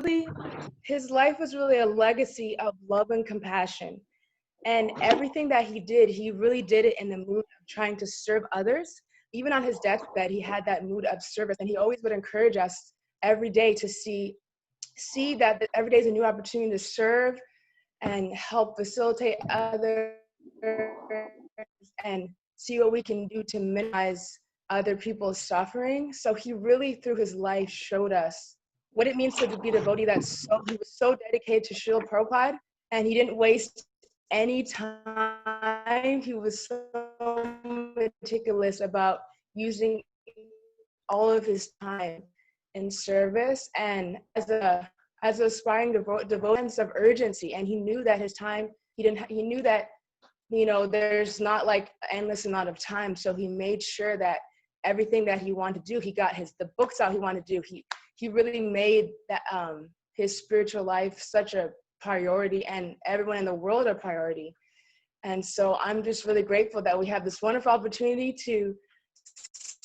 really, his life was really a legacy of love and compassion. And everything that he did, he really did it in the mood of trying to serve others. Even on his deathbed, he had that mood of service, and he always would encourage us every day to see that every day is a new opportunity to serve and help facilitate others and see what we can do to minimize other people's suffering. So he really, through his life, showed us what it means to be a devotee. He was so dedicated to Srila Prabhupada, and he didn't waste any time. He was so meticulous about using all of his time in service, and as an aspiring devotee of urgency. And he knew that his time, he knew that, there's not like an endless amount of time. So he made sure that everything that he wanted to do, he got the books out he wanted to do. He really made that his spiritual life such a priority, and everyone in the world a priority. And so I'm just really grateful that we have this wonderful opportunity to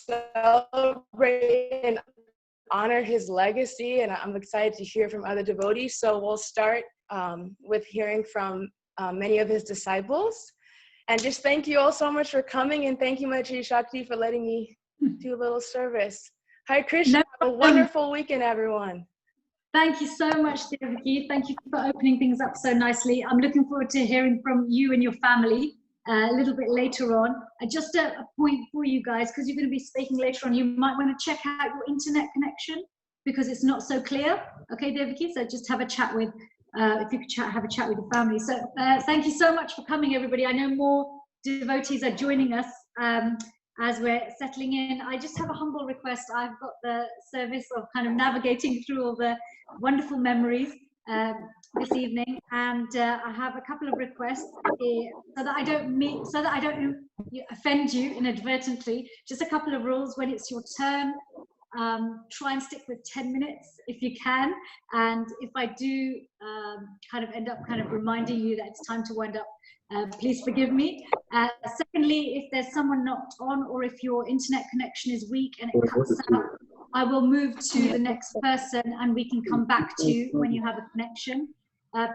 celebrate and honor his legacy. And I'm excited to hear from other devotees. So we'll start with hearing from many of his disciples. And just thank you all so much for coming. And thank you, Maitri Shakti, for letting me do a little service. Hare Krishna. Have a wonderful weekend, everyone. Thank you so much, Devaki. Thank you for opening things up so nicely. I'm looking forward to hearing from you and your family a little bit later on. Just a point for you guys, because you're going to be speaking later on, you might want to check out your internet connection because it's not so clear. Okay, Devaki, so just have a chat with, if you could have a chat with your family. So thank you so much for coming, everybody. I know more devotees are joining us as we're settling in. I just have a humble request. I've got the service of kind of navigating through all the wonderful memories this evening, and I have a couple of requests so that I don't offend you inadvertently. Just a couple of rules. When it's your turn, try and stick with 10 minutes if you can, and if I do kind of end up kind of reminding you that it's time to wind up, please forgive me. Secondly, if there's someone not on, or if your internet connection is weak and it cuts out, I will move to the next person and we can come back to you when you have a connection.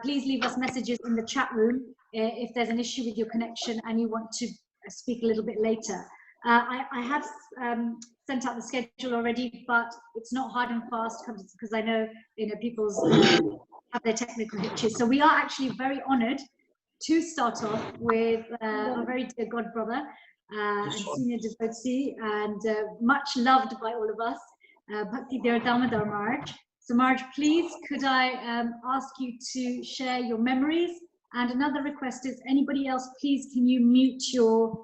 Please leave us messages in the chat room if there's an issue with your connection and you want to speak a little bit later. I have sent out the schedule already, but it's not hard and fast because I know people's have their technical hitches. So we are actually very honoured to start off with a very dear god brother and senior devotee and much loved by all of us, Bhakti Damodar Marj. So Marj, please could I ask you to share your memories? And another request is, anybody else, please can you mute your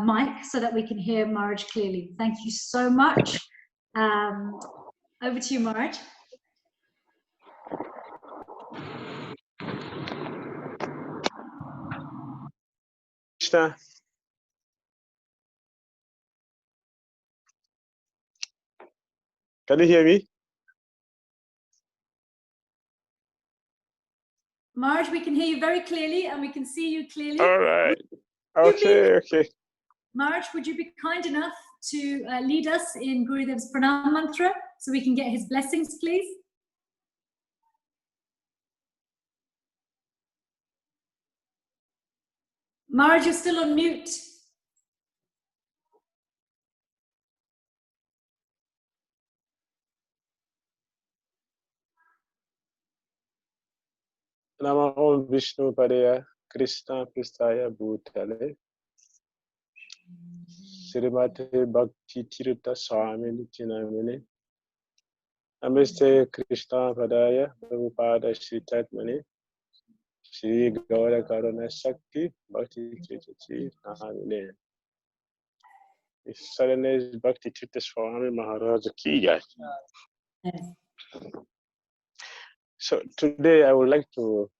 mic so that we can hear Marj clearly? Thank you so much. Over to you, Marj. Krishna. Can you hear me? Marj, we can hear you very clearly and we can see you clearly. All right. Okay. Marj, would you be kind enough to lead us in Gurudev's Pranam mantra so we can get his blessings, please? Marj, you're still on mute. Namo Vishnu Padaya Krishna Pristaya Bhutale Srimate Bhakti Tirtha Swami Nitinamini Namaste Krishna Padaya Prabhupada Shritatmani Shri Gaura Karuna Shakti Bhakti Tirtha Namine. His Holiness Bhakti Tirtha Swami Maharaj Ki Jai. So today I would like to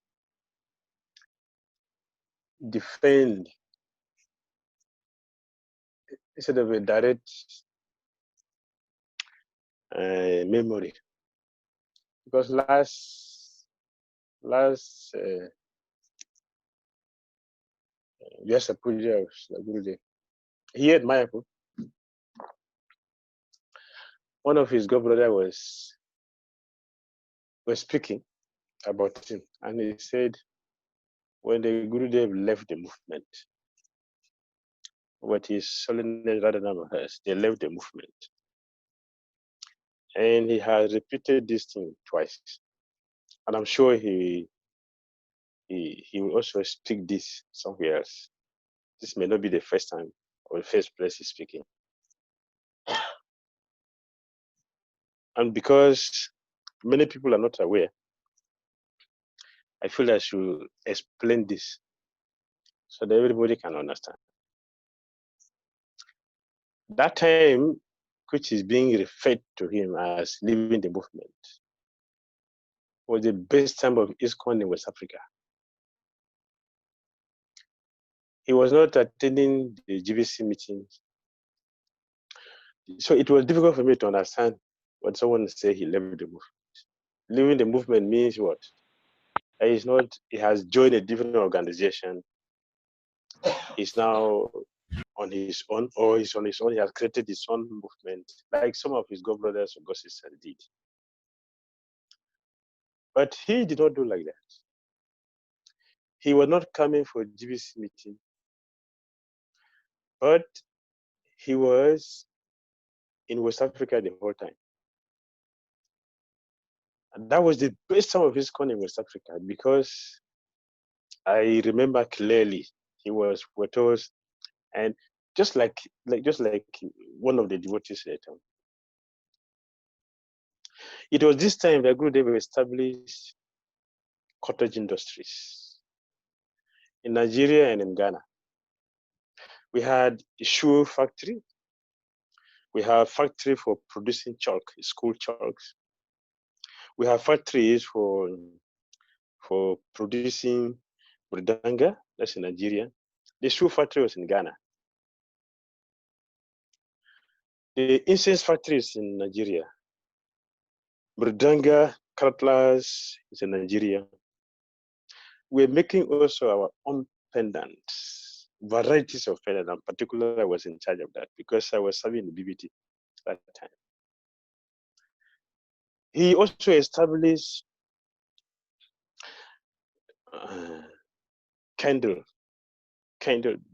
defend instead of a direct memory, because last Vyasa Puja of Gurudev, he had Mayapur. One of his godbrother was was speaking about him, and he said, when the Gurudev left the movement, what is Solenel Radhanama, they left the movement. And he has repeated this thing twice. And I'm sure he will also speak this somewhere else. This may not be the first time or the first place he's speaking. And because many people are not aware, I feel I should explain this so that everybody can understand. That time, which is being referred to him as leaving the movement, was the best time of ISKCON in West Africa. He was not attending the GBC meetings. So it was difficult for me to understand when someone say he left the movement. Leaving the movement means what? He has joined a different organization. He's now on his own, or he's on his own. He has created his own movement, like some of his brothers or god sisters did. But he did not do like that. He was not coming for a GBC meeting, but he was in West Africa the whole time. And that was the best time of his con in West Africa, because I remember clearly he was with us, and just like one of the devotees said, it was this time that Gurudev established cottage industries in Nigeria and in Ghana. We had a shoe factory. We have factory for producing chalk, school chalks. We have factories for producing Mridanga, that's in Nigeria. The shoe factory was in Ghana. The incense factory is in Nigeria. Mridanga, cutlass is in Nigeria. We're making also our own pendants, varieties of pendants. In particular, I was in charge of that because I was serving the BBT at that time. He also established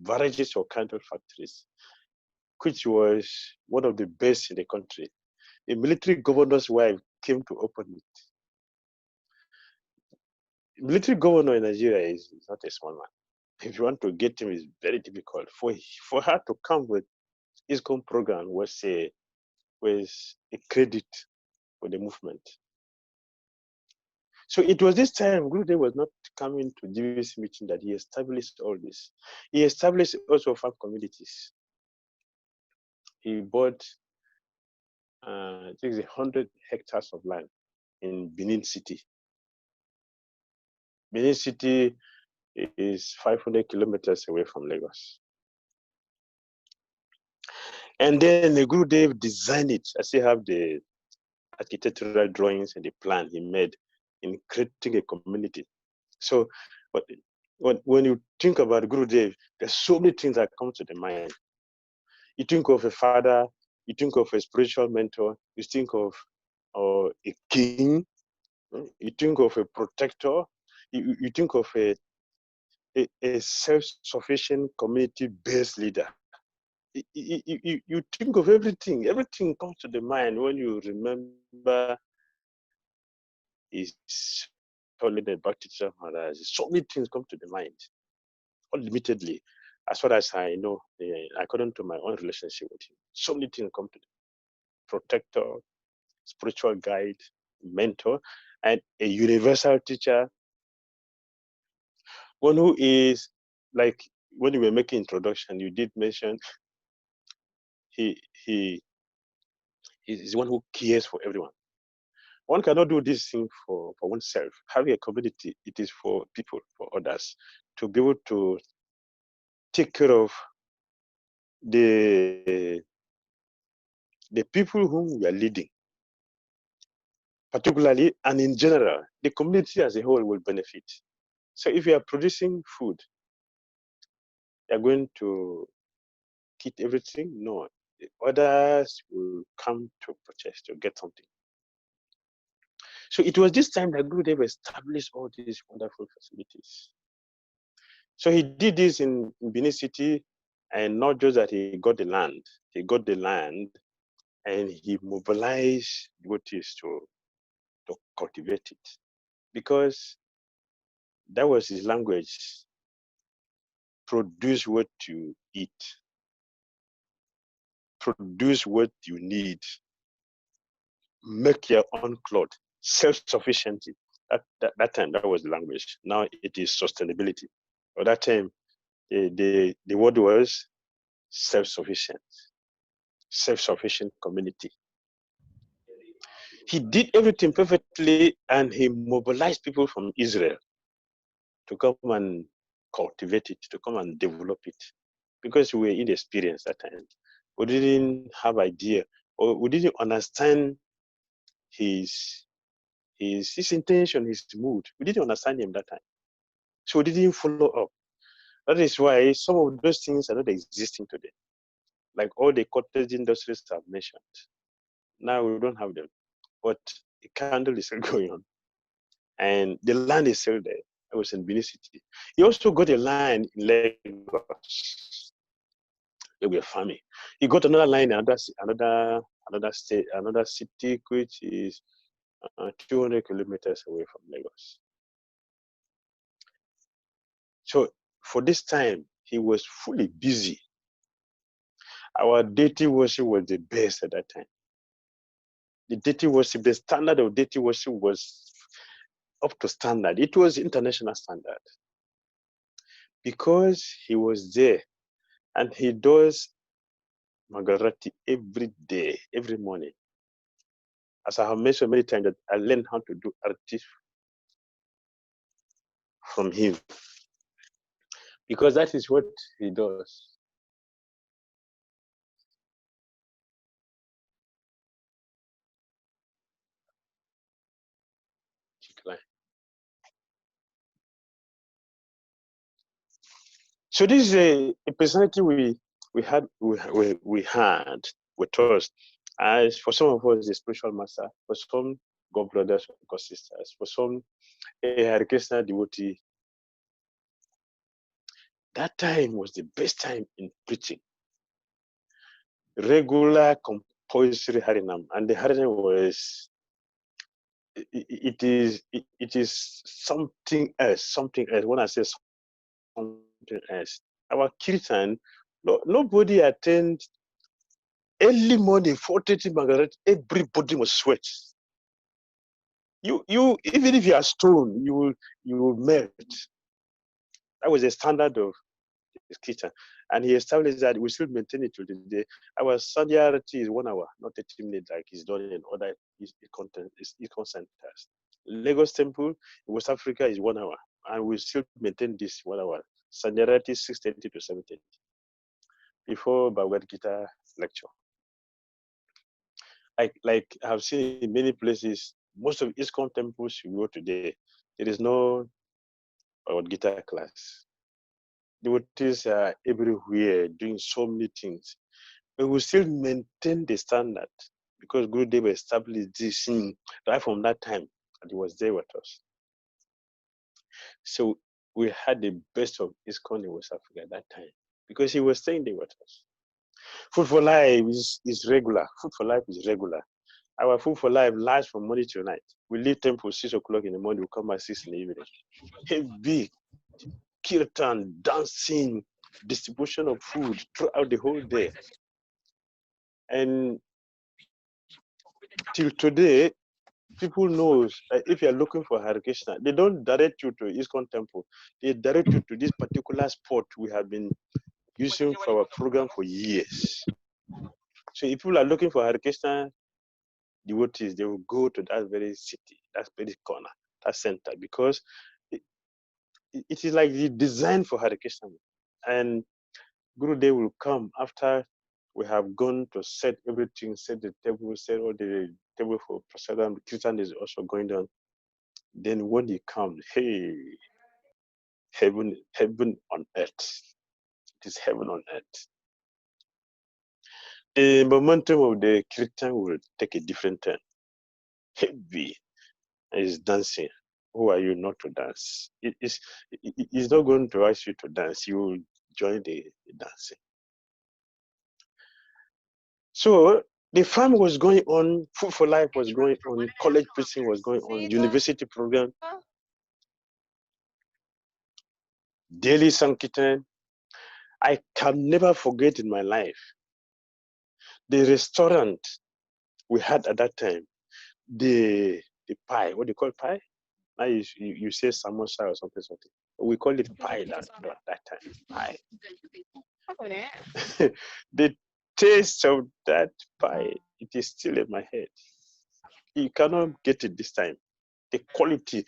varieties of candle factories, which was one of the best in the country. A military governor's wife came to open it. Military governor in Nigeria is not a small man. If you want to get him, it's very difficult. For her to come with ISKCON program was a credit for the movement. So it was this time Gurudev was not coming to GBC meeting that he established all this. He established also farm communities. He bought, I think, 100 hectares of land in Benin City. Benin City is 500 kilometers away from Lagos. And then the Gurudev designed it. I still have the architectural drawings and the plan he made in creating a community. So when you think about Gurudev, there's so many things that come to the mind. You think of a father, you think of a spiritual mentor, you think of a king, you think of a protector, you think of a self-sufficient community-based leader. You think of everything. Everything comes to the mind when you remember his solid Bhakti. So many things come to the mind, unlimitedly, as far as I know, according to my own relationship with him. So many things come to the protector, spiritual guide, mentor, and a universal teacher. One who is, like, when you were making introduction, you did mention he is one who cares for everyone. One cannot do this thing for oneself. Having a community, it is for people, for others, to be able to take care of the people whom we are leading, particularly, and in general, the community as a whole will benefit. So if you are producing food, you are going to keep everything? No. Others will come to purchase, to get something. So it was this time that Gurudev established all these wonderful facilities. So he did this in Benin City, and not just that he got the land, and he mobilized devotees to cultivate it, because that was his language. Produce what you eat, produce what you need, make your own clothes, self-sufficiency. That time, that was the language. Now it is sustainability. At that time, the word was self-sufficient community. He did everything perfectly, and he mobilized people from Israel to come and cultivate it, to come and develop it, because we were inexperienced at that time. We didn't have idea, or we didn't understand his intention, his mood. We didn't understand him that time, so we didn't follow up. That is why some of those things are not existing today, like all the cottage industries I've mentioned. Now we don't have them, but the candle is still going on, and the land is still there. I was in Benin City. He also got a land in Lagos. They were farming. He got another line in another state, another city, which is 200 kilometers away from Lagos. So for this time, he was fully busy. Our deity worship was the best at that time. The deity worship, the standard of deity worship was up to standard. It was international standard, because he was there, and he does Magarati every day, every morning. As I have mentioned many times, that I learned how to do arti from him, because that is what he does. So this is a personality we had with us. As for some of us, a spiritual master, for some, God brothers, God sisters, for some, a Hare Krishna devotee. That time was the best time in preaching. Regular compulsory Harinam, and the Harinam was it is something else. When I say something else, our Kirtan, nobody attend early morning, 4:30 Margaret, everybody must sweat. You even if you are stone, you will melt. That was the standard of his Kirtan. And he established that we still maintain it to the day. Our Sandhyarati is 1 hour, not 30 minutes like he's done in other econ centers. Lagos Temple in West Africa is 1 hour, and we still maintain this 1 hour. Sandhyarati 6:30 to 7:30 before Bhagavad Gita lecture. Like I've seen in many places, most of ISKCON temples you go today, there is no Bhagavad Gita class. Devotees are everywhere doing so many things, but we still maintain the standard, because Gurudev established this right from that time, and he was there with us. So we had the best of ISKCON in West Africa at that time, because he was staying there with us. Food for Life is regular. Food for Life is regular. Our Food for Life lasts from morning to night. We leave temple 6 o'clock in the morning, we come back 6 in the evening. Heavy kirtan, dancing, distribution of food throughout the whole day. And till today, people know if you're looking for Hare Krishna, they don't direct you to ISKCON temple. They direct you to this particular spot we have been using for our program for years. So if people are looking for Hare Krishna devotees, they will go to that very city, that very corner, that center, because it is like the design for Hare Krishna. And Gurudev will come after we have gone to set everything, set the table, set all the table for prasadam. The Kirtan is also going on. Then when he comes, hey, heaven on earth. It is heaven on earth. The momentum of the Kirtan will take a different turn. Heavy. is dancing. Who are you not to dance? It's not going to ask you to dance. You will join the dancing. So the farm was going on, Food for Life was going on, college preaching was going on, university program, daily Sankirtan. I can never forget in my life the restaurant we had at that time, the pie. What do you call pie? Now you say samosa or something. We call it pie that time. Pie. The taste of that pie, it is still in my head. You cannot get it this time. The quality.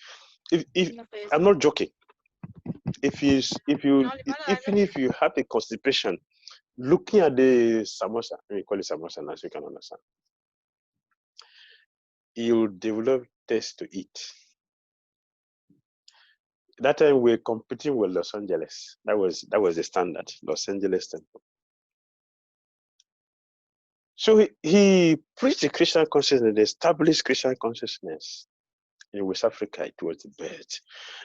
If I'm not joking. Even if you have a constipation, looking at the samosa, we call it samosa now, so you can understand. You develop taste to eat. That time we were competing with Los Angeles. That was the standard, Los Angeles temple. So he preached the Christian consciousness, the established Christian consciousness in West Africa. It was the best.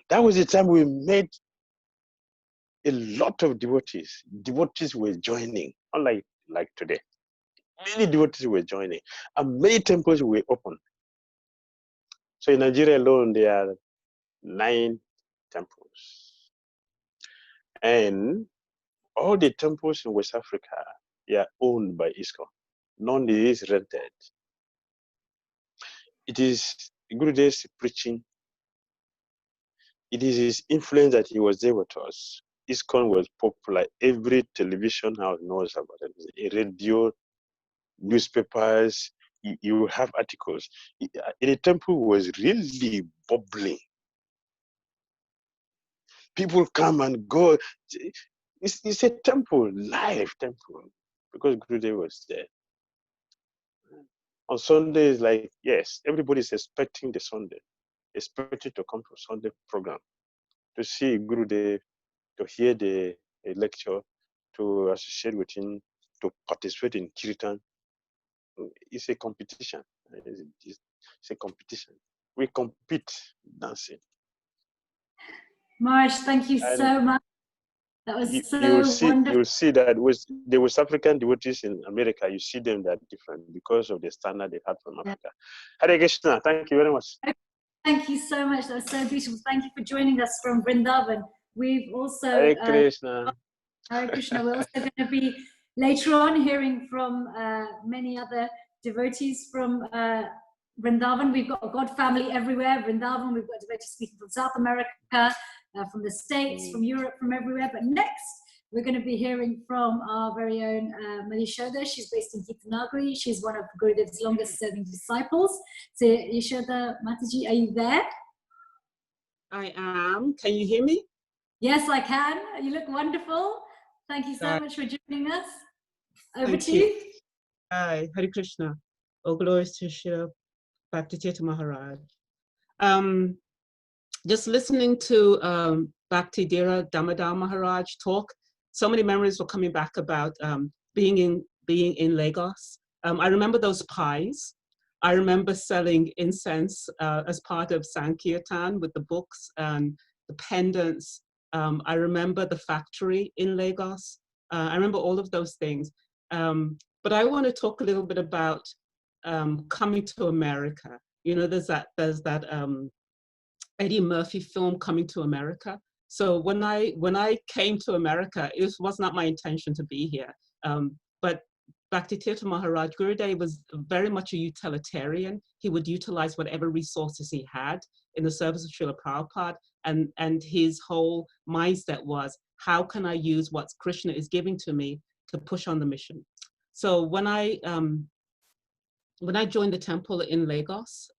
That was the time we made a lot of devotees. Devotees were joining, unlike like today. Many devotees were joining, and many temples were open. So in Nigeria alone, there are 9 temples. And all the temples in West Africa are owned by ISKCON. None is rented. It is Gurudev's preaching. It is his influence that he was there with us. ISKCON was popular. Every television house knows about it. A radio, newspapers, you have articles. The temple was really bubbling. People come and go. It's a temple, live temple, because Gurudev was there. On Sundays, like, yes, everybody's expecting the Sunday, expecting to come to Sunday program, to see Gurudev, to hear the lecture, to associate with him, to participate in Tirtha. It's a competition. It's a competition. We compete dancing. Marsh, thank you so much. That was wonderful. You'll see that with the West African devotees in America, you see them that different because of the standard they had from Africa. Hare Krishna, thank you very much. Thank you so much. That was so beautiful. Thank you for joining us from Vrindavan. We've also Hare Krishna. Hare Krishna. We're also going to be later on hearing from many other devotees from Vrindavan. We've got a God family everywhere. Vrindavan, we've got devotees speaking from South America, from the States, from Europe, from everywhere. But next, we're going to be hearing from our very own Yashoda. She's based in Gitanagari. She's one of Gurudev's longest serving disciples. So Yashoda Mataji, are you there? I am. Can you hear me? Yes, I can. You look wonderful. Thank you so much for joining us. Over to you. Hi, Hare Krishna. Oh, glories to Srila Bhakti Tirtha Maharaj. Just listening to Bhakti Dira Damodar Maharaj talk, so many memories were coming back about being in Lagos. I remember those pies. I remember selling incense as part of Sankirtan with the books and the pendants. I remember the factory in Lagos. I remember all of those things. But I want to talk a little bit about coming to America. You know, there's that Eddie Murphy film, Coming to America. So when I came to America, it was not my intention to be here. But Bhakti Tirtha Maharaj, Gurudev was very much a utilitarian. He would utilize whatever resources he had in the service of Srila Prabhupada, and his whole mindset was, how can I use what Krishna is giving to me to push on the mission? So when I joined the temple in Lagos,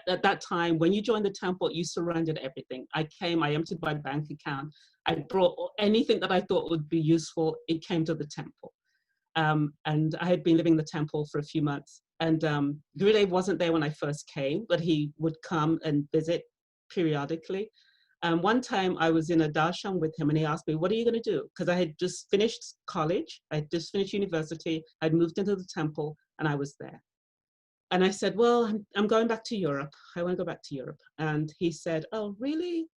at that time, when you joined the temple, you surrendered everything. I emptied my bank account. I brought anything that I thought would be useful. It came to the temple. And I had been living in the temple for a few months. And Gurudev wasn't there when I first came, but he would come and visit periodically. One time I was in a darshan with him and he asked me, what are you going to do? Because I had just finished college. I had just finished university. I'd moved into the temple and I was there. And I said, well, I'm going back to Europe. I want to go back to Europe. And he said, oh, really?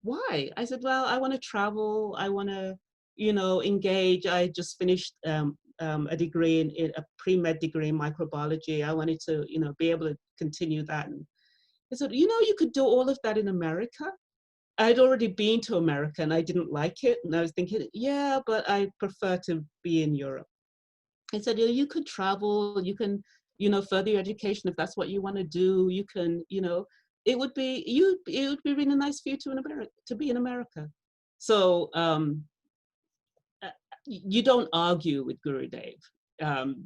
Why? I said, well, I want to travel. I want to, engage. I just finished a degree in a pre-med degree in microbiology. I wanted to, be able to continue that. And he said, you could do all of that in America. I'd already been to America and I didn't like it. And I was thinking, yeah, but I prefer to be in Europe. He said, yeah, you could travel, you can, further your education if that's what you want to do. You can, it would be really nice for you to be in America. So you don't argue with Gurudev.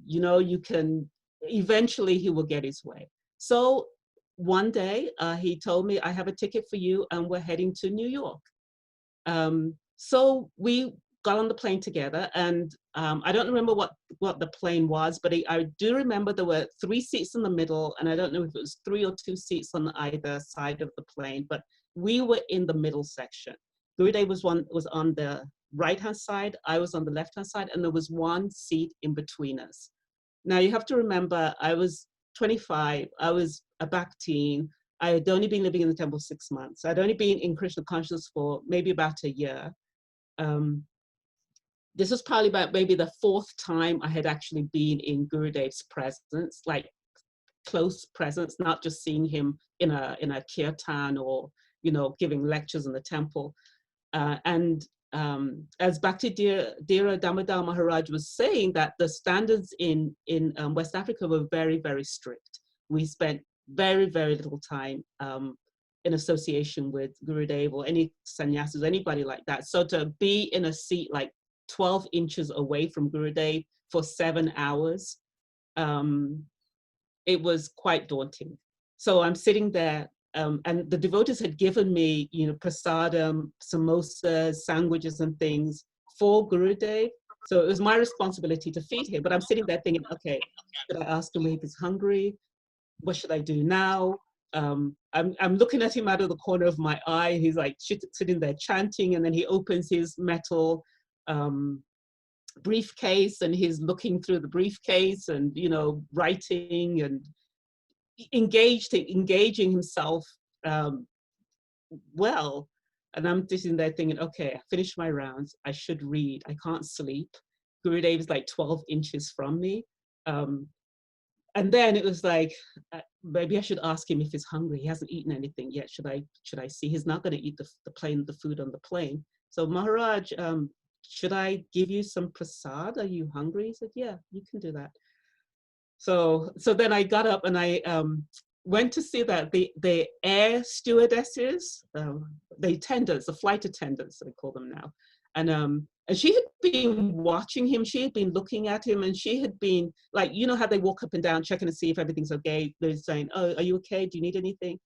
You can, eventually he will get his way. So one day he told me, I have a ticket for you and we're heading to New York. So we got on the plane together, and I don't remember what the plane was, but I do remember there were 3 seats in the middle, and I don't know if it was 3 or 2 seats on either side of the plane, but we were in the middle section. Gurudev was on the right-hand side, I was on the left-hand side, and there was 1 seat in between us. Now you have to remember, I was 25, I was a Bhakti. I had only been living in the temple 6 months. I'd only been in Krishna consciousness for maybe about a year. This was probably about maybe the 4th time I had actually been in Gurudev's presence, like close presence, not just seeing him in a kirtan or, giving lectures in the temple. As Bhakti Dira Damodar Maharaj was saying, that the standards in West Africa were very, very strict. We spent very, very little time in association with Gurudev or any sannyasis, anybody like that. So to be in a seat like 12 inches away from Gurudev for 7 hours, it was quite daunting. So I'm sitting there, and the devotees had given me, prasadam, samosas, sandwiches and things for Gurudev. So it was my responsibility to feed him. But I'm sitting there thinking, okay, should I ask him if he's hungry? What should I do now? I'm looking at him out of the corner of my eye. He's like sitting there chanting, and then he opens his metal briefcase, and he's looking through the briefcase and, writing and engaging himself well. And I'm sitting there thinking, okay, I finished my rounds. I should read. I can't sleep. Gurudev is like 12 inches from me. And then it was like, maybe I should ask him if he's hungry. He hasn't eaten anything yet. Should I see? He's not going to eat the food on the plane. So Maharaj, should I give you some prasad? Are you hungry? He said, yeah, you can do that. So then I got up and I went to see that the air stewardesses, the attendants, the flight attendants, they call them now. And she had been watching him, she had been looking at him, and she had been like, how they walk up and down checking to see if everything's okay. They're saying, oh, are you okay? Do you need anything?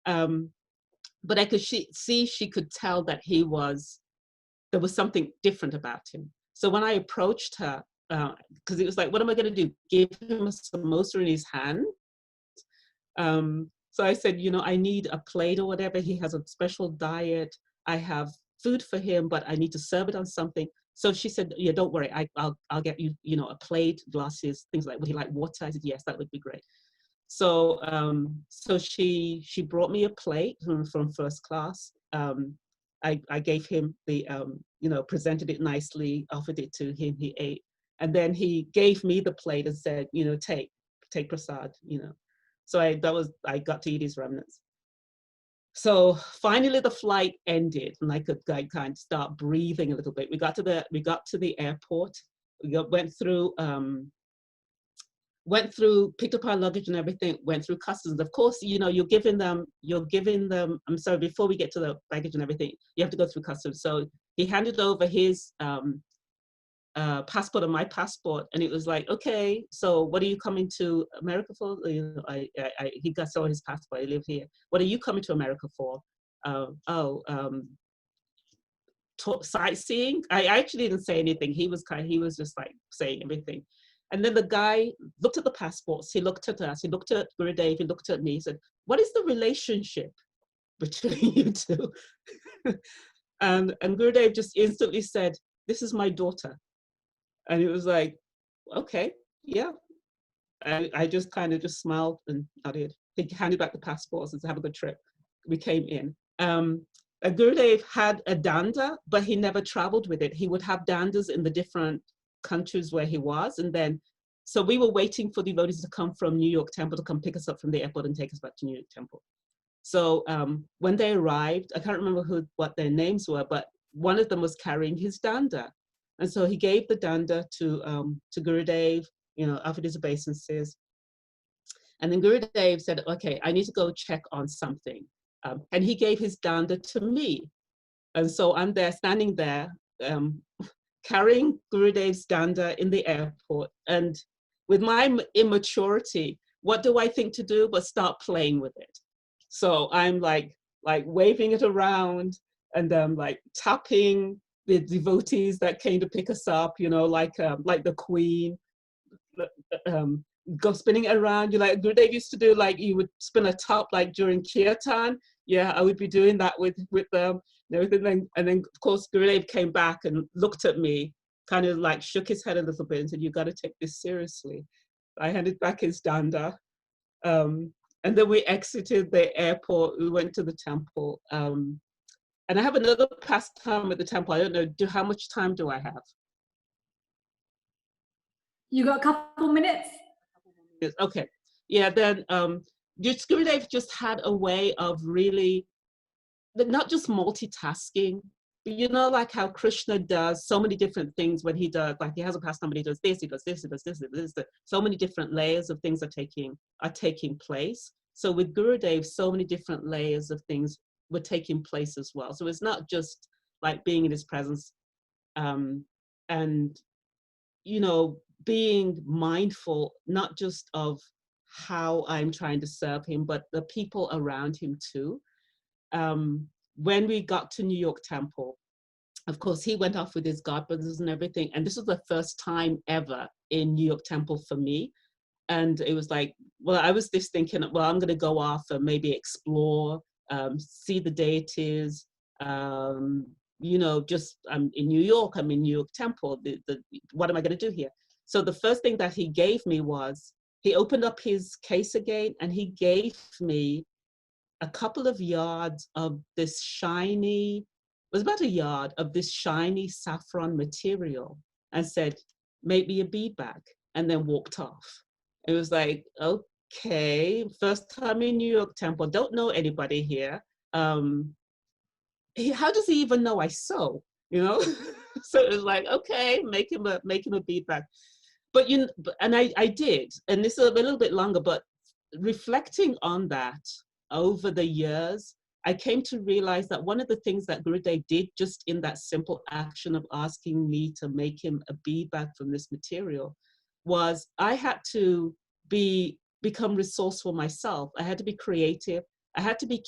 But I could see she could tell that there was something different about him. So when I approached her, because it was like, what am I going to do? Give him a samosa in his hand? So I said, I need a plate or whatever. He has a special diet. I have food for him, but I need to serve it on something. So she said, yeah, don't worry. I'll get you, a plate, glasses, things like, would he like water? I said, yes, that would be great. So so she brought me a plate from first class. I gave him the, presented it nicely, offered it to him, he ate. And then he gave me the plate and said, take prasad, So I got to eat his remnants. So finally the flight ended and I could kind of start breathing a little bit. We got to the airport. We went through, picked up our luggage and everything, went through customs. Of course, you're giving them, I'm sorry, before we get to the baggage and everything, you have to go through customs. So he handed over his passport and my passport, and it was like, okay, so what are you coming to America for? He got saw his passport, I live here. What are you coming to America for? Sightseeing. I actually didn't say anything. He was just like saying everything. And then the guy looked at the passports, he looked at us, he looked at Gurudev, he looked at me, he said, what is the relationship between you two? and Gurudev just instantly said, this is my daughter. And it was like, okay, yeah. I just kind of just smiled and nodded. He handed back the passports and said, have a good trip. We came in. Gurudev had a danda, but he never traveled with it. He would have dandas in the different countries where he was. And then, so we were waiting for devotees to come from New York Temple to come pick us up from the airport and take us back to New York Temple. So when they arrived, I can't remember what their names were, but one of them was carrying his danda. And so he gave the danda to Gurudev, offered his obeisances. And then Gurudev said, okay, I need to go check on something. And he gave his danda to me. And so I'm there, standing there, carrying Gurudev's danda in the airport. And with my immaturity, what do I think to do but start playing with it? So I'm like waving it around and like tapping the devotees that came to pick us up, like the Queen, go spinning it around. Gurudev used to do, like, you would spin a top like during kirtan. Yeah, I would be doing that with them and everything. And then of course Gurudev came back and looked at me, kind of like shook his head a little bit and said, you got to take this seriously. I handed back his danda. And then we exited the airport, we went to the temple. And I have another pastime at the temple. I don't know, how much time do I have? You got a couple minutes? Okay. Yeah, then Gurudev just had a way of really, not just multitasking, but like how Krishna does so many different things when he does, like he has a pastime, but he does this, he does this, he does this, he does this. So many different layers of things are taking place. So with Gurudev, so many different layers of things were taking place as well. So it's not just like being in his presence and, being mindful, not just of how I'm trying to serve him, but the people around him too. When we got to New York Temple, of course, he went off with his godbrothers and everything. And this was the first time ever in New York Temple for me. And it was like, well, I was just thinking, well, I'm going to go off and maybe explore, see the deities, just I'm in New York, I'm in New York Temple. What am I going to do here? So the first thing that he gave me was, he opened up his case again and he gave me a couple of yards of this shiny, it was about a yard of this shiny saffron material and said, make me a bead bag, and then walked off. It was like, okay, first time in New York Temple, don't know anybody here. How does he even know I sew, So it was like, okay, make him a bead bag. But and I did, and this is a little bit longer, but reflecting on that over the years, I came to realize that one of the things that Gurudev did just in that simple action of asking me to make him a bead bag from this material was I had to become resourceful myself. I had to be creative. I had to be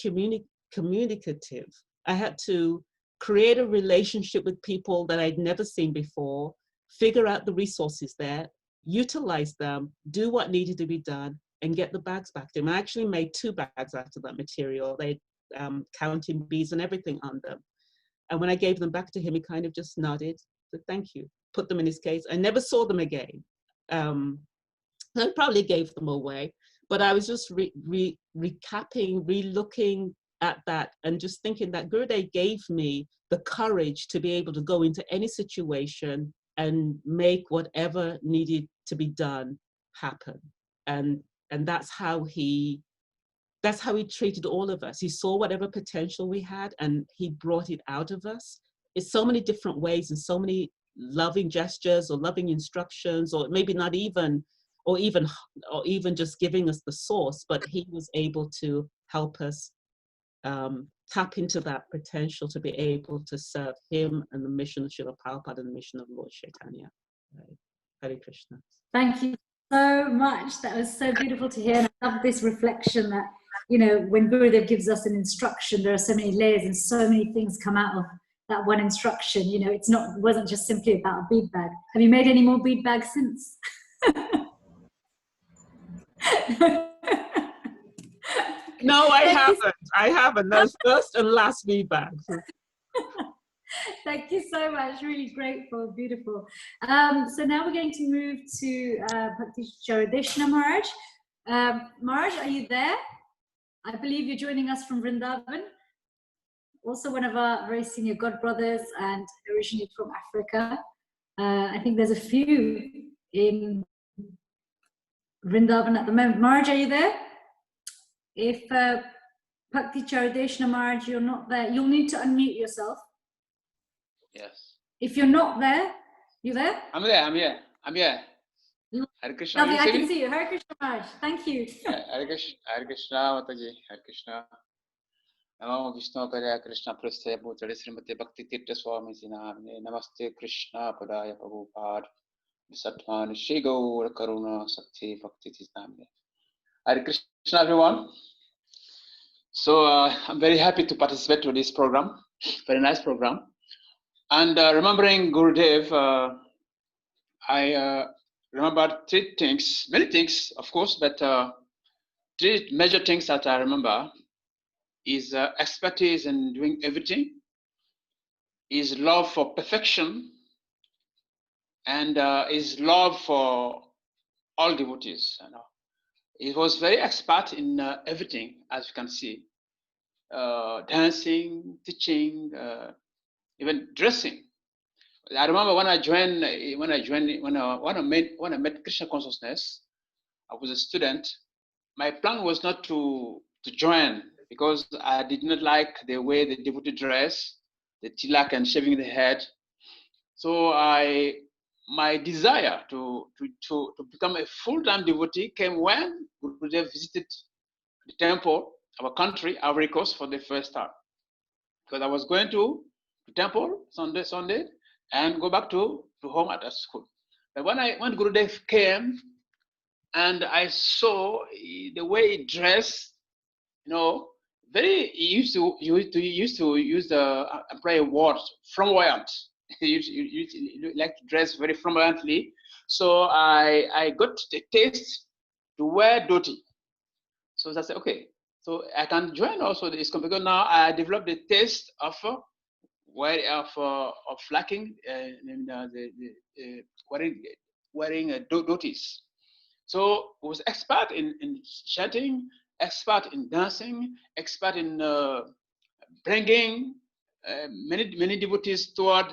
communicative. I had to create a relationship with people that I'd never seen before, figure out the resources there, utilize them, do what needed to be done, and get the bags back to him. I actually made 2 bags out of that material. They counting beads and everything on them. And when I gave them back to him, he kind of just nodded, said, thank you, put them in his case. I never saw them again. I probably gave them away, but I was just recapping, re-looking at that and just thinking that Gurudev gave me the courage to be able to go into any situation and make whatever needed to be done happen. And that's how he treated all of us. He saw whatever potential we had and he brought it out of us in so many different ways and so many loving gestures or loving instructions, or maybe not even, or even just giving us the source, but he was able to help us tap into that potential to be able to serve him and the mission of Srila Prabhupada and the mission of Lord Chaitanya. Right. Hare Krishna. Thank you so much. That was so beautiful to hear. And I love this reflection that, when Gurudev gives us an instruction, there are so many layers and so many things come out of that one instruction. It wasn't just simply about a bead bag. Have you made any more bead bags since? No, I haven't. That's first and last bead bags. Thank you so much. Really grateful, beautiful. So now we're going to move to Bhakti Charadeshna Maharaj. Maharaj, are you there? I believe you're joining us from Vrindavan. Also one of our very senior god brothers and originally from Africa. I think there's a few in Vrindavan at the moment. Maharaj, are you there? If Bhakti Charadeshna Maharaj, you're not there, you'll need to unmute yourself. Yes. If you're not there, you there? I'm here. Hare Krishna. Lovely, I can see you. Hare Krishna Maharaj. Thank you. Hare Krishna, Mataji. Hare Krishna. Namo Vishnu Padaya Krishna Prasthaya Bhutale Srimate Bhakti Tirtha Swami Sinamne. Namaste Krishna Padaya Prabhupada. Satman Shri Gaur Karuna Sakti Bhakti Tisnamne. Hare Krishna, everyone. So I'm very happy to participate to this program. Very nice program. And remembering Gurudev, I remember three things, many things, of course, but three major things that I remember is expertise in doing everything, is love for perfection, and is love for all devotees. You know, he was very expert in everything, as you can see, dancing, teaching, even dressing. I remember when I met Krishna consciousness, I was a student. My plan was not to join because I did not like the way the devotee dress, the tilak and shaving the head. So my desire to become a full-time devotee came when Gurudev visited the temple, our country, Ivory Coast, for the first time. Because I was going to the temple Sunday, and go back to home at school. But when Gurudev came, and I saw the way he dressed, you know, he used to use the employ word flamboyant. He like to dress very flamboyantly. So I got the taste to wear dhoti. So I said, okay, so I can join also this company, because now I developed the taste of lacking wearing dhotis. So I was expert in chanting, expert in dancing, expert in bringing many devotees toward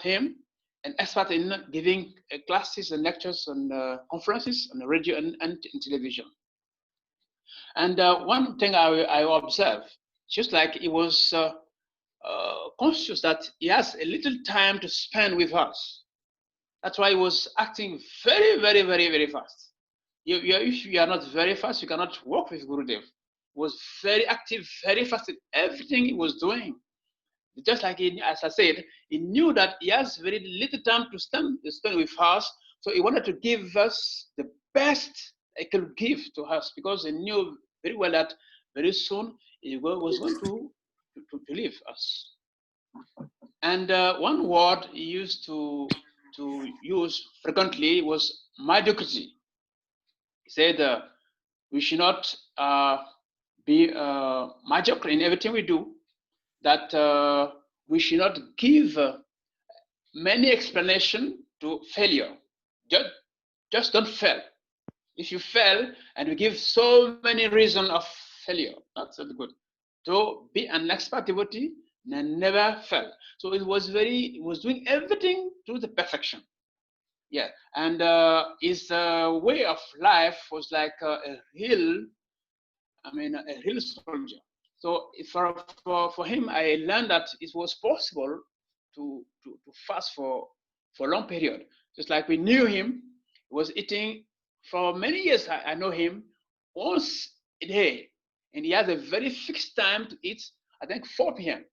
him, and expert in giving classes and lectures and conferences on the radio and in television. And one thing I observed, just like he was conscious that he has a little time to spend with us. That's why he was acting very, very, very, very fast. If you are not very fast, you cannot work with Gurudev. He was very active, very fast in everything he was doing. Just like as I said, he knew that he has very little time to spend with us, so he wanted to give us the best he could give to us, because he knew very well that very soon he was going to leave us. And one word he used to use frequently was mediocrity. He said we should not be mediocre in everything we do, that we should not give many explanations to failure. Just don't fail. If you fail and you give so many reasons of failure, that's not good. So be an expert devotee and never fail. So it was doing everything to the perfection. Yeah, and his way of life was like a real soldier. So for him, I learned that it was possible to fast for a long period. Just like we knew him, he was eating for many years. I know him once a day, and he has a very fixed time to eat. I think 4 p.m.,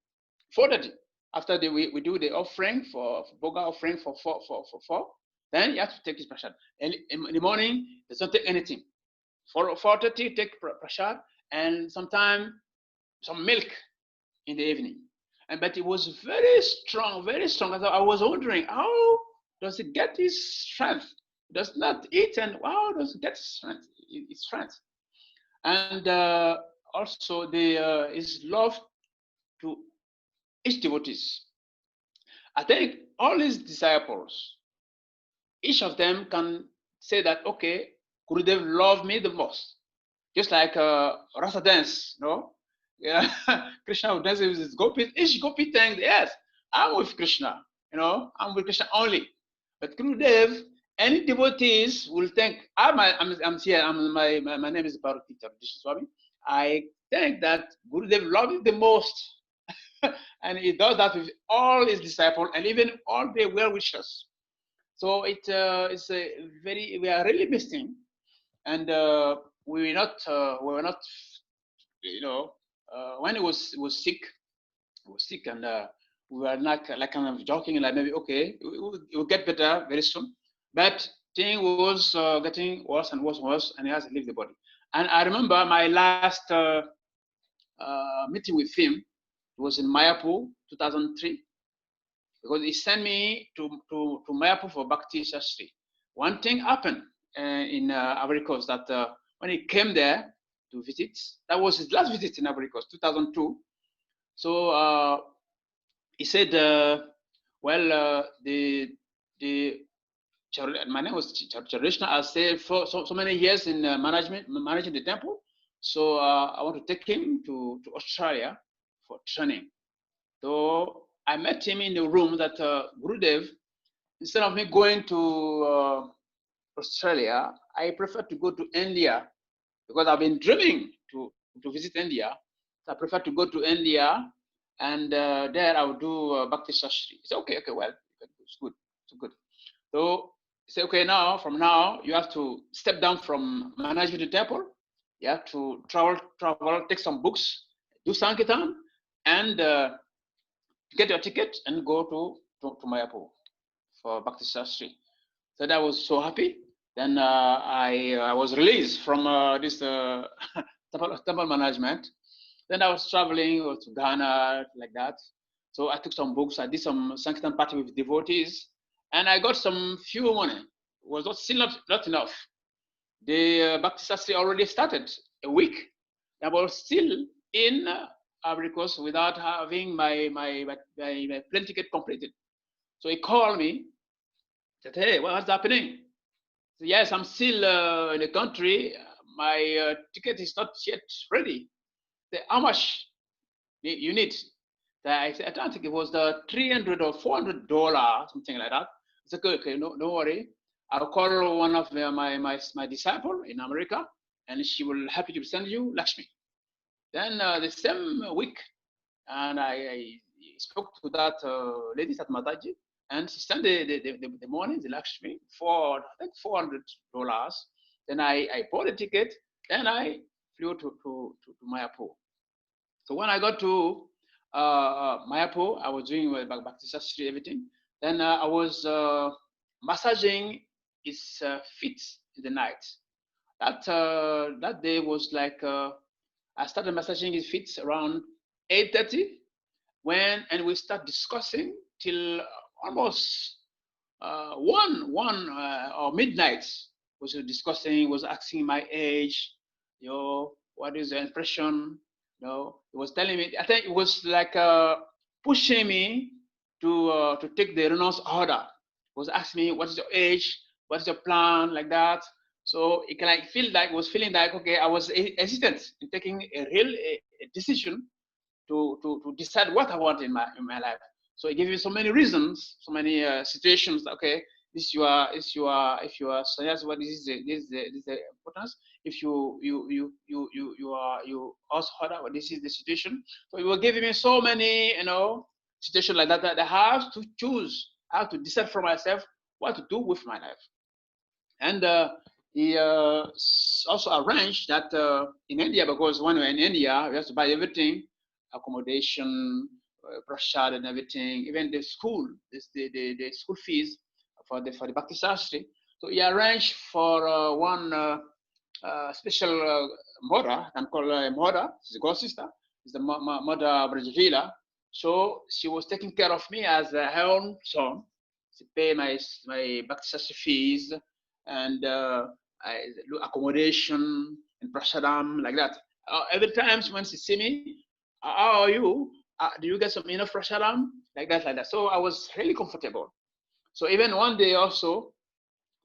4:30. After we do the offering for Boga offering for 4. Then you have to take his prasad. And in the morning, he doesn't take anything. 4:30, take prasad, and sometimes some milk in the evening. But it was very strong, very strong. I was wondering, how does he get his strength? He does not eat, and how does he get his strength? And also his love to each devotees. I think all his disciples, each of them can say that, okay, Gurudev loved me the most. Just like Rasa dance, no? Yeah, Krishna would dance with his gopis. Each gopi thinks, yes, I'm with Krishna, I'm with Krishna only. But Gurudev, any devotees will think, I'm here, my name is Bhakti Swami. I think that Gurudev loved me the most. And he does that with all his disciples and even all the well-wishers. So it's we are really missing, and we were not, when he was sick, and we were like kind of joking, like maybe okay, it will get better very soon, but thing was getting worse and worse and worse, and he has to leave the body. And I remember my last meeting with him was in Mayapur, 2003. Because he sent me to Mayapur for Bhakti Shastri. One thing happened in Ivory Coast, that when he came there to visit, that was his last visit in Ivory Coast, 2002. So he said, well, my name was Charishna. I stayed for so many years in managing the temple. So I want to take him to Australia for training. So I met him in the room that Gurudev, instead of me going to Australia, I prefer to go to India, because I've been dreaming to visit India. So I prefer to go to India, and there I will do Bhakti Shastri. He said, okay, well, it's good. So he said, okay, from now, you have to step down from managing the temple. You have to travel, take some books, do Sankirtan, and get your ticket and go to Mayapur for Bhakti Shastri. So I was so happy. Then I was released from this temple management. Then I was traveling to Ghana, like that. So I took some books. I did some Sankirtan party with devotees, and I got some few money. It was still not enough. The Bhakti Shastri already started a week. I was still in Ivory Coast without having my plane ticket completed. So he called me, said, hey, what's happening? I said, yes, I'm still in the country. My ticket is not yet ready. Said, how much you need? I said, I don't think it was the $300 or $400, something like that. I said, okay, no worry. I'll call one of my disciple in America, and she will happy to send you Lakshmi. Then the same week, and I spoke to that lady at Mataji, and she sent the money, the Lakshmi, for I think $400. Then I bought a ticket, then I flew to Mayapur. So when I got to Mayapur, I was doing Bhakti Shastri, everything. Then I was massaging his feet in the night. That day was like I started massaging his feet around 8:30, and we start discussing till almost 1 or midnight. Was discussing, was asking my age, what is the impression? He was telling me. I think it was like pushing me to take the renounce order. He was asking me, what is your age? What is your plan? Like that. So it can was feeling like, okay, I was hesitant in taking a real decision to decide what I want in my life. So it gave me so many reasons, so many situations. Okay, if you are serious, what is the importance? If you ask harder, what this is the situation. So it was giving me so many situations like that I have to choose, I have to decide for myself what to do with my life. And he also arranged that in India, because when we're in India, we have to buy everything, accommodation, prasad and everything, even the school, the school fees for the Bhakti Shastri. So he arranged for one special mother, I'm called mother, she's a god sister, is the mother Brajavila. So she was taking care of me as her own son. She paid my Bhakti Shastri fees and accommodation and prasadam, like that. Every time when she see me, how are you? do you get some enough prasadam? Like that. So I was really comfortable. So even one day also,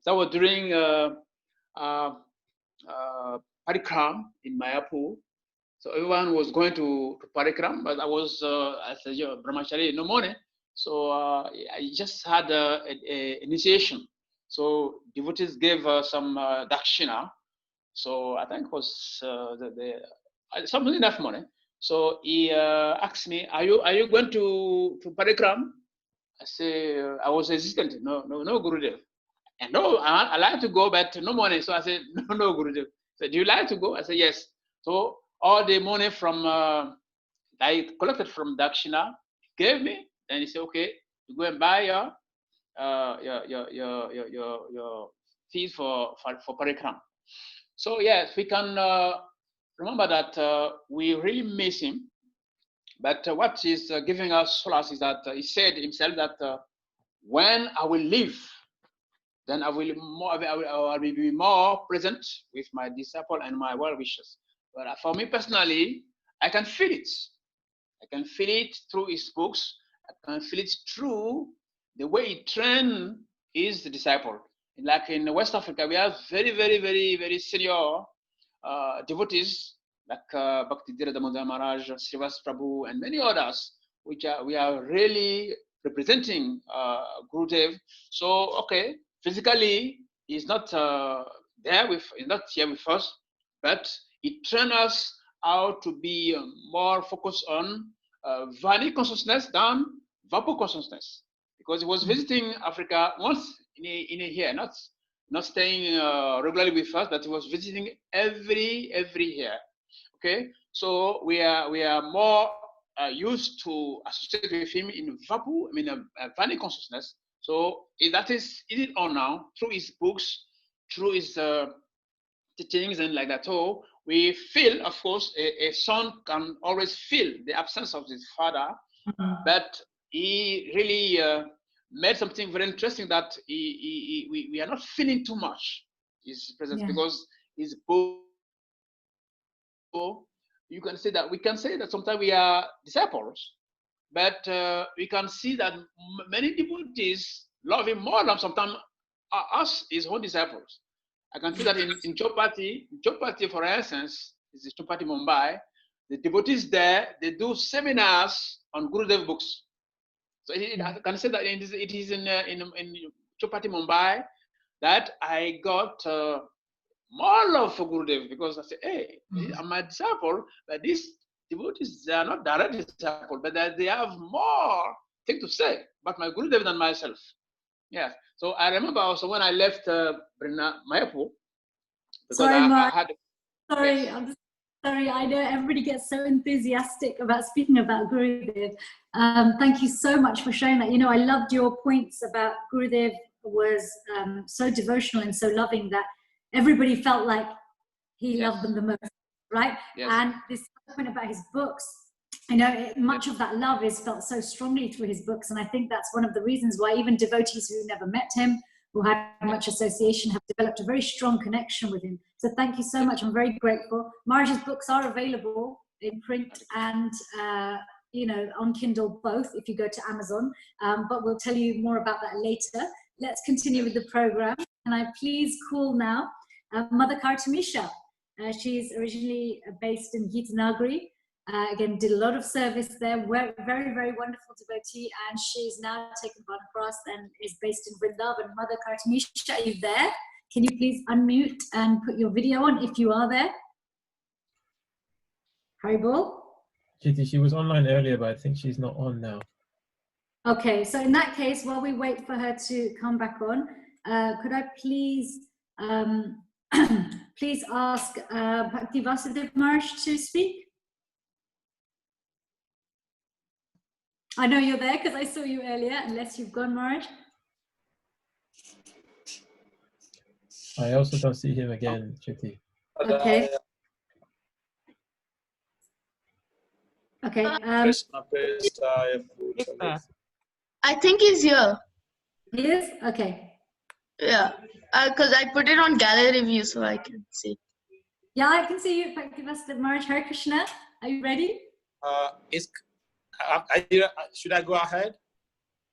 that was during parikram in Mayapur. So everyone was going to parikram, but I was as a brahmachari, no money. So I just had a initiation. So devotees gave some dakshina. So I think it was something enough money. So he asked me, "Are you going to parikram?" I say I was hesitant. No, Gurudev. And no, I like to go, but no money. So I said, no, Gurudev. So do you like to go? I said yes. So all the money from I collected from Dakshina, he gave me. Then he said, okay, you go and buy your fees for parikram. So yes, we can remember that we really miss him. But what is giving us solace is that he said himself that when I will leave, then I will be more present with my disciple and my well-wishers. But for me personally, I can feel it. I can feel it through his books. I can feel it through the way he trained his disciple. Like in West Africa, we have very, very, very, very senior devotees like Bhakti Tirtha Maharaj, Srivas Prabhu, and many others, which we are really representing Gurudev. So, okay, physically, he's not he's not here with us, but he trained us how to be more focused on Vani consciousness than Vapu consciousness, because he was visiting Africa once in a year, not staying regularly with us, but he was visiting every year. Okay, so we are more used to associate with him in Vapu, Vani consciousness. So that is it on now through his books, through his teachings and like that. So we feel, of course, a son can always feel the absence of his father, but he really made something very interesting that we are not feeling too much his presence, because his book, you can say that we can say that sometimes we are disciples, but we can see that many devotees love him more than sometimes us, his own disciples. I can feel that in Chopati, for instance, is Chopati Mumbai, the devotees there, they do seminars on Gurudev books. So I can say that it is in Chopati Mumbai that I got more love for Gurudev, because I say, hey, I'm my disciple, but these devotees, they are not direct disciples, but they have more thing to say about my Gurudev than myself. Yes. So I remember also when I left Mayapur, because I had. Sorry, Yes. I'm just sorry. I know everybody gets so enthusiastic about speaking about Gurudev. Thank you so much for sharing that. You know, I loved your points about Gurudev was so devotional and so loving that everybody felt like he loved them the most, right? Yes. And this point about his books, you know, much of that love is felt so strongly through his books, and I think that's one of the reasons why even devotees who never met him, who had much association, have developed a very strong connection with him. So thank you so much. I'm very grateful. Maharaj's books are available in print and you know, on Kindle both if you go to Amazon, but we'll tell you more about that later. Let's continue with the program. Can I please call now Mother Kartamisha? She's originally based in Gitanagari. Again, did a lot of service there. Very, very wonderful devotee, and she's now taken Banapras and is based in Vrindavan. Mother Kartamisha, are you there? Can you please unmute and put your video on if you are there? Haribol? Kitty, she was online earlier, but I think she's not on now. Okay, so in that case, while we wait for her to come back on, could I please please ask Bhakti Vasudev Maharaj to speak? I know you're there because I saw you earlier, unless you've gone, Maharaj. I also don't see him again, Chitty. Okay. Okay. I think he's here. He is? Okay. Yeah. Because I put it on gallery view so I can see. Yeah, I can see you, Bhakti Vasudev Maharaj. Hare Krishna. Are you ready? Should I go ahead?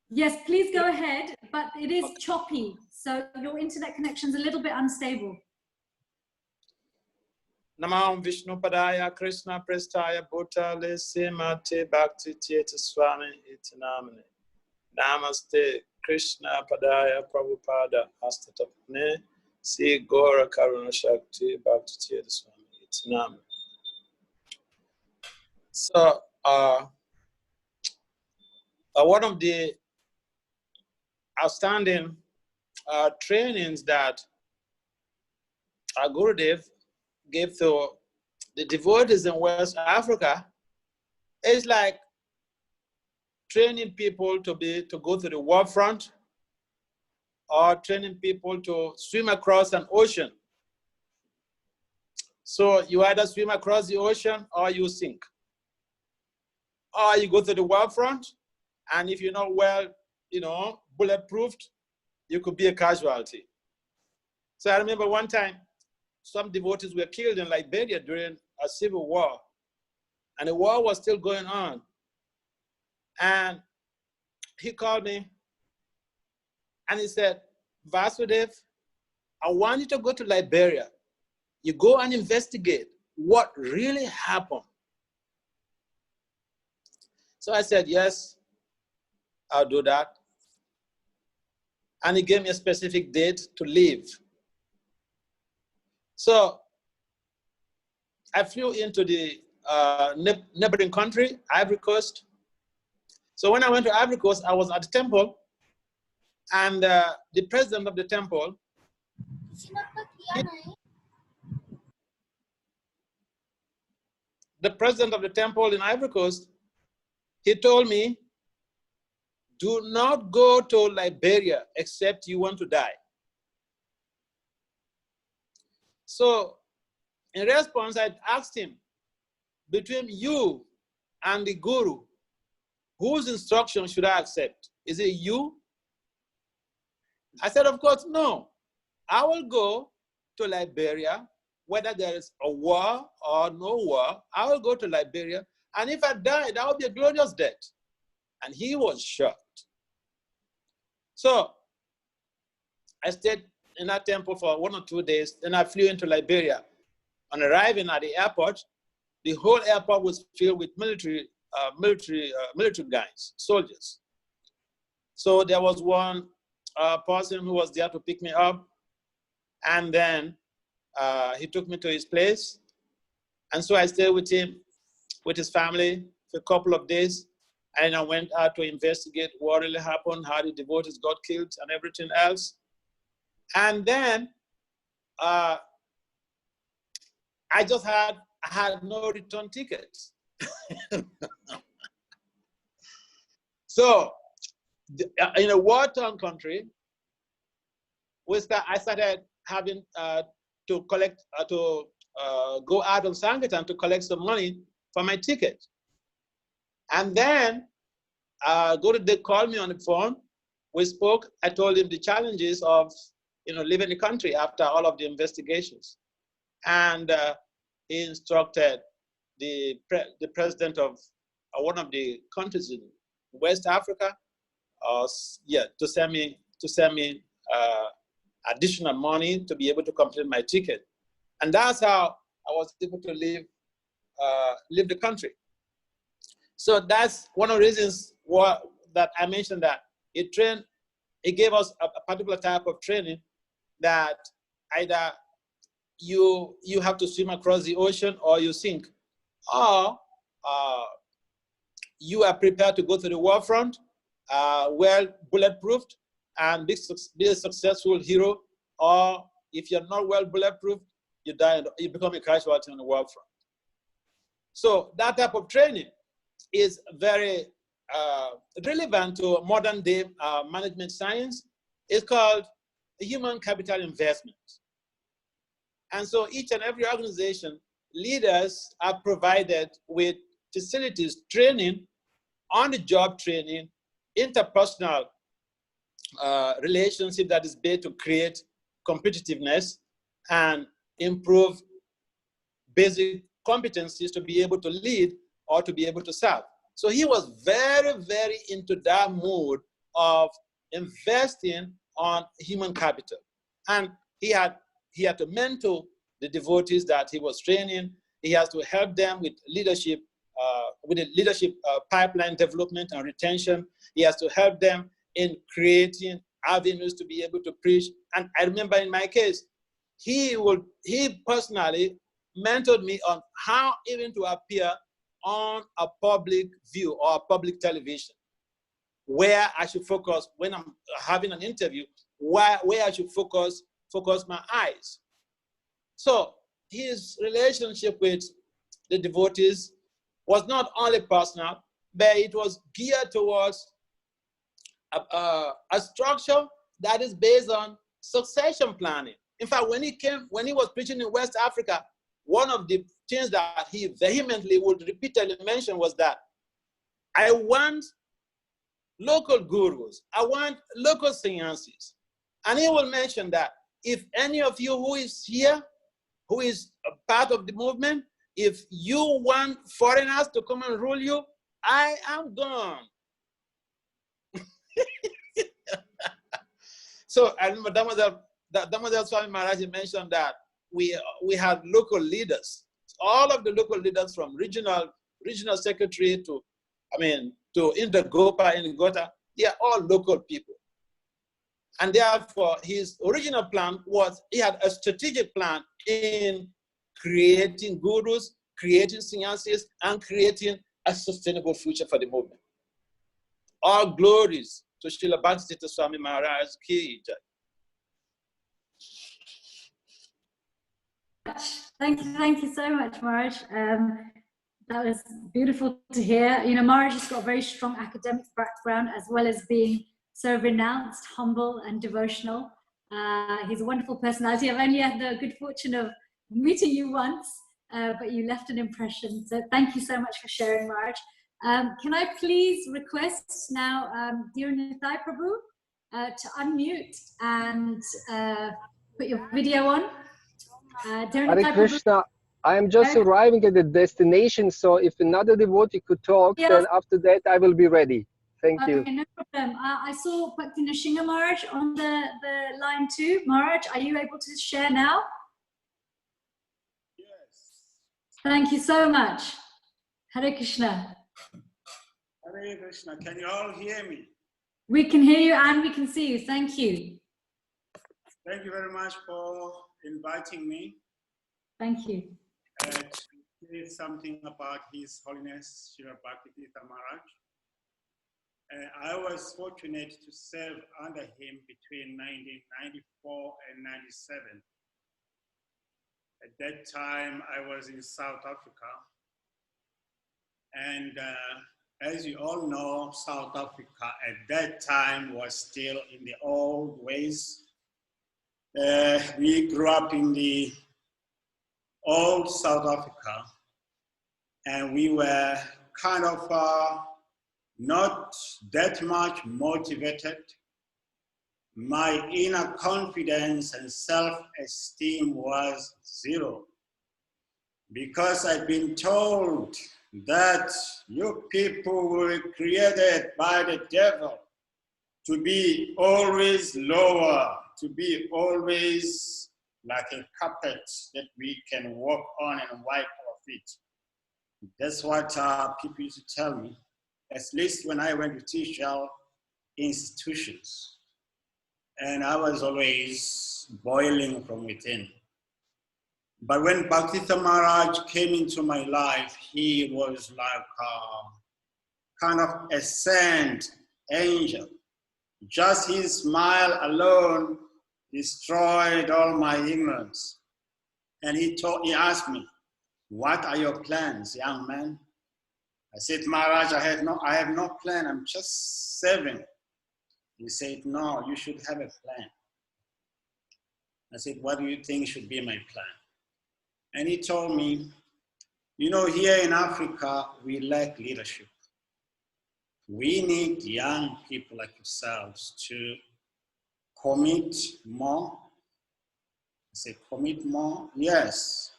Yes, please go ahead, but it is choppy, so your internet connection's a little bit unstable. Namam Vishnu Padaya Krishna Prestaya Bhutale Simate Bhakti Tirtha Swami Itinamane. Namaste Krishna Padaya Prabhupada Astatapne Si Gora Karuna Shakti Bhakti Tirtha Swami Itinamane. So, one of the outstanding trainings that our Gurudev gave to the devotees in West Africa is like training people to go to the war front, or training people to swim across an ocean. So you either swim across the ocean or you sink. Or you go to the war front, and if you're not well, bulletproofed, you could be a casualty. So I remember one time, some devotees were killed in Liberia during a civil war, and the war was still going on. And he called me, and he said, Vasudev, I want you to go to Liberia. You go and investigate what really happened. So I said, yes, I'll do that. And he gave me a specific date to leave. So I flew into the neighboring country, Ivory Coast. So when I went to Ivory Coast, I was at the temple, and the president of the temple, in Ivory Coast, he told me, do not go to Liberia except you want to die. So in response, I asked him, between you and the Guru, whose instruction should I accept? Is it you? I said, of course, no. I will go to Liberia, whether there is a war or no war. I will go to Liberia, and if I die, that will be a glorious death. And he was shocked. So I stayed in that temple for 1 or 2 days. Then I flew into Liberia. On arriving at the airport, the whole airport was filled with military guys, soldiers. So there was one person who was there to pick me up, and then he took me to his place. And so I stayed with him, with his family, for a couple of days. And I went out to investigate what really happened, how the devotees got killed and everything else. And then I just had no return tickets. So in a war-torn country, I started having to collect, go out on Sankirtan to collect some money for my ticket. And then they called me on the phone. We spoke. I told him the challenges of leaving the country after all of the investigations. And he instructed the president of one of the countries in West Africa, to send me additional money to be able to complete my ticket. And that's how I was able to leave the country. So that's one of the reasons that I mentioned that it gave us a particular type of training that either you have to swim across the ocean or you sink, or you are prepared to go to the war front, well bulletproofed, and be a successful hero, or if you're not well bulletproof, you die and you become a casualty on the war front. So that type of training is very relevant to modern day management science. It's called human capital investment. And so each and every organization, leaders are provided with facilities, training, on-the-job training, interpersonal relationship that is based to create competitiveness and improve basic competencies to be able to lead or to be able to serve. So he was very, very into that mood of investing on human capital. And he had to mentor the devotees that he was training. He has to help them with leadership, pipeline development and retention. He has to help them in creating avenues to be able to preach. And I remember in my case, he personally mentored me on how even to appear on a public view or a public television, where I should focus when I'm having an interview, where I should focus my eyes. So his relationship with the devotees was not only personal, but it was geared towards a structure that is based on succession planning. In fact, when he was preaching in West Africa, one of the things that he vehemently would repeatedly mention was that I want local gurus, I want local sciences. And he will mention that if any of you who is here, who is a part of the movement, if you want foreigners to come and rule you, I am gone. So I remember Damodar Swami Maharaj mentioned that we had local leaders. All of the local leaders from regional secretary to Indagopa, Ingota, they are all local people. And therefore, his original plan was, he had a strategic plan in creating gurus, creating sciences, and creating a sustainable future for the movement. All glories to Srila Bhakti Swami Maharaj Ki Jai. Thank you so much, Maharaj. That was beautiful to hear. You know, Maharaj has got a very strong academic background, as well as being so renounced, humble, and devotional. He's a wonderful personality. I've only had the good fortune of meeting you once, but you left an impression. So thank you so much for sharing, Maharaj. Can I please request now, dear Nitai Prabhu, to unmute and put your video on. Hare Krishna, I am just arriving at the destination, so if another devotee could talk, then after that I will be ready. Thank you. No problem. I saw Bhakti Nrsimha Maharaj on the line too. Maharaj, are you able to share now? Yes. Thank you so much. Hare Krishna. Hare Krishna. Can you all hear me? We can hear you and we can see you. Thank you. Thank you very much for inviting me. Thank you. To say something about His Holiness Srila Bhakti Tirtha Maharaj. I was fortunate to serve under him between 1994 and 97. At that time, I was in South Africa. And as you all know, South Africa at that time was still in the old ways. We grew up in the old South Africa, and we were kind of not that much motivated. My inner confidence and self-esteem was zero, because I've been told that you people were created by the devil to be always lower, to be always like a carpet that we can walk on and wipe our feet. That's what people used to tell me, at least when I went to teacher institutions. And I was always boiling from within. But when Bhakti Maharaj came into my life, he was like kind of a sent angel. Just his smile alone destroyed all my ignorance. And he asked me, "What are your plans, young man?" I said, "Maharaj, I have no plan. I'm just serving." He said, "No, you should have a plan." I said, "What do you think should be my plan?" And he told me, "You know, here in Africa, we lack leadership. We need young people like yourselves to commit more." I said, "Commit more?" "Yes."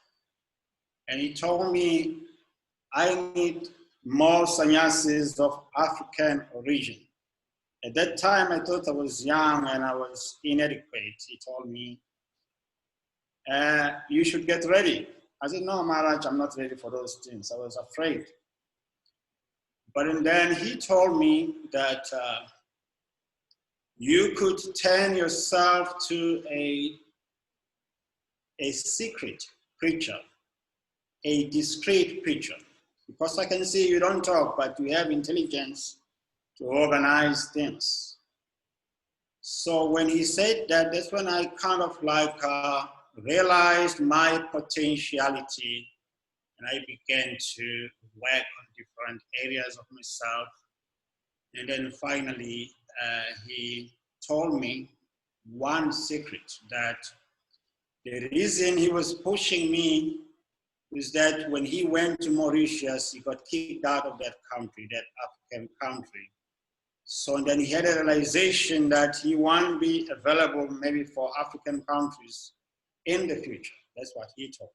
And he told me, "I need more sannyasis of African origin. At that time, I thought I was young and I was inadequate. He told me, you should get ready. I said, no, Maharaj, I'm not ready for those things. I was afraid. But then he told me that you could turn yourself to a secret preacher, a discreet preacher. Because I can see you don't talk, but you have intelligence to organize things. So when he said that, that's when I kind of like realized my potentiality, and I began to work on different areas of myself. And then finally, he told me one secret, that the reason he was pushing me is that when he went to Mauritius, he got kicked out of that country, that African country. So then he had a realization that he won't be available maybe for African countries in the future. That's what he told me.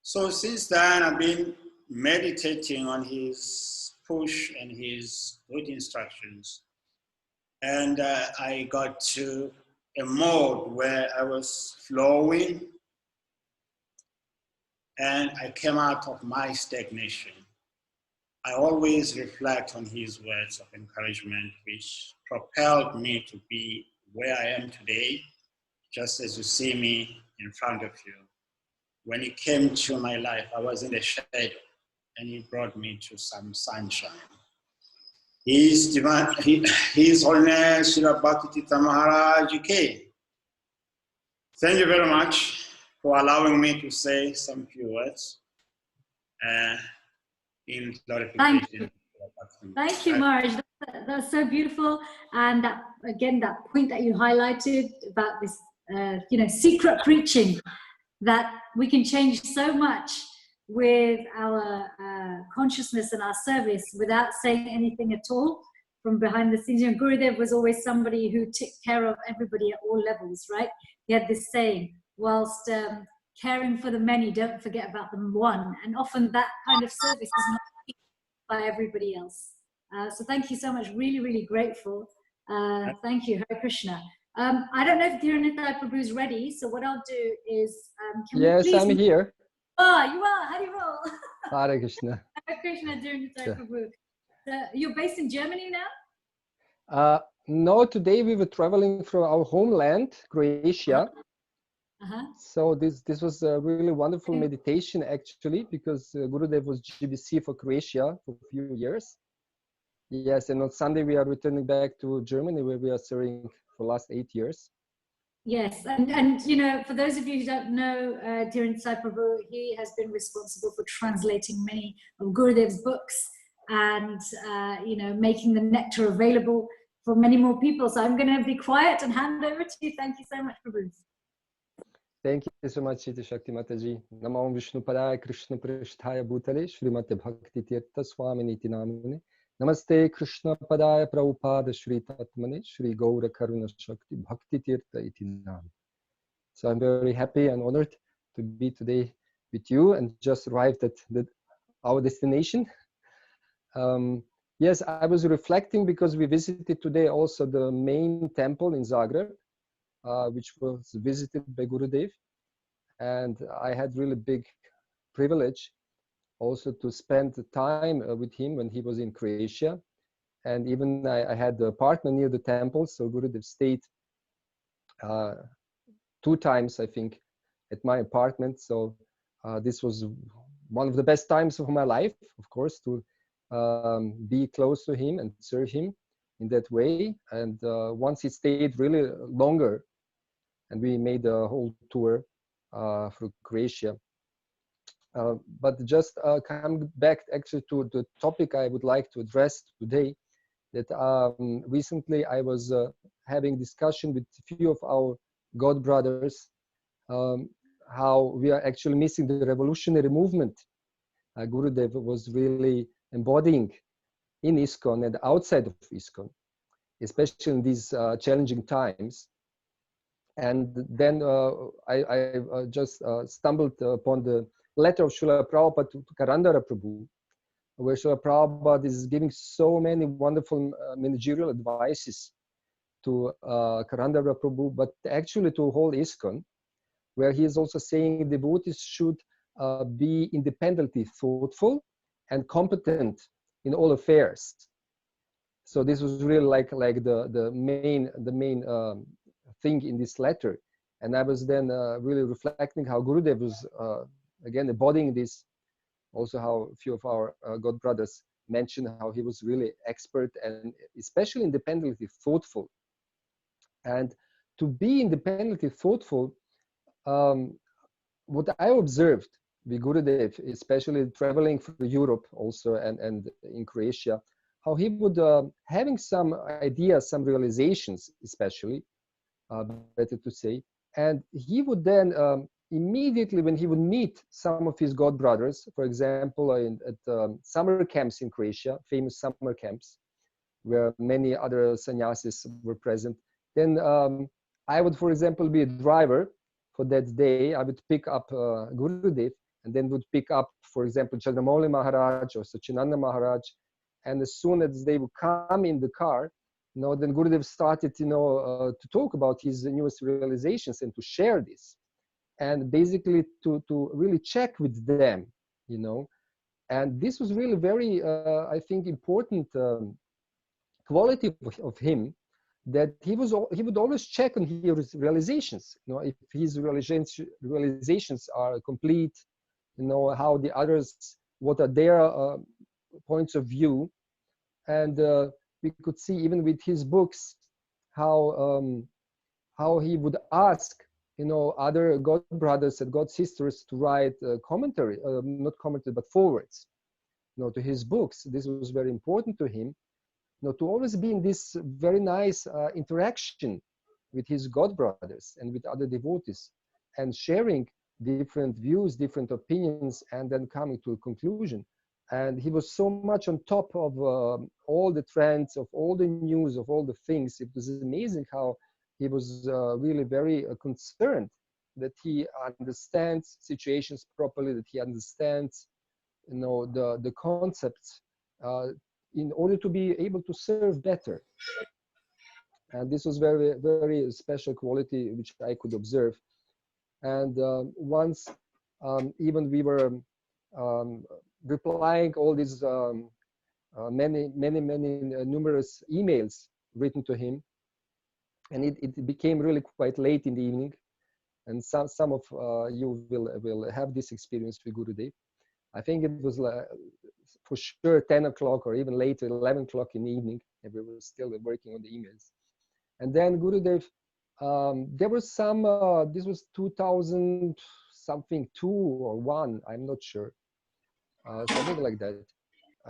So since then, I've been meditating on his push and his good instructions. And I got to a mode where I was flowing, and I came out of my stagnation. I always reflect on his words of encouragement, which propelled me to be where I am today, just as you see me in front of you. When he came to my life, I was in the shadow, and he brought me to some sunshine. His Holiness Srila Bhakti Tirtha Maharaj came. Thank you very much for allowing me to say some few words in glorification. Thank you, Maharaj. That's so beautiful. And that, again, that point that you highlighted about this, secret preaching, that we can change so much with our consciousness and our service without saying anything at all from behind the scenes. Gurudev was always somebody who took care of everybody at all levels, right? He had this saying, whilst caring for the many, don't forget about the one. And often that kind of service is not by everybody else. So thank you so much. Really, really grateful. Thank you. Hare Krishna. I don't know if Tirtha Prabhu is ready. So what I'll do is, yes, I'm here. Oh, you are. How do you roll? Hare Krishna. Hare Krishna, Tirtha Prabhu. You're based in Germany now? No, today we were traveling from our homeland, Croatia. So this was a really wonderful meditation, actually, because Gurudev was GBC for Croatia for a few years. Yes, and on Sunday we are returning back to Germany, where we are serving for the last 8 years. Yes, and for those of you who don't know Tirtha Prabhu, he has been responsible for translating many of Gurudev's books and making the nectar available for many more people. So I'm going to be quiet and hand over to you. Thank you so much, Prabhu. Thank you so much, Siddhi Shakti Mataji. Namo Vishnu Padaya Krishna Prishtaya Bhutale Srimate Bhakti Tirtha Swami Niti Namune. Namaste Krishna Padaya Prabhupada Shri Tatmane Shri Gaura Karuna Shakti Bhakti Tirtha Iti Nam. So I'm very happy and honored to be today with you and just arrived at our destination. Yes, I was reflecting because we visited today also the main temple in Zagreb, which was visited by Gurudev. And I had really big privilege also to spend the time with him when he was in Croatia. And even I had an apartment near the temple, so Gurudev stayed 2 times, I think, at my apartment. So this was one of the best times of my life, of course, to be close to him and serve him in that way. And once he stayed really longer, and we made a whole tour through Croatia. But just coming back actually to the topic I would like to address today, that recently I was having discussion with a few of our God brothers, how we are actually missing the revolutionary movement Gurudev was really embodying in ISKCON and outside of ISKCON, especially in these challenging times. And then I just stumbled upon the letter of Srila Prabhupada to Karandara Prabhu, where Srila Prabhupada is giving so many wonderful managerial advices to Karandara Prabhu, but actually to whole ISKCON, where he is also saying devotees should be independently thoughtful and competent in all affairs. So this was really like the main thing in this letter. And I was then really reflecting how Gurudev was again embodying this. Also how a few of our God brothers mentioned how he was really expert and especially independently thoughtful. And to be independently thoughtful, what I observed with Gurudev, especially traveling through Europe also and in Croatia, how he would having some ideas, some realizations, especially, better to say, and he would then immediately when he would meet some of his God brothers, for example, at summer camps in Croatia, famous summer camps, where many other sannyasis were present, then I would, for example, be a driver for that day. I would pick up Gurudev and then would pick up, for example, Chandramauli Maharaj or Sachinanda Maharaj. And as soon as they would come in the car, then Gurudev started, to talk about his newest realizations and to share this. And basically to really check with them, And this was really very, I think, important quality of him, that he would always check on his realizations, if his realizations are complete, how the others, what are their points of view. And we could see even with his books how he would ask other God brothers and God sisters to write commentary, not commentary but forwards to his books. This was very important to him, to always be in this very nice interaction with his God brothers and with other devotees, and sharing different views, different opinions, and then coming to a conclusion. And he was so much on top of all the trends, of all the news, of all the things. It was amazing how he was really very concerned that he understands situations properly, that he understands, the concepts in order to be able to serve better. And this was very, very special quality which I could observe. And once even we were replying all these many numerous emails written to him, and it became really quite late in the evening. And some of you will have this experience with Gurudev. I think it was for sure 10 o'clock or even later, 11 o'clock in the evening, and we were still working on the emails. And then Gurudev, there was some, this was 2000 something 2 or 1, I'm not sure, something like that,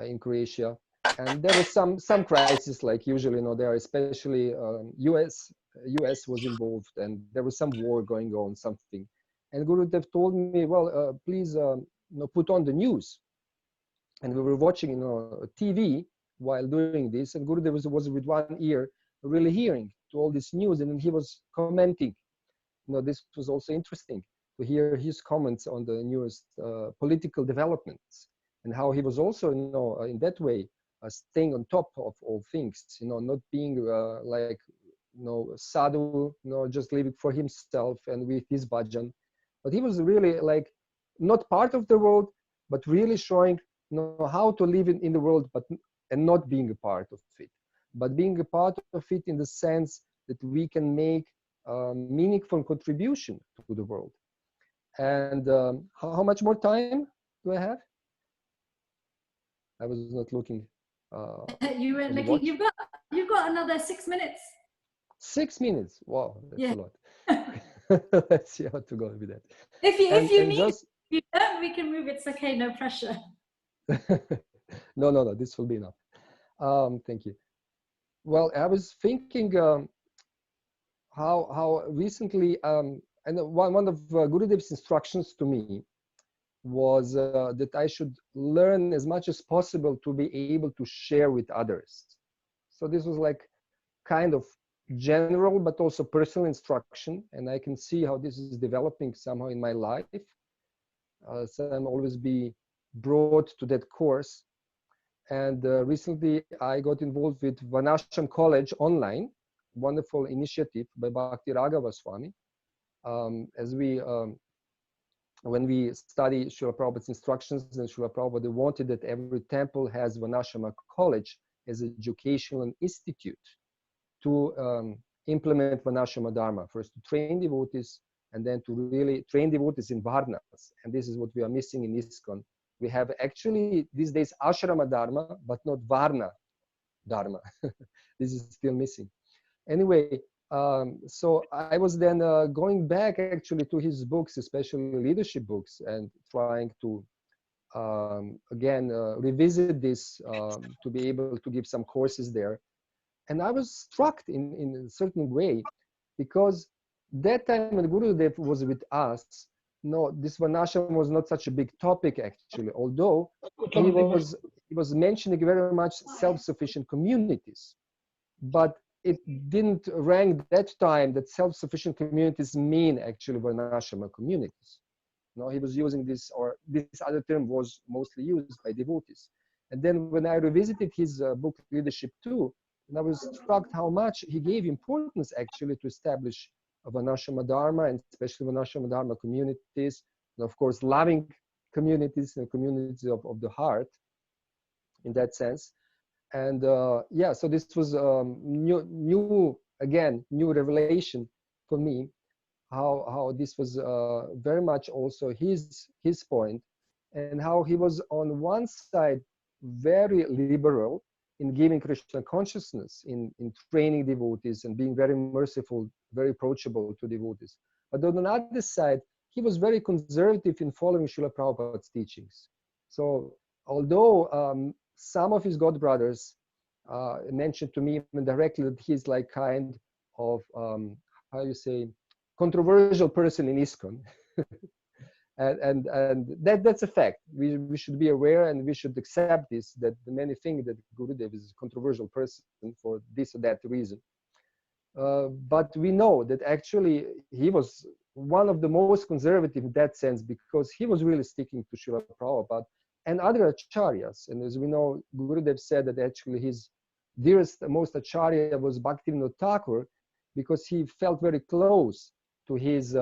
in Croatia. And there was some crisis, like usually, there are especially US was involved, and there was some war going on, something. And Gurudev told me, well, please, put on the news. And we were watching, TV while doing this, and Gurudev was with one ear really hearing to all this news, and then he was commenting. This was also interesting to hear his comments on the newest political developments, and how he was also, in that way, staying on top of all things, not being like, sadhu, just living for himself and with his bhajan, but he was really like not part of the world, but really showing, how to live in the world, and not being a part of it, but being a part of it in the sense that we can make a meaningful contribution to the world. And how much more time do I have? I was not looking. You were looking. You've got another 6 minutes. 6 minutes. Wow, that's a lot. Let's see how to go with that. If you need, if you don't, we can move. It's okay. No pressure. No. This will be enough. Thank you. Well, I was thinking how recently, and one of Gurudev's instructions to me was that I should learn as much as possible to be able to share with others. So this was like kind of general, but also personal instruction, and I can see how this is developing somehow in my life. So I'm always be brought to that course And recently I got involved with Vanasham College online, wonderful initiative by Bhakti Swami. As we, when we study Srila Prabhupada's instructions, and Srila Prabhupada wanted that every temple has Vanashama College as an educational institute to implement Vanashama Dharma, first to train devotees, and then to really train devotees in Varnas. And this is what we are missing in ISKCON. We have actually these days Ashrama Dharma, but not Varna Dharma. This is still missing. Anyway, so I was then going back actually to his books, especially leadership books, and trying to again revisit this to be able to give some courses there. And I was struck in a certain way, because that time when Gurudev was with us, no, this Vanasham was not such a big topic actually, although he was mentioning very much self-sufficient communities. But it didn't rank that time that self-sufficient communities mean actually Varnashama communities. No, he was using this, or this other term was mostly used by devotees. And then when I revisited his book Leadership 2, and I was struck how much he gave importance actually to establish a Varnashama Dharma, and especially Varnashama Dharma communities, and of course loving communities and communities of the heart in that sense. And yeah, so this was new revelation for me, how this was very much also his point, and how he was on one side very liberal in giving Krishna consciousness, in training devotees and being very merciful, very approachable to devotees. But on the other side, he was very conservative in following Srila Prabhupada's teachings. So although some of his god brothers mentioned to me directly that he's like kind of, how you say, controversial person in ISKCON. and that's a fact. We should be aware, and we should accept this, that many think that Gurudev is a controversial person for this or that reason. But we know that actually he was one of the most conservative in that sense, because he was really sticking to Srila Prabhupada and other acharyas. And as we know, Gurudev said that actually his dearest, most acharya was Bhaktivinoda Thakur, because he felt very close to his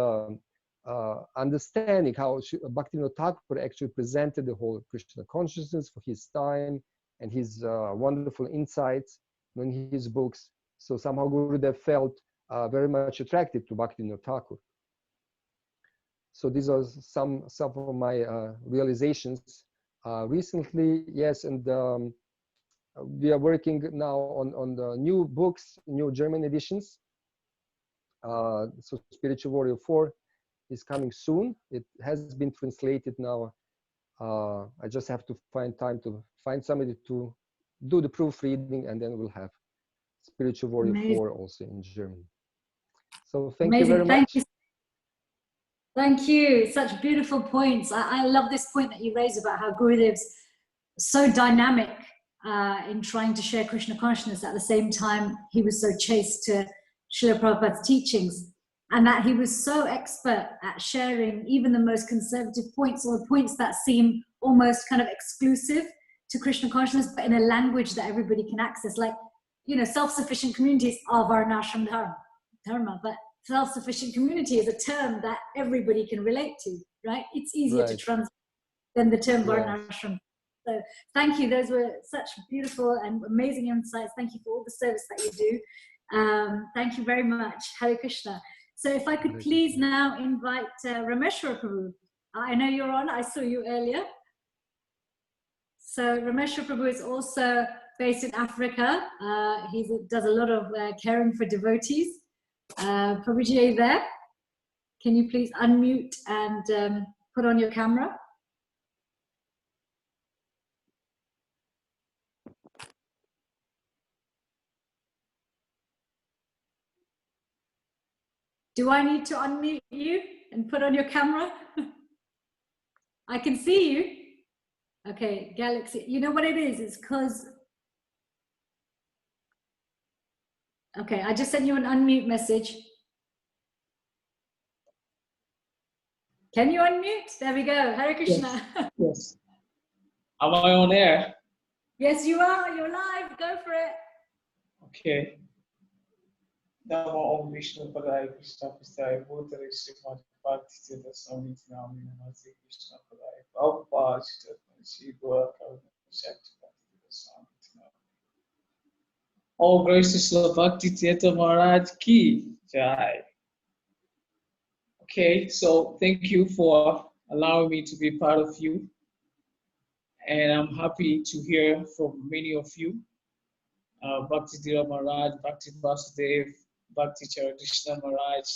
understanding how Bhaktivinoda Thakur actually presented the whole Krishna consciousness for his time, and his wonderful insights in his books. So somehow Gurudev felt very much attracted to Bhaktivinoda Thakur. So these are some of my realizations recently. Yes, and we are working now on the new books, new German editions. So Spiritual Warrior 4 is coming soon. It has been translated now. I just have to find time to find somebody to do the proofreading, and then we'll have Spiritual Warrior 4 also in German. So thank you very much. Thank you. Such beautiful points. I love this point that you raised about how Gurudev's so dynamic in trying to share Krishna consciousness. At the same time, he was so chaste to Srila Prabhupada's teachings, and that he was so expert at sharing even the most conservative points, or points that seem almost kind of exclusive to Krishna consciousness, but in a language that everybody can access. Like, you know, self-sufficient communities are Varnashram Dharma, but self-sufficient community is a term that everybody can relate to, right? It's easier to translate than the term Varnashram. So thank you. Those were such beautiful and amazing insights. Thank you for all the service that you do. Thank you very much. Hare Krishna. So if I could please now invite Rameshwar Prabhu. I know you're on. I saw you earlier. So Rameshwar Prabhu is also based in Africa. He does a lot of caring for devotees. Prabhuji, are you there? Can you please unmute and put on your camera? Do I need to unmute you and put on your camera? I can see you. Okay, Galaxy. You know what it is? It's because... Okay, I just sent you an unmute message. Can you unmute? There we go. Hare Krishna. Yes. Am I on air? Yes, you are. You're live. Go for it. Okay. Dama Om Vishnu Padai Krishna Pistai Bhutare Srimad Bhakti Tirtha Swami Nami Namaste Krishna Padai Prabhupada Shri Gora Karuna Shakti Bhakti Tirtha Swami Nami. All gracious Lord Bhakti Tirtha Maharaj Ki Jai. Okay, so thank you for allowing me to be part of you. And I'm happy to hear from many of you. Bhakti Dhira Maharaj, Bhakti Vasudev, Bhakti Charadishna Maharaj,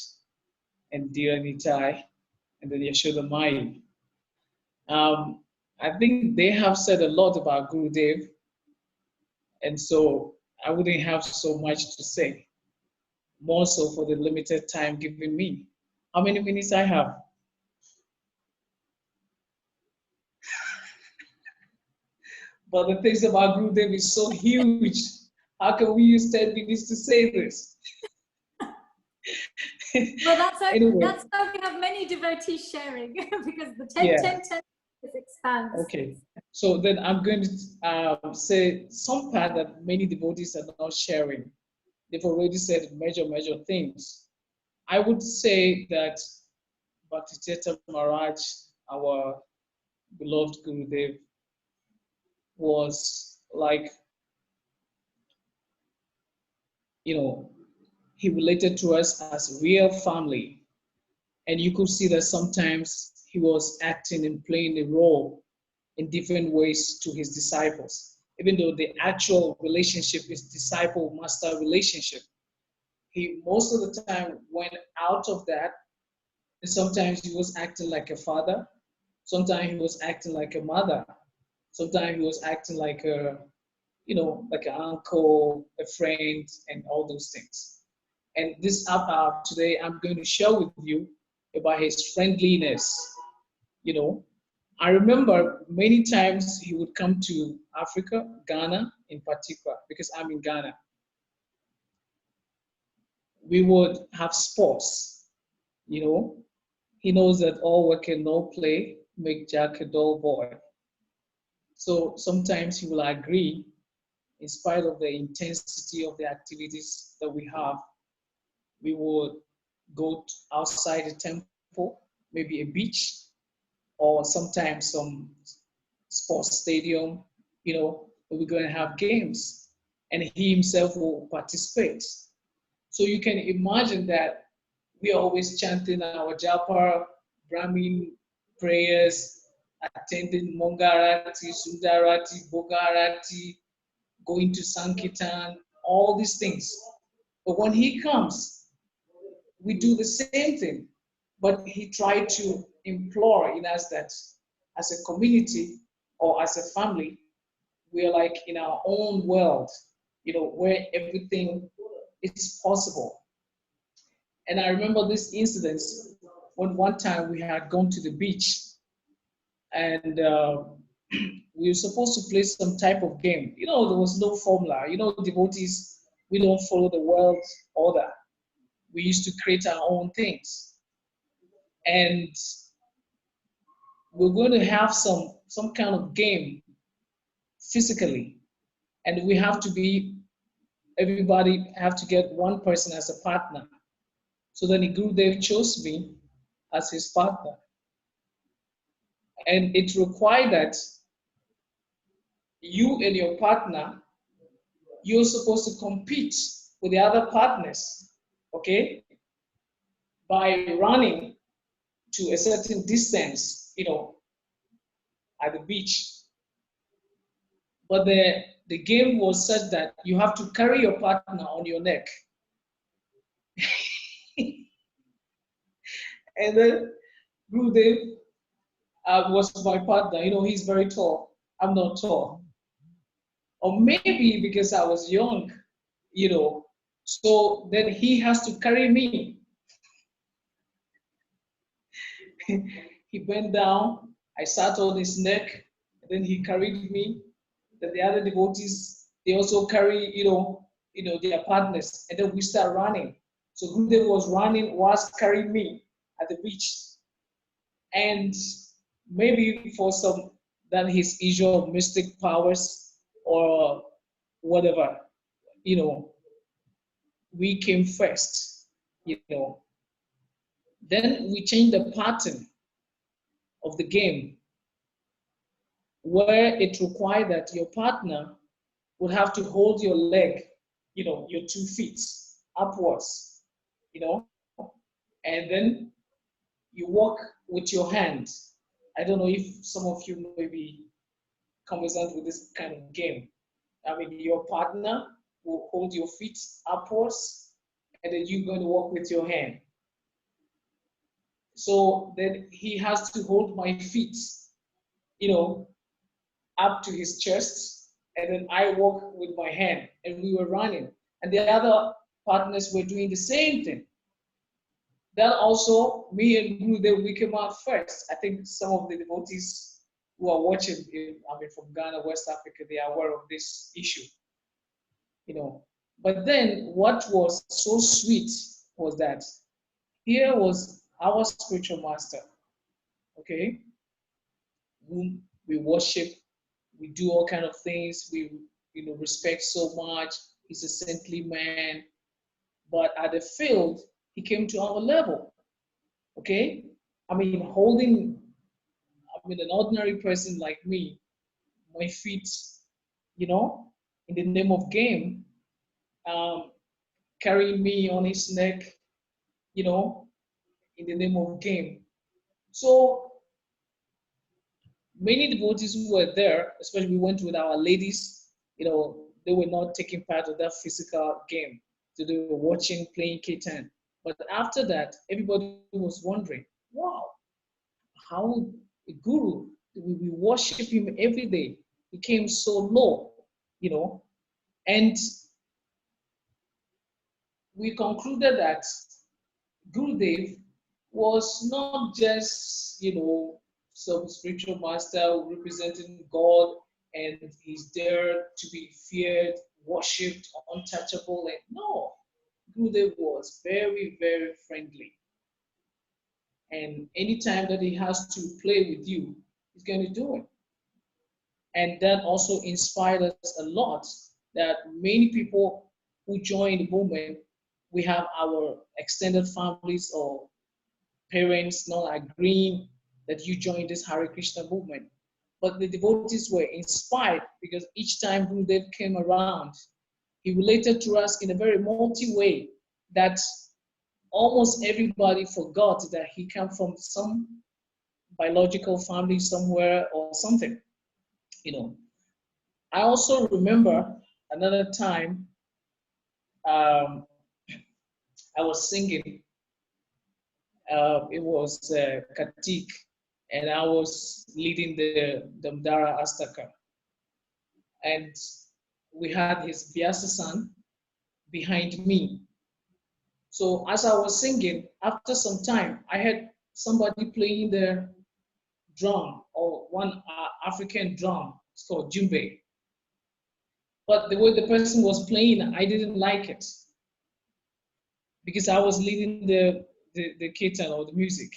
and Dhira Nitai, and then Yashoda Mai. I think they have said a lot about Gurudev, and so I wouldn't have so much to say, more so for the limited time given me. How many minutes I have? But the things about Gurudev is so huge. How can we use 10 minutes to say this? Well, that's how, anyway. That's how we have many devotees sharing because the 10 expands. Okay, so then I'm going to say some part that many devotees are not sharing. They've already said major things. I would say that Bhakti Tirtha Maharaj, our beloved Gurudev, was like, you know, he related to us as real family. And you could see that sometimes he was acting and playing a role in different ways to his disciples. Even though the actual relationship is disciple-master relationship, he most of the time went out of that. And sometimes he was acting like a father. Sometimes he was acting like a mother. Sometimes he was acting like a, you know, like an uncle, a friend, and all those things. And this today, I'm going to share with you about his friendliness. You know, I remember many times he would come to Africa, Ghana in particular, because I'm in Ghana. We would have sports, you know. He knows that all work and no play make Jack a dull boy. So sometimes he will agree, in spite of the intensity of the activities that we have, we would go outside the temple, maybe a beach, or sometimes some sports stadium, you know, where we're going to have games, and he himself will participate. So you can imagine that we are always chanting our Japa, Brahmin prayers, attending Mongarati, Sundarati, Bogarati, going to Sankirtan, all these things. But when he comes, we do the same thing. But he tried to implore in us that as a community or as a family, we are like in our own world, you know, where everything is possible. And I remember this incident when one time we had gone to the beach and we were supposed to play some type of game. You know, there was no formula. You know, devotees, we don't follow the world order. We used to create our own things. And we're going to have some kind of game physically. And we have to be, everybody have to get one person as a partner. So then Gurudev chose me as his partner. And it required that you and your partner, you're supposed to compete with the other partners, okay? By running to a certain distance, you know, at the beach. But the game was such that you have to carry your partner on your neck. And then Gurudev was my partner. You know, he's very tall. I'm not tall. Or maybe because I was young, you know, so then he has to carry me. He bent down, I sat on his neck, and then he carried me. Then the other devotees, they also carry, you know, their partners, and then we start running. So Gurudev was running, was carrying me at the beach. And maybe for some, than his usual mystic powers, or whatever, you know, we came first, you know. Then we changed the pattern of the game where it required that your partner would have to hold your leg, you know, your 2 feet upwards, you know, and then you walk with your hand. I don't know if some of you may be conversant with this kind of game. I mean, your partner will hold your feet upwards, and then you're going to walk with your hand. So then he has to hold my feet, you know, up to his chest, and then I walk with my hand, and we were running. And the other partners were doing the same thing. Then also, me and Gurudev, we came out first. I think some of the devotees who are watching, I mean, from Ghana, West Africa, they are aware of this issue, you know. But then what was so sweet was that here was our spiritual master, okay, whom we worship, we do all kind of things, we, you know, respect so much. He's a saintly man, but at the field, he came to our level, okay? I mean, holding, I mean, an ordinary person like me, my feet, you know, in the name of game, carrying me on his neck, you know, in the name of game. So many devotees who were there, especially we went with our ladies, you know, they were not taking part of that physical game. So they were watching, playing K10. But after that, everybody was wondering, wow, how a guru, we worship him every day, he came so low, you know. And we concluded that Gurudev was not just, you know, some spiritual master representing God and he's there to be feared, worshipped, untouchable. And no, Gurudev was very, very friendly. And anytime that he has to play with you, he's going to do it. And that also inspired us a lot, that many people who join the movement, we have our extended families or parents not agreeing that you join this Hare Krishna movement. But the devotees were inspired because each time Gurudev came around, he related to us in a very multi way that almost everybody forgot that he came from some biological family somewhere or something, you know. I also remember another time I was singing. It was Kartik, and I was leading the Damdara Astaka. And we had his Vyasa-san behind me. So as I was singing, after some time, I had somebody playing the drum, or one African drum. It's called djembe. But the way the person was playing, I didn't like it because I was leading the kirtan or the music.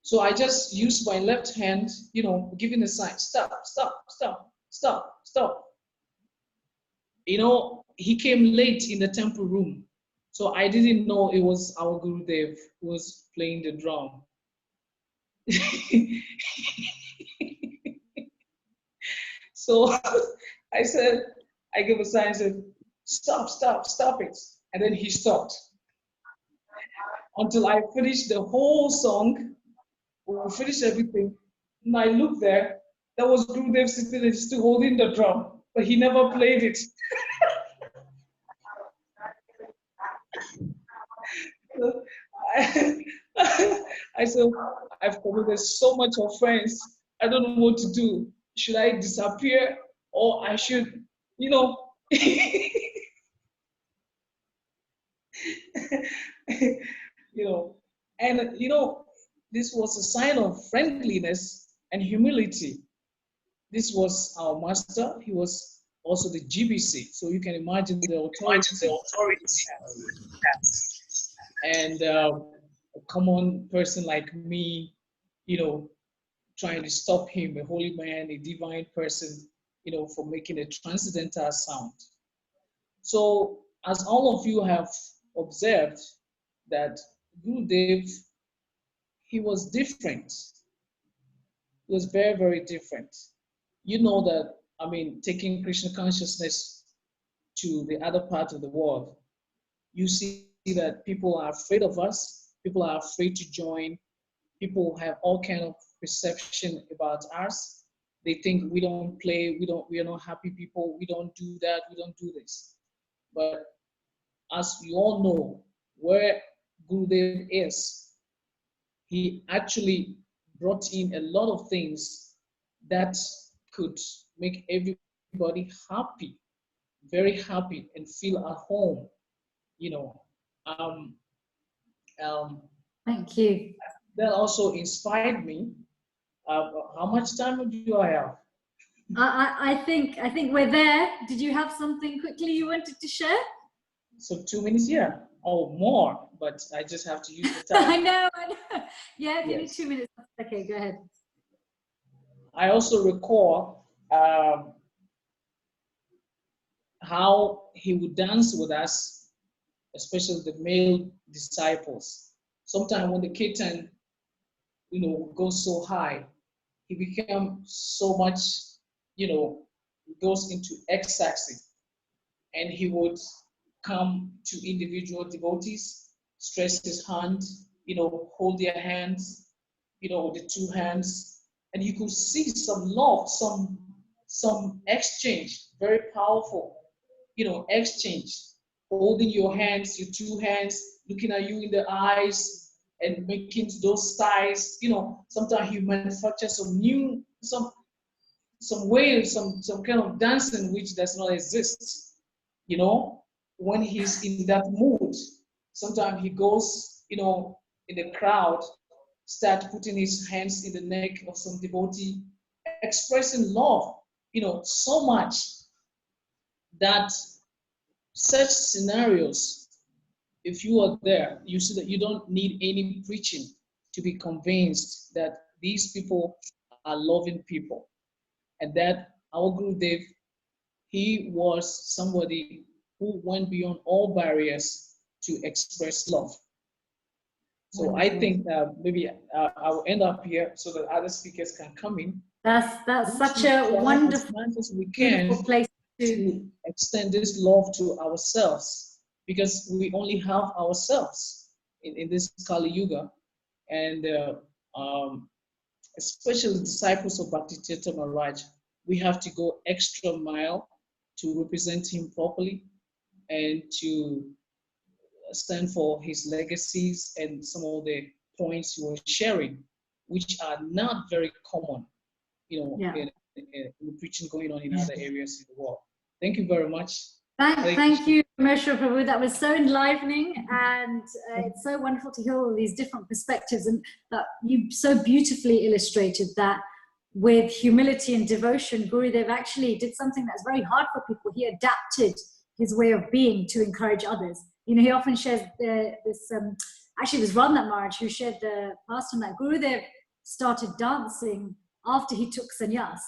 So I just used my left hand, you know, giving a sign, stop, stop, stop, stop, stop. You know, he came late in the temple room. So I didn't know it was our Gurudev who was playing the drum. So I said, I gave a sign, I said, stop, stop, stop it. And then he stopped. Until I finished the whole song, we finished everything. And I looked there, that was Gurudev sitting there still holding the drum, but he never played it. So I said, I've committed so much offense. I don't know what to do. Should I disappear or I should, you know, you know, and you know, this was a sign of friendliness and humility. This was our master. He was also the GBC, so you can imagine the authority. And a common person like me, you know, trying to stop him, a holy man, a divine person, for making a transcendental sound. So as all of you have observed that Gurudev, he was different. He was very, very different. You know that, I mean, taking Krishna consciousness to the other part of the world, you see that people are afraid of us, people are afraid to join, people have all kind of perception about us. They think we don't play, we are not happy people, we don't do that, we don't do this. But as you all know, where Gurudev is, he actually brought in a lot of things that could make everybody happy, very happy, and feel at home. Thank you. That also inspired me. How much time do I have? I think we're there. Did you have something quickly you wanted to share? So 2 minutes, yeah, or more, but I just have to use the time. I know. Yeah, if you need Yes. 2 minutes. Okay, go ahead. I also recall how he would dance with us, especially the male disciples. Sometimes when the kitten, goes so high, he became so much, goes into ecstasy, and he would come to individual devotees, stretch his hand, hold their hands, with the two hands, and you could see some love, some exchange, very powerful, exchange, holding your hands, your two hands, looking at you in the eyes, and making those sighs. Sometimes he manufactures some ways, some kind of dancing which does not exist. When he's in that mood, sometimes he goes, in the crowd, start putting his hands in the neck of some devotee, expressing love, so much that such scenarios, if you are there, you see that you don't need any preaching to be convinced that these people are loving people, and that our Gurudev, he was somebody who went beyond all barriers to express love. So I think maybe I will end up here so that other speakers can come in. That's such a wonderful, as we can place to extend this love to ourselves, because we only have ourselves in this Kali Yuga, and especially disciples of Bhakti Tirtha Maharaj, we have to go extra mile to represent him properly and to stand for his legacies and some of the points he was sharing, which are not very common, in the preaching going on in other areas in the world. Thank you very much. Thank you, Rameshwar Prabhu. That was so enlivening, and it's so wonderful to hear all these different perspectives, and that you so beautifully illustrated that with humility and devotion, Gurudev actually did something that's very hard for people. He adapted his way of being to encourage others. He often shares actually it was Ramnath Maharaj who shared the pastime that Gurudev started dancing after he took sannyas,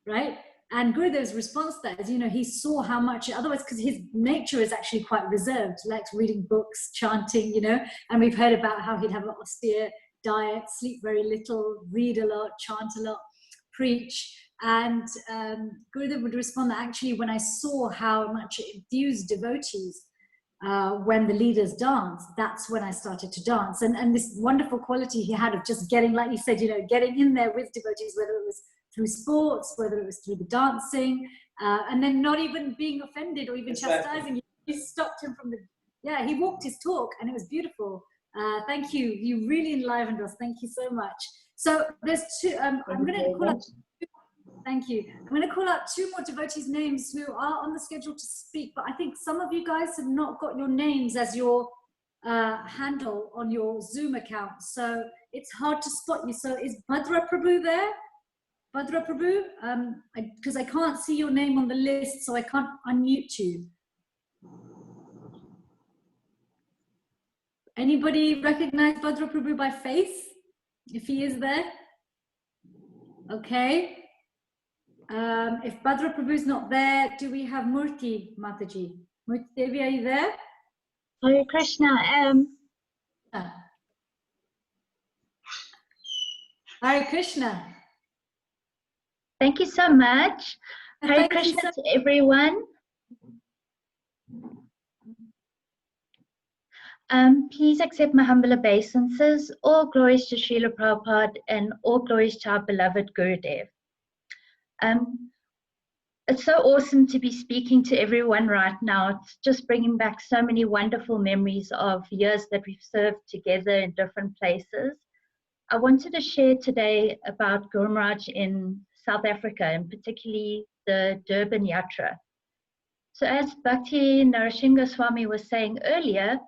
right? And Gurudev's response to that is, he saw how much, otherwise, because his nature is actually quite reserved, likes reading books, chanting, and we've heard about how he'd have an austere diet, sleep very little, read a lot, chant a lot, preach. And Gurudev would respond that actually when I saw how much it infused devotees when the leaders dance, that's when I started to dance. And this wonderful quality he had of just getting, like you said, getting in there with devotees, whether it was through sports, whether it was through the dancing, and then not even being offended or even chastising you. He stopped him from he walked his talk, and it was beautiful. Thank you. You really enlivened us. Thank you so much. So there's two, I'm going to call up, thank you. I'm going to call out two more devotees' names who are on the schedule to speak, but I think some of you guys have not got your names as your handle on your Zoom account, so it's hard to spot you. So is Bhadra Prabhu there? Bhadra Prabhu? Because I can't see your name on the list, so I can't unmute you. Anybody recognize Bhadra Prabhu by face? If he is there? Okay. If Bhadra Prabhu's not there, do we have Murti Mataji? Murti Devi, are you there? Hare Krishna. Hare Krishna. Thank you so much. Hare Krishna to everyone. Please accept my humble obeisances. All glories to Srila Prabhupada and all glories to our beloved Gurudev. It's so awesome to be speaking to everyone right now. It's just bringing back so many wonderful memories of years that we've served together in different places. I wanted to share today about Guru Maharaj in South Africa, and particularly the Durban Yatra. So as Bhakti Narasingha Swami was saying earlier,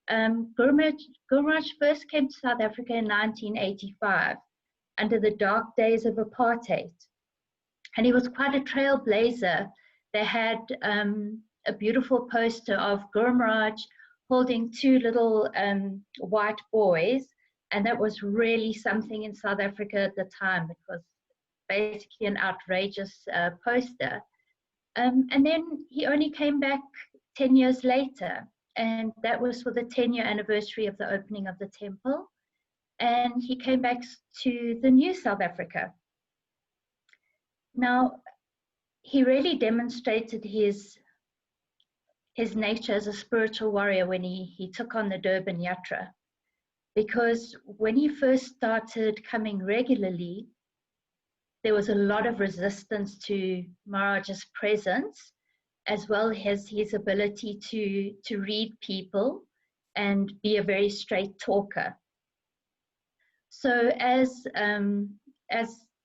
Guru Maharaj first came to South Africa in 1985 under the dark days of apartheid. And he was quite a trailblazer. They had a beautiful poster of Guru Maharaj holding two little white boys. And that was really something in South Africa at the time. It was basically an outrageous poster. And then he only came back 10 years later. And that was for the 10-year anniversary of the opening of the temple. And he came back to the new South Africa. Now, he really demonstrated his nature as a spiritual warrior when he took on the Durban Yatra. Because when he first started coming regularly, there was a lot of resistance to Maharaj's presence, as well as his ability to read people and be a very straight talker. So as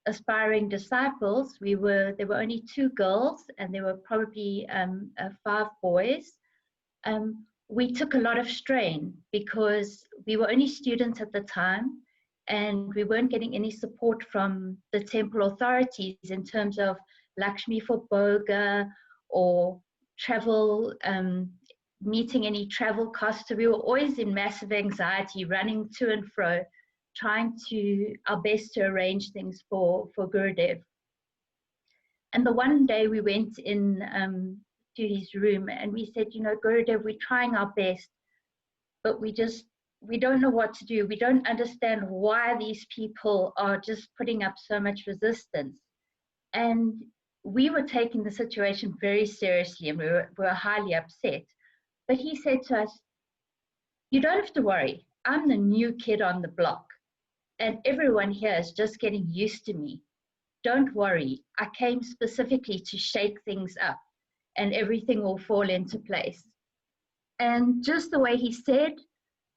aspiring disciples, there were only 2 girls and there were probably 5 boys. We took a lot of strain because we were only students at the time and we weren't getting any support from the temple authorities in terms of Lakshmi for Boga or travel, meeting any travel costs. So we were always in massive anxiety, running to and fro, trying our best to arrange things for Gurudev. And the one day we went in to his room and we said, you know, Gurudev, we're trying our best, but we don't know what to do. We don't understand why these people are just putting up so much resistance. And we were taking the situation very seriously and we were highly upset. But he said to us, you don't have to worry. I'm the new kid on the block. And everyone here is just getting used to me. Don't worry, I came specifically to shake things up and everything will fall into place. And just the way he said,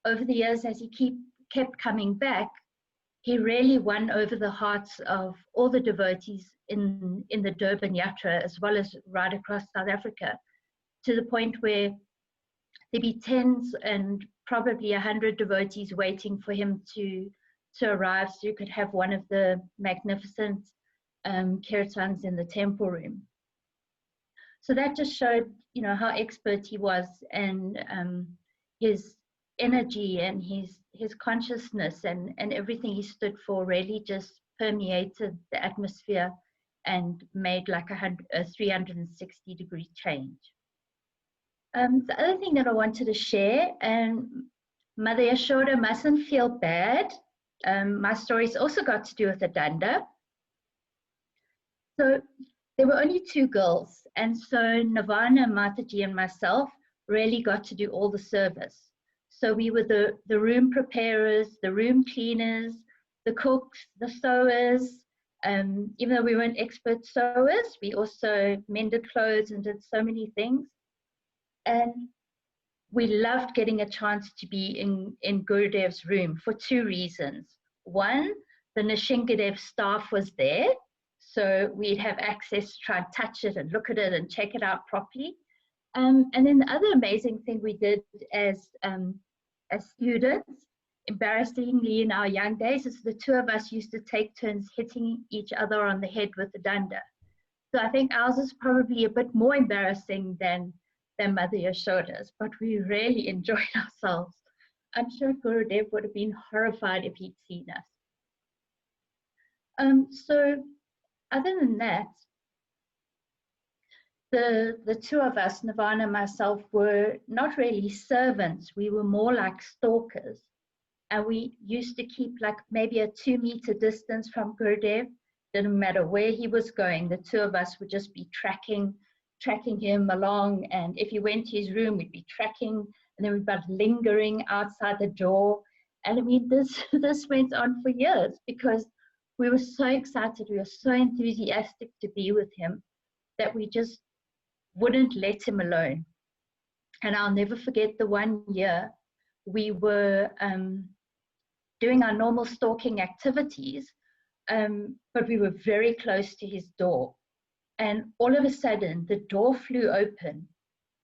over the years as he kept coming back, he really won over the hearts of all the devotees in the Durban Yatra, as well as right across South Africa, to the point where there'd be tens and probably 100 devotees waiting for him to arrive so you could have one of the magnificent kirtans in the temple room. So that just showed, you know, how expert he was, and his energy and his consciousness and everything he stood for really just permeated the atmosphere and made like a 360-degree change. The other thing that I wanted to share, and Mother Yashoda mustn't feel bad. My stories also got to do with the danda. So there were only 2 girls, and so Nirvana, Mataji, and myself really got to do all the service. So we were the room preparers, the room cleaners, the cooks, the sewers. Even though we weren't expert sewers, we also mended clothes and did so many things. And we loved getting a chance to be in Gurudev's room for 2 reasons. One, the Nishingadev staff was there, so we'd have access to try and touch it and look at it and check it out properly. And then the other amazing thing we did as students, embarrassingly in our young days, is the 2 of us used to take turns hitting each other on the head with the danda. So I think ours is probably a bit more embarrassing than Mother Yashoda's, but we really enjoyed ourselves. I'm sure Gurudev would have been horrified if he'd seen us. So other than that, the two of us, Nirvana and myself, were not really servants. We were more like stalkers. And we used to keep like maybe a 2-meter distance from Gurudev. Didn't matter where he was going. The two of us would just be tracking him along. And if he went to his room, we'd be tracking. And then we'd be lingering outside the door. And I mean, this went on for years because we were so excited. We were so enthusiastic to be with him that we just wouldn't let him alone. And I'll never forget the one year we were doing our normal stalking activities, but we were very close to his door. And all of a sudden, the door flew open,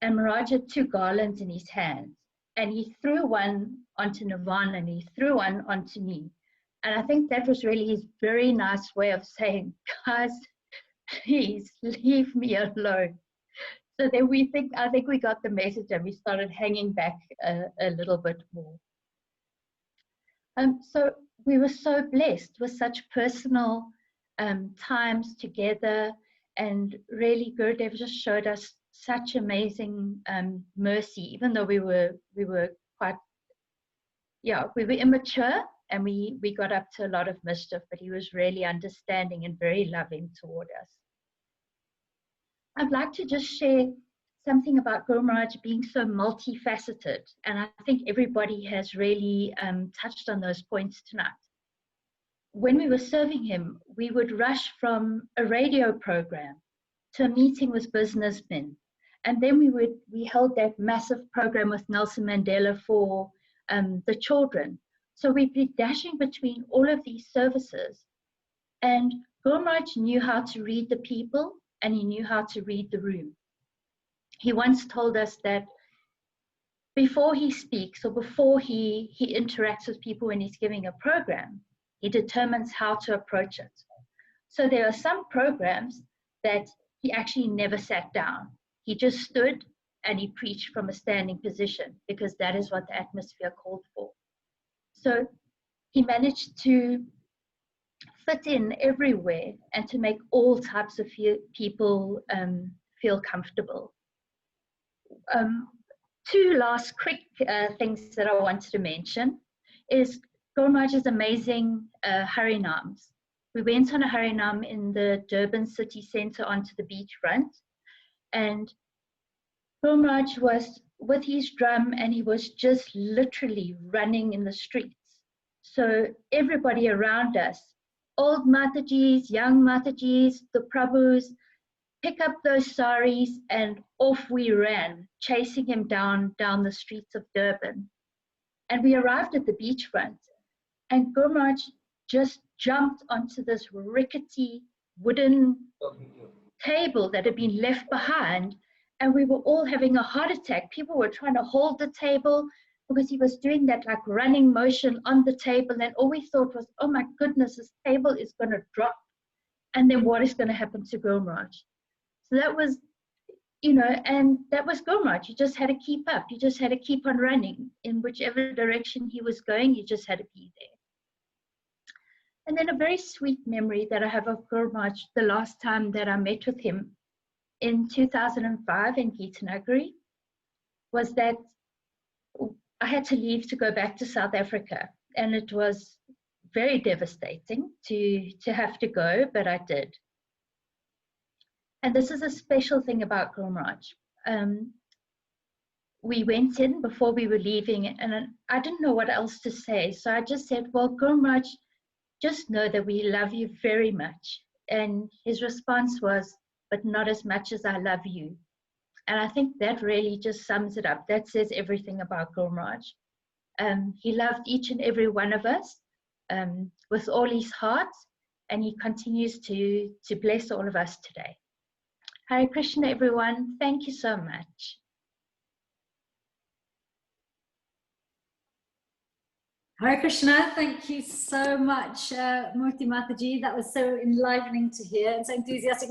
and Maharaj had 2 garlands in his hands. And he threw one onto Nirvana, and he threw one onto me. And I think that was really his very nice way of saying, guys, please leave me alone. So then I think we got the message and we started hanging back a little bit more. So we were so blessed with such personal times together, and really Gurudev just showed us such amazing mercy, even though we were quite, we were immature and we got up to a lot of mischief, but he was really understanding and very loving toward us. I'd like to just share something about Guru Maharaj being so multifaceted, and I think everybody has really touched on those points tonight. When we were serving him, we would rush from a radio program to a meeting with businessmen, and then we held that massive program with Nelson Mandela for the children. So we'd be dashing between all of these services, and Guru Maharaj knew how to read the people and he knew how to read the room. He once told us that before he speaks or before he interacts with people when he's giving a program, he determines how to approach it. So there are some programs that he actually never sat down. He just stood and he preached from a standing position because that is what the atmosphere called for. So he managed to fit in everywhere and to make all types of people feel comfortable. 2 last quick things that I wanted to mention is Guru Maharaj's amazing Harinams. We went on a Harinam in the Durban city centre onto the beachfront, and Guru Maharaj was with his drum and he was just literally running in the streets. So everybody around us, old Matajis, young Matajis, the Prabhus, pick up those saris and off we ran, chasing him down the streets of Durban. And we arrived at the beachfront and Guru Maharaj just jumped onto this rickety wooden table that had been left behind, and we were all having a heart attack. People were trying to hold the table because he was doing that like running motion on the table, and all we thought was, oh my goodness, this table is going to drop, and then what is going to happen to Guru Maharaj? So that was, and that was Guru Maharaj. You just had to keep up. You just had to keep on running. In whichever direction he was going, you just had to be there. And then a very sweet memory that I have of Guru Maharaj, the last time that I met with him in 2005 in Gitanagari, was that I had to leave to go back to South Africa. And it was very devastating to have to go, but I did. And this is a special thing about Guru Maharaj. We went in before we were leaving, and I didn't know what else to say. So I just said, well, Guru Maharaj, just know that we love you very much. And his response was, but not as much as I love you. And I think that really just sums it up. That says everything about Guru Maharaj. He loved each and every one of us with all his heart, and he continues to bless all of us today. Hare Krishna, everyone. Thank you so much. Hare Krishna, thank you so much, Murti Mataji. That was so enlivening to hear and so enthusiastic.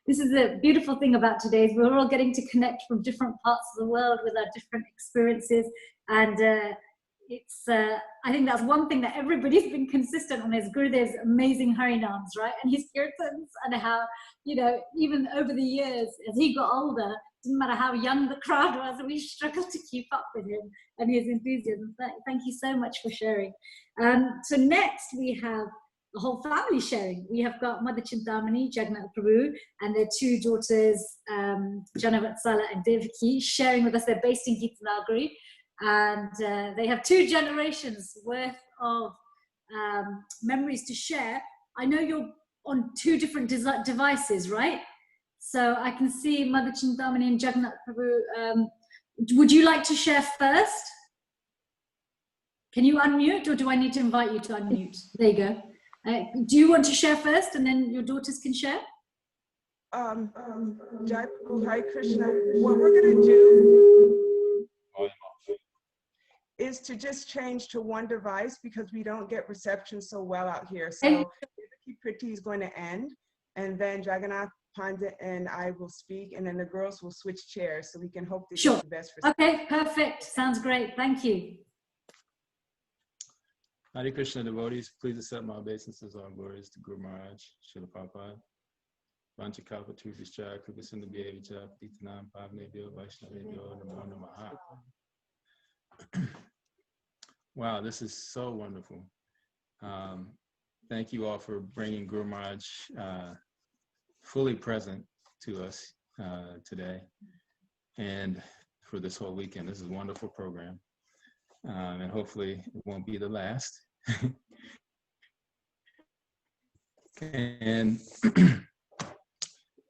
This is the beautiful thing about today, is we're all getting to connect from different parts of the world with our different experiences. And it's I think that's one thing that everybody's been consistent on is Gurudev's amazing Harinams, right? And his kirtans, and how, you know, even over the years, as he got older, didn't matter how young the crowd was, we struggled to keep up with him and his enthusiasm. Thank you so much for sharing. So next we have the whole family sharing. We have got Mother Chintamani, Jagannath Prabhu, and their two daughters, Janavatsala and Devaki, sharing with us. They're based in Geetanagari, and they have 2 generations worth of memories to share. I know you're on 2 different devices, right? So I can see Mother Chintamani and Jagannath Prabhu. Would you like to share first? Can you unmute, or do I need to invite you to unmute? There you go. Do you want to share first, and then your daughters can share? Jai Prabhu, Hare Krishna. What we're going to do is to just change to 1 device because we don't get reception so well out here. So Priti is going to end, and then Jagannath Pandit and I will speak, and then the girls will switch chairs so we can hope to get the best reception. Okay, perfect. Sounds great. Thank you. Hare Krishna devotees, please accept my obeisances, all glories to Guru Maharaj, Srila Prabhupada. Vanchakalpa Turvischa, Kripasinda Bhyavicha, Titanam Pavnebhyo, Vaishnavebhyo, Namo Namaha. Wow, this is so wonderful. Thank you all for bringing Guru Maharaj fully present to us today and for this whole weekend. This is a wonderful program. And hopefully it won't be the last. And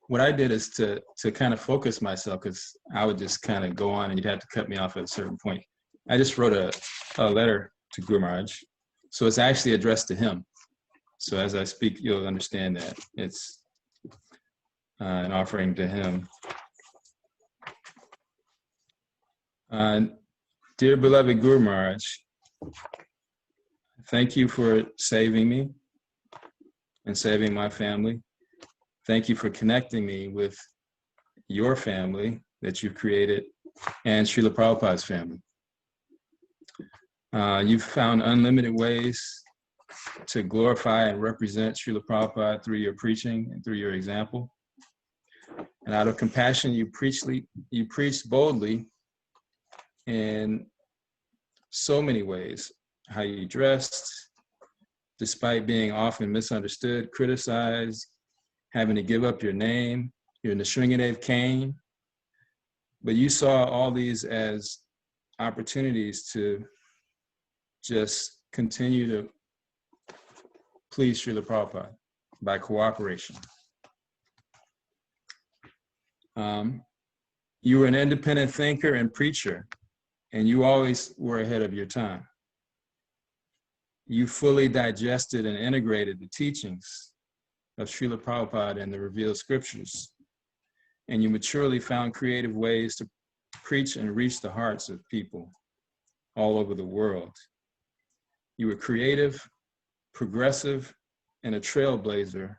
what I did is to kind of focus myself, because I would just kind of go on and you'd have to cut me off at a certain point. I just wrote a letter to Guru Maharaj. So it's actually addressed to him. So as I speak, you'll understand that it's an offering to him. Dear beloved Guru Maharaj, thank you for saving me and saving my family. Thank you for connecting me with your family that you've created and Srila Prabhupada's family. You've found unlimited ways to glorify and represent Srila Prabhupada through your preaching and through your example. And out of compassion, you preached boldly in so many ways. How you dressed, despite being often misunderstood, criticized, having to give up your name, your Nishringadev cane. But you saw all these as opportunities to just continue to please Srila Prabhupada by cooperation. You were an independent thinker and preacher, and you always were ahead of your time. You fully digested and integrated the teachings of Srila Prabhupada and the revealed scriptures, and you maturely found creative ways to preach and reach the hearts of people all over the world. You were creative, progressive, and a trailblazer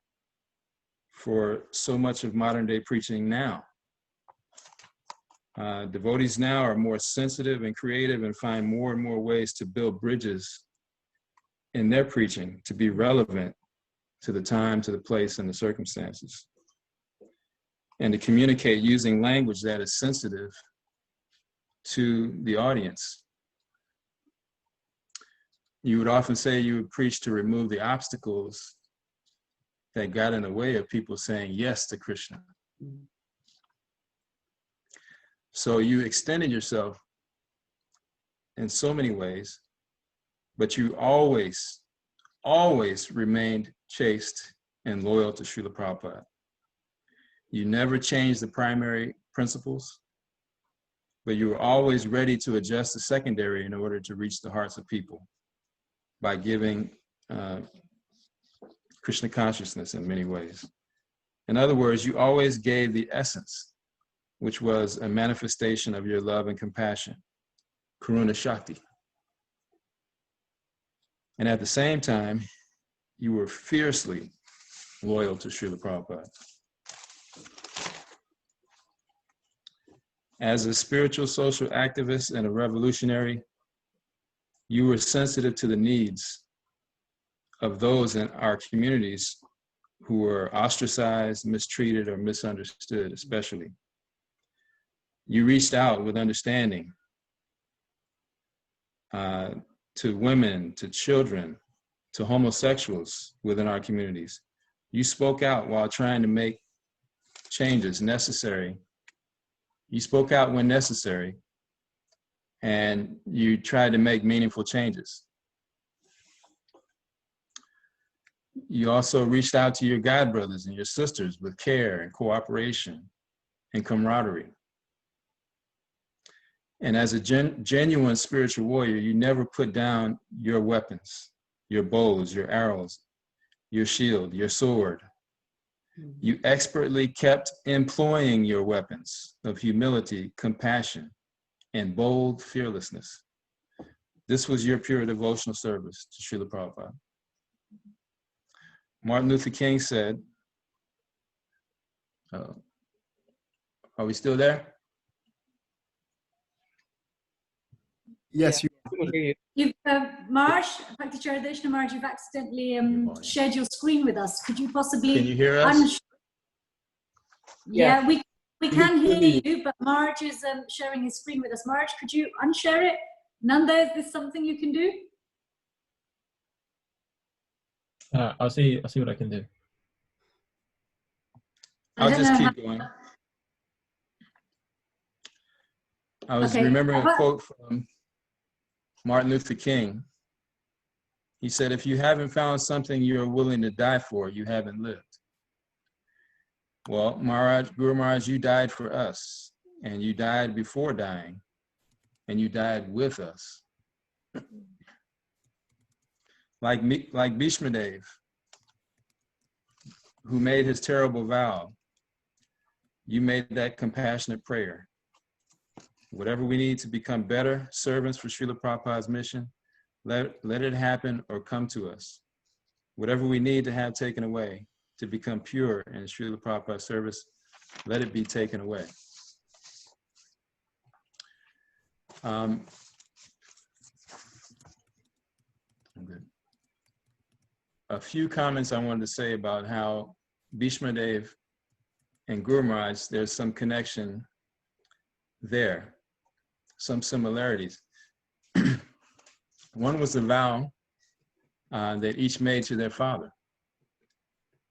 for so much of modern day preaching now. Devotees now are more sensitive and creative and find more and more ways to build bridges in their preaching to be relevant to the time, to the place, and the circumstances, and to communicate using language that is sensitive to the audience. You would often say you would preach to remove the obstacles that got in the way of people saying yes to Krishna. So you extended yourself in so many ways, but you always remained chaste and loyal to Srila Prabhupada. You never changed the primary principles, but you were always ready to adjust the secondary in order to reach the hearts of people by giving Krishna consciousness in many ways. In other words, you always gave the essence, which was a manifestation of your love and compassion, Karuna Shakti. And at the same time, you were fiercely loyal to Srila Prabhupada. As a spiritual social activist and a revolutionary, You were sensitive to the needs of those in our communities who were ostracized, mistreated, or misunderstood, especially. You reached out with understanding to women, to children, to homosexuals within our communities. You spoke out while trying to make changes necessary. You spoke out when necessary, and you tried to make meaningful changes. You also reached out to your God brothers and your sisters with care and cooperation and camaraderie. And as a genuine spiritual warrior, you never put down your weapons, your bows, your arrows, your shield, your sword. You expertly kept employing your weapons of humility, compassion, and bold fearlessness. This was your pure devotional service to Srila Prabhupada. Martin Luther King said, are we still there? Yes, you You've, Marge, Bhakti Charadeshna Marge, you've accidentally shared your screen with us. Could you possibly... Can you hear us? Yeah, we can hear you, but Marge is sharing his screen with us. Marge, could you unshare it? Nanda, is this something you can do? I'll see what I can do. I'll just keep going. I was remembering a quote from Martin Luther King. He said, if you haven't found something you're willing to die for, you haven't lived. Well, Guru Maharaj, you died for us, and you died before dying, and you died with us. Like Bhishma Dev, who made his terrible vow, you made that compassionate prayer. Whatever we need to become better servants for Srila Prabhupada's mission, let it happen or come to us. Whatever we need to have taken away to become pure in Srila Prabhupada's service, let it be taken away. A few comments I wanted to say about how Bhishma Dev and Guru Maharaj, there's some connection there, some similarities. One was the vow that each made to their father.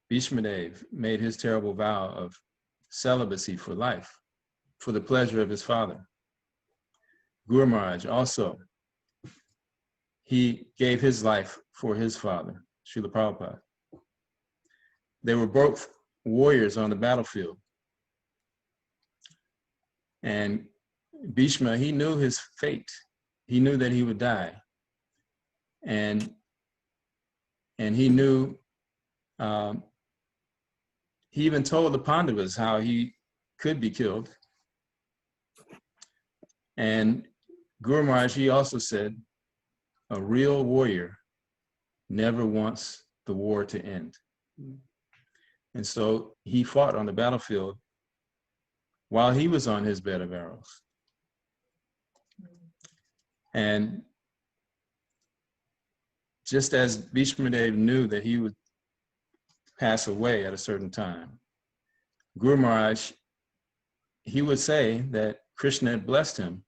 Bhishma Dev made his terrible vow of celibacy for life, for the pleasure of his father. Guru Maharaj also, he gave his life for his father, Srila Prabhupada. They were both warriors on the battlefield. And Bhishma, he knew his fate. He knew that he would die. And he knew, he even told the Pandavas how he could be killed. And Guru Maharaj, he also said, a real warrior never wants the war to end. And so he fought on the battlefield while he was on his bed of arrows. And just as Bhishma Dev knew that he would pass away at a certain time, Guru Maharaj, he would say that Krishna had blessed him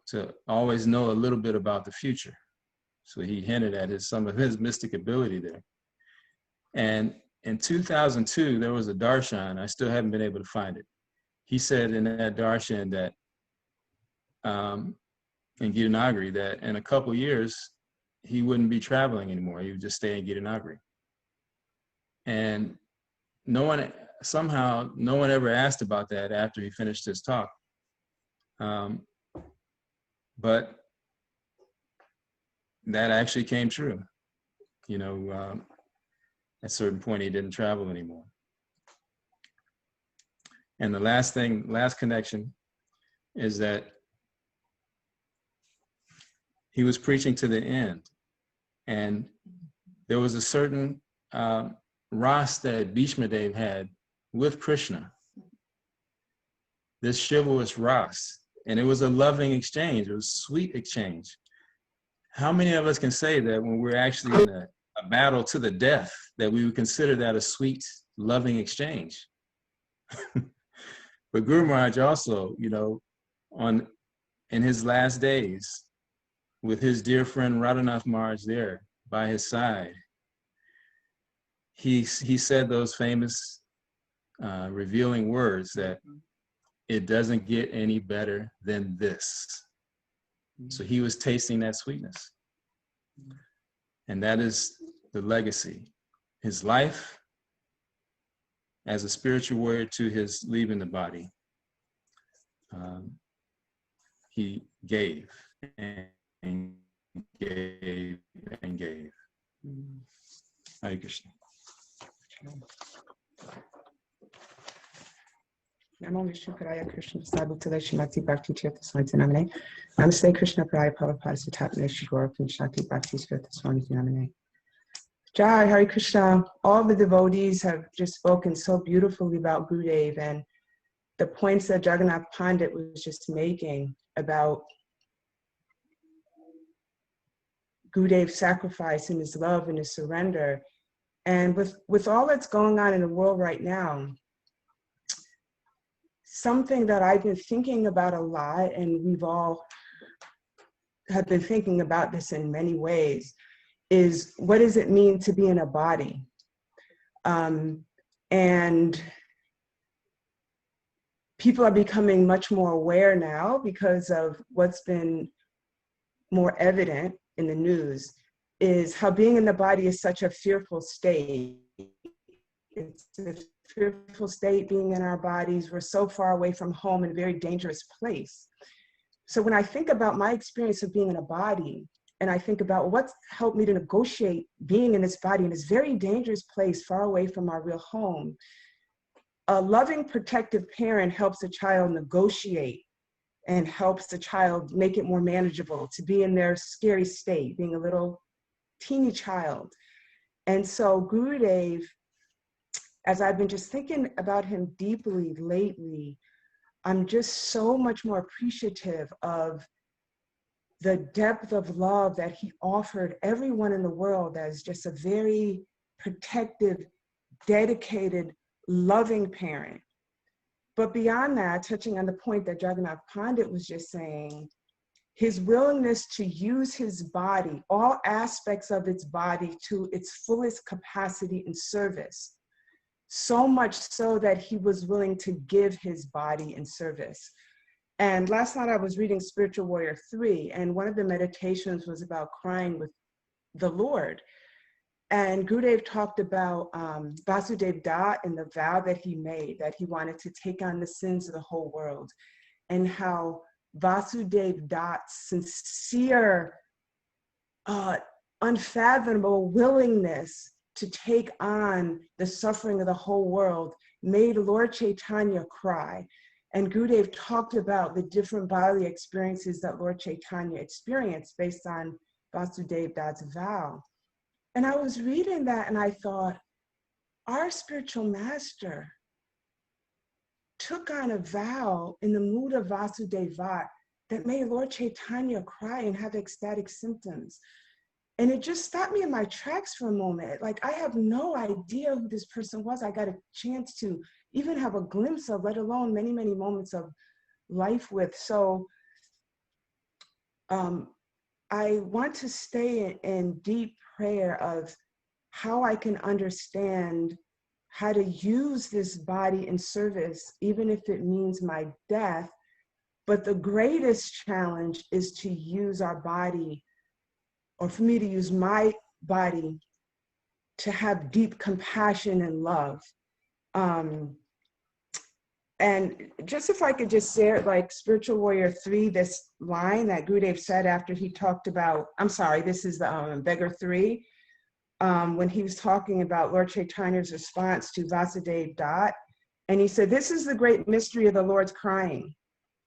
to always know a little bit about the future. So he hinted at some of his mystic ability there. And in 2002, there was a darshan, I still haven't been able to find it. He said in that darshan that, in Gitanagari, that in a couple years, he wouldn't be traveling anymore. He would just stay in Gitanagari. And somehow no one ever asked about that after he finished his talk. But that actually came true. You know, at a certain point, he didn't travel anymore. And the last connection is that he was preaching to the end. And there was a certain ras that Bhishma Dev had with Krishna, this chivalrous ras. And it was a loving exchange, it was a sweet exchange. how many of us can say that when we're actually in a battle to the death, that we would consider that a sweet, loving exchange? But Guru Maharaj also, you know, in his last days, with his dear friend Radhanath Maharaj there by his side, he said those famous revealing words that it doesn't get any better than this. So he was tasting that sweetness. And that is the legacy. His life as a spiritual warrior to his leaving the body. He gave and gave and gave. Hare Krishna. Namo Vishnu Padaya Krishna Sabhutale Shrimati Bhakti Tirtha Swami Namane. Namaste Krishna Padaya Prabhupada Sitatmane Shri Gaurav Shakti Bhakti Tirtha Swami Namane. Jai Hare Krishna. All the devotees have just spoken so beautifully about Gurudev and the points that Jagannath Pandit was just making about Gurudev's sacrifice and his love and his surrender. And with all that's going on in the world right now, something that I've been thinking about a lot, and we've all have been thinking about this in many ways, is what does it mean to be in a body? And people are becoming much more aware now because of what's been more evident in the news, is how being in the body is such a fearful state. It's a fearful state being in our bodies. We're so far away from home in a very dangerous place. So when I think about my experience of being in a body, and I think about what's helped me to negotiate being in this body in this very dangerous place far away from our real home, a loving, protective parent helps a child negotiate and helps the child make it more manageable to be in their scary state, being a little teeny child. And so Gurudev, as I've been just thinking about him deeply lately, I'm just so much more appreciative of the depth of love that he offered everyone in the world as just a very protective, dedicated, loving parent. But beyond that, touching on the point that Jagannath Pandit was just saying, his willingness to use his body, all aspects of its body, to its fullest capacity and service. So much so that he was willing to give his body in service. And last night I was reading Spiritual Warrior 3, and one of the meditations was about crying with the Lord. And Gurudev talked about Vasudev Dat and the vow that he made, that he wanted to take on the sins of the whole world, and how Vasudev Dat's sincere, unfathomable willingness to take on the suffering of the whole world made Lord Chaitanya cry. And Gurudev talked about the different bodily experiences that Lord Chaitanya experienced based on Vasudev Dat's vow. And I was reading that and I thought, our spiritual master took on a vow in the mood of Vasudeva that made Lord Chaitanya cry and have ecstatic symptoms. And it just stopped me in my tracks for a moment. Like, I have no idea who this person was. I got a chance to even have a glimpse of, let alone many, many moments of life with. So I want to stay in deep prayer of how I can understand how to use this body in service, even if it means my death. But the greatest challenge is to use our body, or for me to use my body to have deep compassion and love. And just if I could just share, like Spiritual Warrior 3, this line that Gurudev said after he talked about, I'm sorry, this is the Beggar 3, when he was talking about Lord Chaitanya's response to Vasudev Dat. And he said, this is the great mystery of the Lord's crying.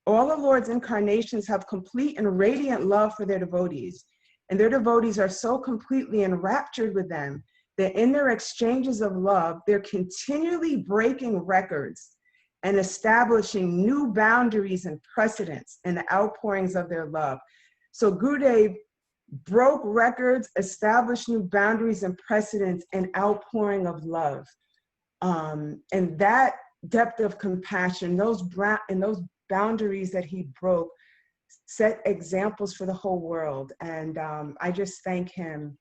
All the Lord's incarnations have complete and radiant love for their devotees. And their devotees are so completely enraptured with them that in their exchanges of love, they're continually breaking records and establishing new boundaries and precedents in the outpourings of their love. So Gurudev broke records, established new boundaries and precedents, and outpouring of love. And that depth of compassion, those boundaries that he broke, set examples for the whole world. And I just thank him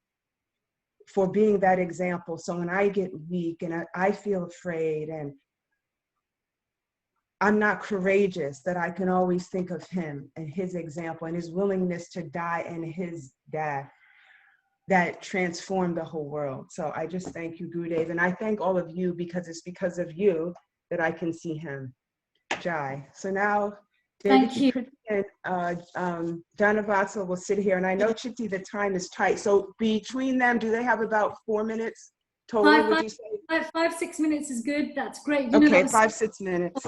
for being that example. So when I get weak and I feel afraid and I'm not courageous, that I can always think of him and his example and his willingness to die and his death that transformed the whole world. So I just thank you, Gurudev. And I thank all of you, because it's because of you that I can see him. Jai. So now, Thank you. And Dhanavatsal will sit here. And I know, Chitti, the time is tight. So between them, do they have about 4 minutes total, would you say? 5-6 minutes is good. That's great. You okay, 5-6 minutes.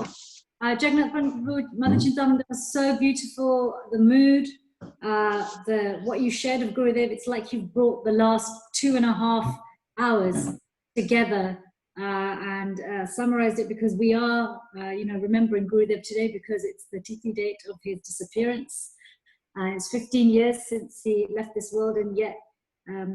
Jagannath Prabhu, Mother Chintamani, that was so beautiful. The mood, what you shared of Gurudev, it's like you've brought the last 2.5 hours together and summarized it, because we are, remembering Gurudev today because it's the Tithi date of his disappearance. It's 15 years since he left this world, and yet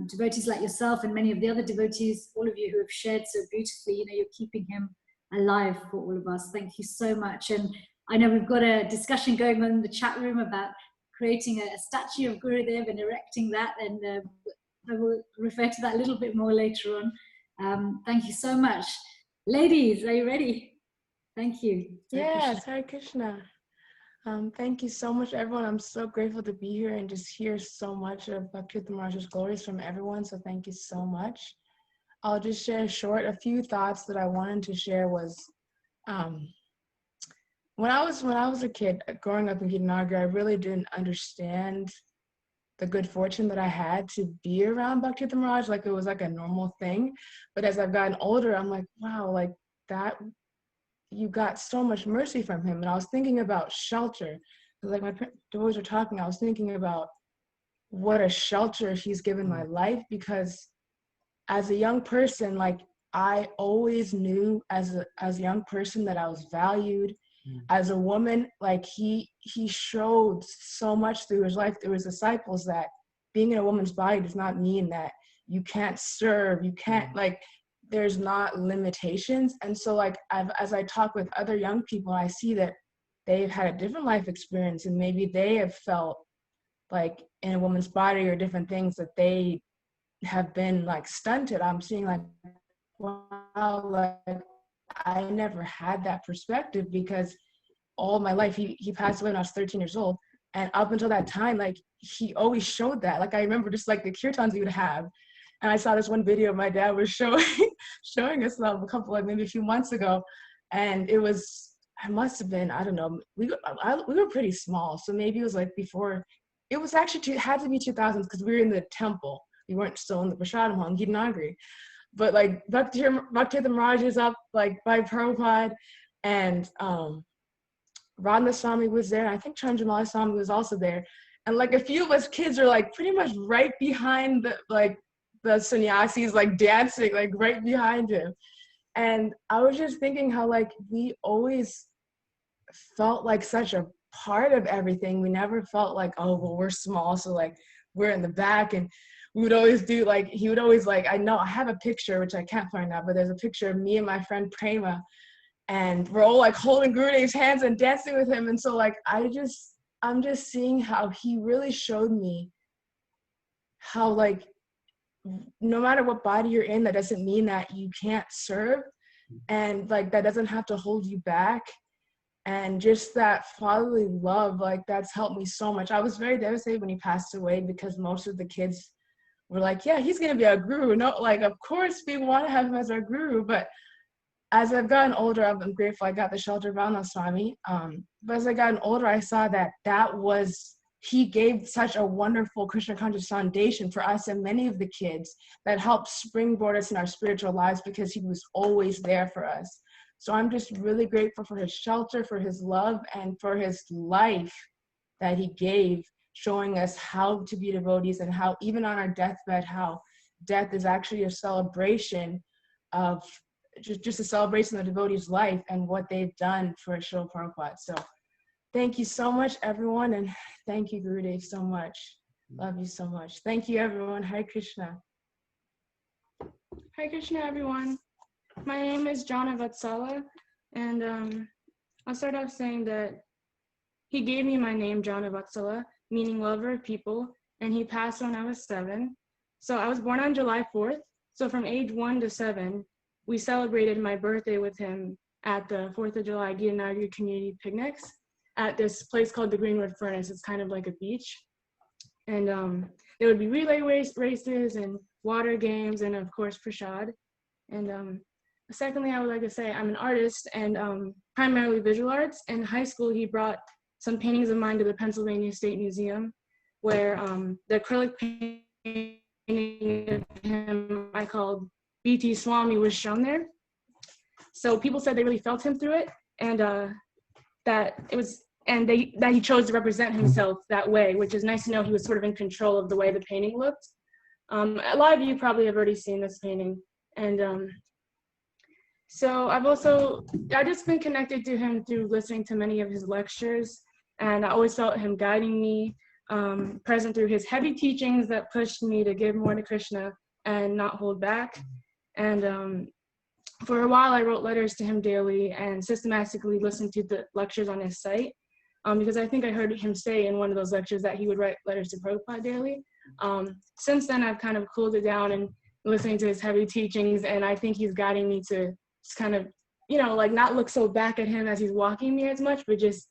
devotees like yourself and many of the other devotees, all of you who have shared so beautifully, you're keeping him alive for all of us. Thank you so much. And I know we've got a discussion going on in the chat room about creating a statue of Gurudev and erecting that, and I will refer to that a little bit more later on. Thank you so much. Ladies, are you ready? Thank you. Yes, Hare Krishna. Thank you so much, everyone. I'm so grateful to be here and just hear so much of Bhakti Maharaj's glories from everyone, so thank you so much. I'll just share a few thoughts that I wanted to share was, when I was a kid, growing up in Gitanagara, I really didn't understand the good fortune that I had to be around Bhakti Maharaj, like it was like a normal thing. But as I've gotten older, I'm like, wow, like that, you got so much mercy from him. And I was thinking about shelter. Like my devotees were talking, I was thinking about what a shelter he's given my life, because as a young person, like I always knew as a young person that I was valued. As a woman, like he showed so much through his life, through his disciples, that being in a woman's body does not mean that you can't serve, you can't, like, there's not limitations. And so like as I talk with other young people, I see that they've had a different life experience, and maybe they have felt like in a woman's body or different things that they have been like stunted. I'm seeing like, wow, like I never had that perspective, because all my life he passed away when I was 13 years old, and up until that time, like he always showed that. Like I remember just like the kirtans he would have, and I saw this one video my dad was showing us maybe a few months ago, and it must have been, I don't know, we were pretty small, so maybe it was like before, it was actually had to be 2000s, because we were in the temple, we weren't still in the Prashadam hall in Gitanagari. But like Bhakti Maharaj is up like by Prabhupada, and Radha Swami was there. I think Chandramala Swami was also there, and like a few of us kids are like pretty much right behind the sannyasis, like dancing like right behind him. And I was just thinking how like we always felt like such a part of everything. We never felt like, oh well, we're small, so like we're in the back. And we would always do like, he would always like, I know I have a picture, which I can't find now, but there's a picture of me and my friend Prema, and we're all like holding Gurudev's hands and dancing with him. And so like, I'm just seeing how he really showed me how like, no matter what body you're in, that doesn't mean that you can't serve. And like, that doesn't have to hold you back. And just that fatherly love, like that's helped me so much. I was very devastated when he passed away, because most of the kids were like, yeah, he's going to be our guru. No, like, of course we want to have him as our guru. But as I've gotten older, I'm grateful I got the shelter of Radha Swami. But as I gotten older, I saw that he gave such a wonderful Krishna conscious foundation for us and many of the kids that helped springboard us in our spiritual lives, because he was always there for us. So I'm just really grateful for his shelter, for his love, and for his life that he gave, showing us how to be devotees, and how even on our deathbed, how death is actually a celebration of just a celebration of the devotee's life and what they've done for Srila Prabhupada. So thank you so much, everyone, and thank you, Gurudev, so much. Love you so much. Thank you, everyone. Hare Krishna. Hare Krishna, everyone. My name is Jana Vatsala, and I'll start off saying that he gave me my name, Jana Vatsala, meaning lover of people, and he passed when I was 7. So I was born on July 4th. So from age 1 to 7, we celebrated my birthday with him at the 4th of July Gita Nagari community picnics at this place called the Greenwood Furnace. It's kind of like a beach. And there would be relay races and water games and of course prasad. And secondly, I would like to say I'm an artist and primarily visual arts. In high school, he brought some paintings of mine to the Pennsylvania State Museum where the acrylic painting of him I called BT Swami was shown there. So people said they really felt him through it, and that he chose to represent himself that way, which is nice to know. He was sort of in control of the way the painting looked. A lot of you probably have already seen this painting, and so I've just been connected to him through listening to many of his lectures, and I always felt him guiding me, present through his heavy teachings that pushed me to give more to Krishna and not hold back. And for a while, I wrote letters to him daily and systematically listened to the lectures on his site, because I think I heard him say in one of those lectures that he would write letters to Prabhupada daily. Since then, I've kind of cooled it down and listening to his heavy teachings, and I think he's guiding me to just kind of, like not look so back at him as he's walking me as much, but just,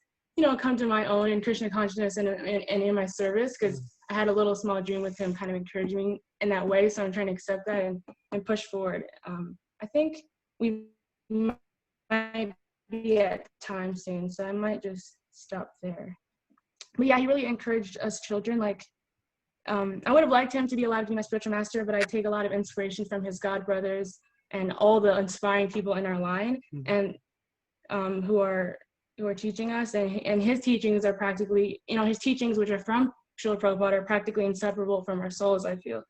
come to my own in Krishna consciousness and in my service, because I had a little small dream with him kind of encouraging me in that way, so I'm trying to accept that and push forward. I think we might be at time soon, so I might just stop there. But yeah, he really encouraged us children. Like, I would have liked him to be allowed to be my spiritual master, but I take a lot of inspiration from his God brothers and all the inspiring people in our line, and who are teaching us. And his teachings are practically, his teachings, which are from Srila Prabhupada, are practically inseparable from our souls, I feel.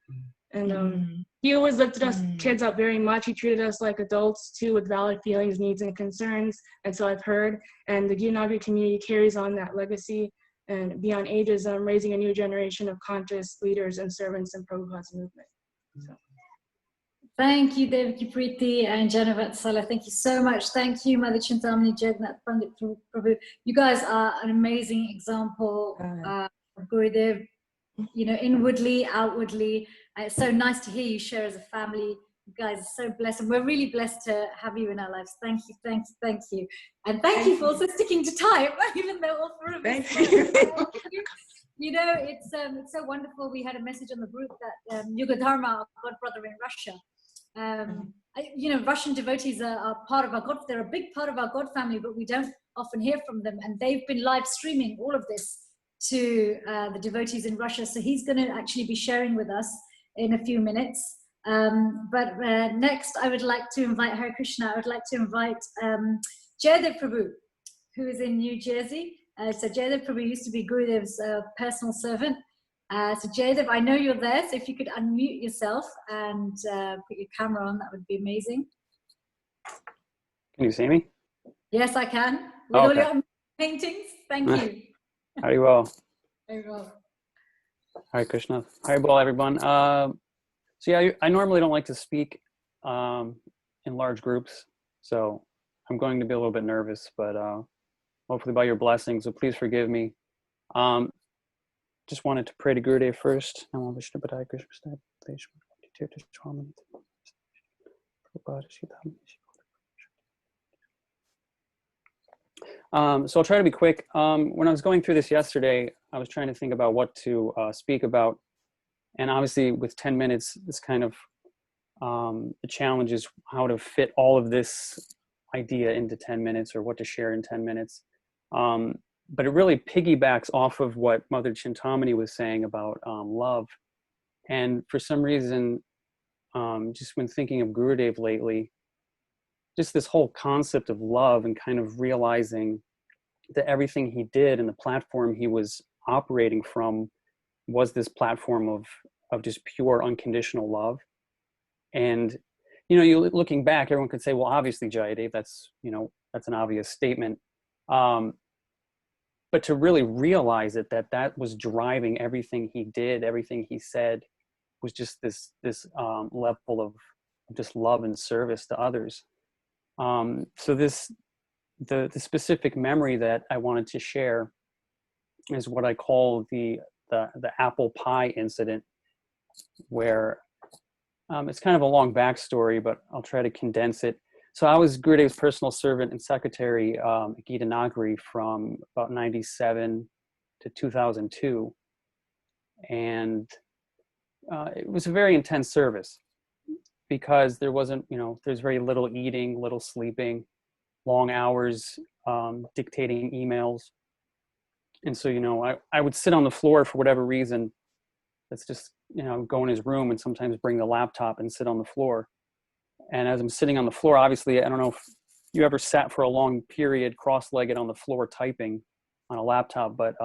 And he always lifted us kids up very much. He treated us like adults too, with valid feelings, needs, and concerns. And so I've heard, and the Gita Nagari community carries on that legacy and beyond ageism, raising a new generation of conscious leaders and servants in Prabhupada's movement. So. Thank you, Devaki Preeti and Jana Vatsala. Thank you so much. Thank you, Mother Chintamani, Jagannath Pandit Prabhu. You guys are an amazing example of Gurudev, inwardly, outwardly. It's so nice to hear you share as a family. You guys are so blessed, and we're really blessed to have you in our lives. Thank you, thank you, thank you. And thank you for also sticking to time, even though all 4 of us. It's so wonderful. We had a message on the group that Yuga Dharma, our God brother in Russia, Russian devotees are part of our God. They're a big part of our God family, but we don't often hear from them. And they've been live streaming all of this to the devotees in Russia. So he's going to actually be sharing with us in a few minutes. But next, I would like to invite Hare Krishna. I would like to invite Jayadev Prabhu, who is in New Jersey. So Jayadev Prabhu used to be Gurudev's personal servant. So Jayadev, I know you're there, so if you could unmute yourself and put your camera on, that would be amazing. Can you see me? Yes, I can. With all your paintings, thank you. Very well. Very well. Hare Krishna. Haribol, everyone. So yeah, I normally don't like to speak in large groups, so I'm going to be a little bit nervous, but hopefully by your blessings, so please forgive me. Just wanted to pray to Gurudev first. So I'll try to be quick. When I was going through this yesterday, I was trying to think about what to speak about. And obviously with 10 minutes, it's kind of the challenge is how to fit all of this idea into 10 minutes or what to share in 10 minutes. But it really piggybacks off of what Mother Chintamani was saying about love. And for some reason, just when thinking of Gurudev lately, just this whole concept of love and kind of realizing that everything he did and the platform he was operating from was this platform of just pure unconditional love. And, you looking back, everyone could say, well, obviously, Jayadev, that's an obvious statement. but to really realize it, that was driving everything he did, everything he said, was just this level of just love and service to others. So the specific memory that I wanted to share is what I call the apple pie incident, where it's kind of a long backstory, but I'll try to condense it. So I was Gurudev's personal servant and secretary at Gita Nagari from about 97 to 2002. And it was a very intense service because there wasn't, there's very little eating, little sleeping, long hours, dictating emails. And so, I would sit on the floor for whatever reason. Let's just, go in his room and sometimes bring the laptop and sit on the floor. And as I'm sitting on the floor, obviously, I don't know if you ever sat for a long period cross-legged on the floor typing on a laptop, but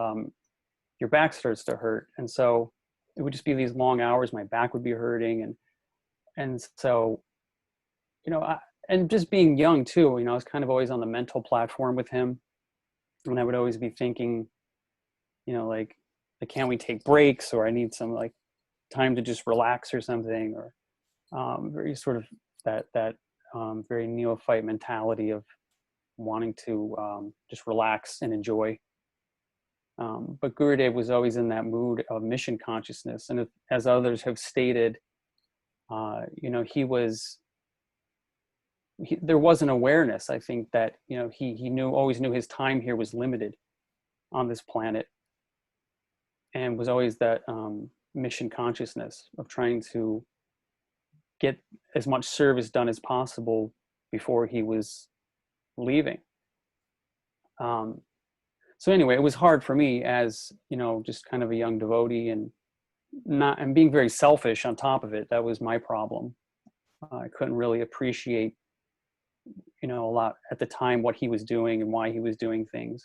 your back starts to hurt. And so it would just be these long hours. My back would be hurting. And so, and just being young too, I was kind of always on the mental platform with him. And I would always be thinking, like, can't we take breaks, or I need some like time to just relax or something, or very sort of that very neophyte mentality of wanting to just relax and enjoy. But Gurudev was always in that mood of mission consciousness. And as others have stated, there was an awareness, I think, that, he always knew his time here was limited on this planet, and was always that mission consciousness of trying to get as much service done as possible before he was leaving. So anyway, it was hard for me as, just kind of a young devotee, and being very selfish on top of it. That was my problem. I couldn't really appreciate, a lot at the time what he was doing and why he was doing things.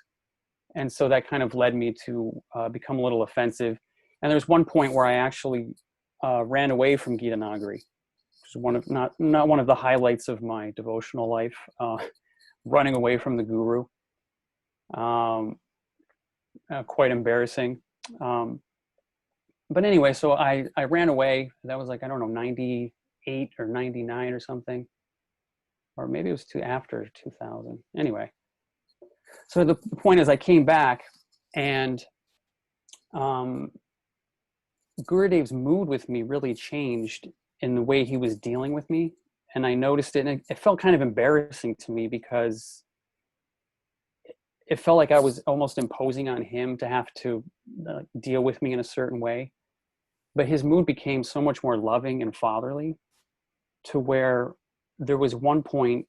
And so that kind of led me to become a little offensive. And there was one point where I actually ran away from Gita Nagari, which is one of not one of the highlights of my devotional life, running away from the guru. Quite embarrassing. But anyway, so I ran away. That was like, I don't know, 98 or 99 or something. Or maybe it was after 2000. Anyway. So the point is, I came back, and Gurudev's mood with me really changed in the way he was dealing with me. And I noticed it, and it felt kind of embarrassing to me, because it felt like I was almost imposing on him to have to deal with me in a certain way. But his mood became so much more loving and fatherly, to where there was one point,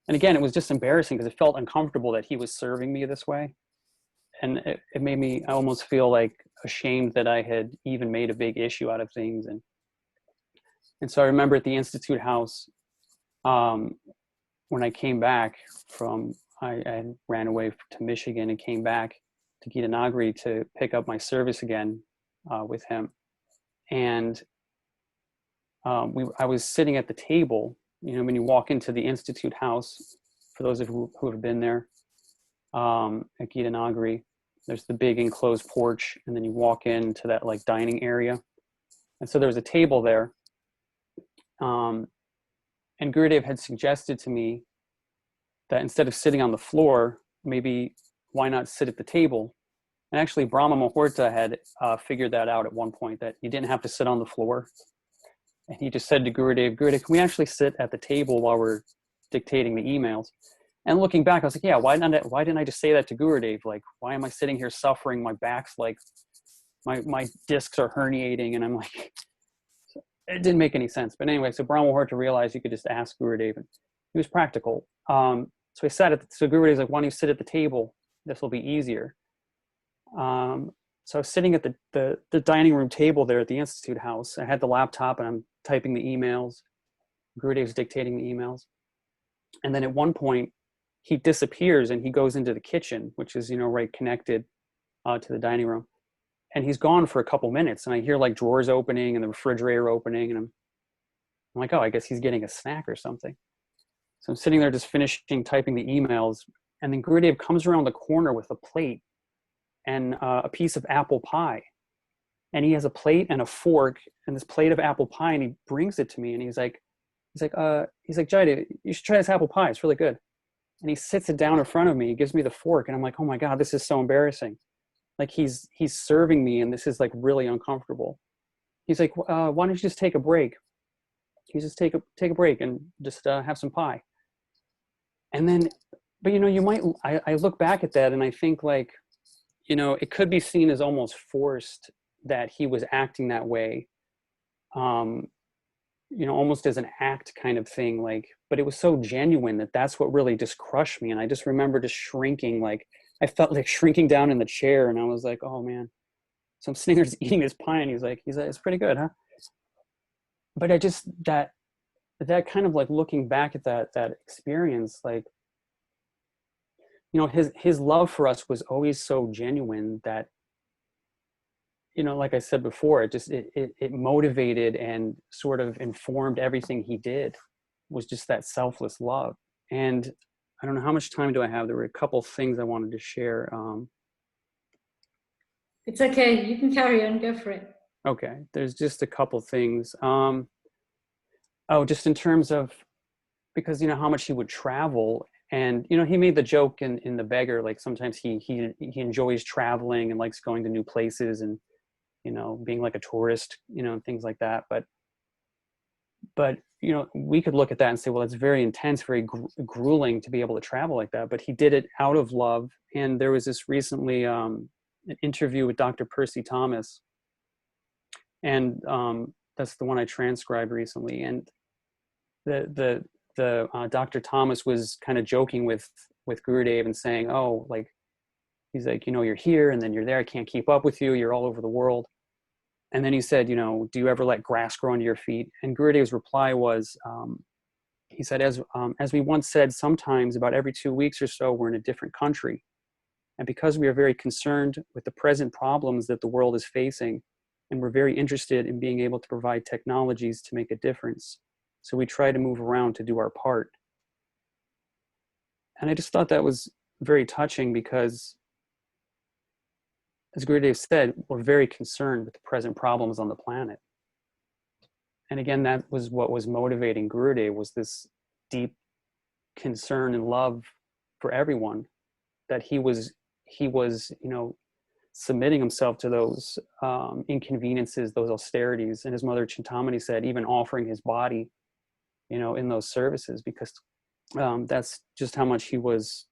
and again, it was just embarrassing because it felt uncomfortable that he was serving me this way. And it made me almost feel like ashamed that I had even made a big issue out of things. And so I remember at the Institute House, when I came back from, I ran away to Michigan and came back to Gita Nagari to pick up my service again with him. And I was sitting at the table. When you walk into the Institute House, for those of you who have been there at Gita Nagari, there's the big enclosed porch, and then you walk into that like dining area. And so there was a table there. And Gurudev had suggested to me that instead of sitting on the floor, maybe why not sit at the table? And actually Brahma Muhurta had figured that out at one point, that you didn't have to sit on the floor. And he just said to Gurudev, can we actually sit at the table while we're dictating the emails? And looking back, I was like, yeah, why didn't I just say that to Gurudev? Like, why am I sitting here suffering? My back's like, my discs are herniating. And I'm like, it didn't make any sense. But anyway, so Brahma Muhurta realized you could just ask Gurudev. And he was practical. So he so Gurudev's like, why don't you sit at the table? This will be easier. So I was sitting at the dining room table there at the Institute House. I had the laptop and I'm typing the emails. Gurudev's dictating the emails. And then at one point, he disappears and he goes into the kitchen, which is, right connected to the dining room. And he's gone for a couple minutes. And I hear like drawers opening and the refrigerator opening. And I'm like, oh, I guess he's getting a snack or something. So I'm sitting there just finishing typing the emails. And then Gurudev comes around the corner with a plate and a piece of apple pie. And he has a plate and a fork and this plate of apple pie, and he brings it to me, and he's like, Jaydev, you should try this apple pie. It's really good. And he sits it down in front of me. He gives me the fork, and I'm like, oh my God, this is so embarrassing. Like he's serving me, and this is like really uncomfortable. He's like, why don't you just take a break? You just take a break and just have some pie. And then, but I look back at that and I think like, it could be seen as almost forced that he was acting that way, almost as an act kind of thing, like, but it was so genuine that that's what really just crushed me. And I just remember just shrinking, like I felt like shrinking down in the chair, and I was like, oh man. So I'm sitting there just eating this pie, and he's like, it's pretty good, huh? But I just, that kind of like looking back at that experience, like, his love for us was always so genuine that, like I said before, it motivated and sort of informed everything he did, was just that selfless love. And I don't know, how much time do I have? There were a couple things I wanted to share. It's okay, you can carry on, go for it. Okay, there's just a couple things. Just in terms of, because how much he would travel, and he made the joke in The Beggar, like sometimes he enjoys traveling and likes going to new places and being like a tourist, and things like that. But we could look at that and say, well, it's very intense, very grueling to be able to travel like that. But he did it out of love. And there was this recently an interview with Dr. Percy Thomas, and that's the one I transcribed recently. And the Dr. Thomas was kind of joking with Gurudev and saying, oh, like, he's like, you're here and then you're there. I can't keep up with you. You're all over the world. And then he said, do you ever let grass grow under your feet? And Gurudev's reply was, he said, as we once said, sometimes about every 2 weeks or so, we're in a different country. And because we are very concerned with the present problems that the world is facing, and we're very interested in being able to provide technologies to make a difference, so we try to move around to do our part. And I just thought that was very touching, because as Gurudev said, we're very concerned with the present problems on the planet. And again, that was what was motivating Gurudev, was this deep concern and love for everyone, that he was submitting himself to those inconveniences, those austerities. And his mother Chintamani said, even offering his body, in those services, because that's just how much he was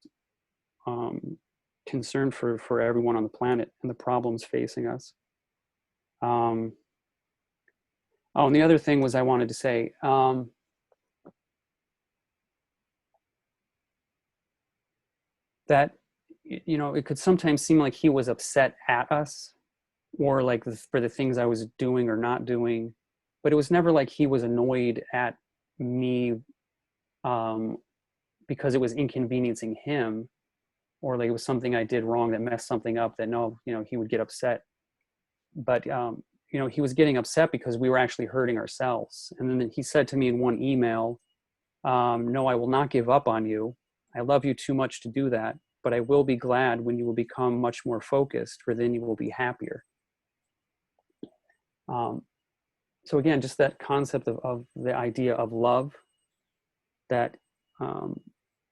concerned for everyone on the planet and the problems facing us. And the other thing was, I wanted to say, that, it could sometimes seem like he was upset at us, or like for the things I was doing or not doing, but it was never like he was annoyed at me because it was inconveniencing him, or like it was something I did wrong that messed something up, that he would get upset. But he was getting upset because we were actually hurting ourselves. And then he said to me in one email, no, I will not give up on you. I love you too much to do that, but I will be glad when you will become much more focused, for then you will be happier. So again, just that concept of the idea of love, that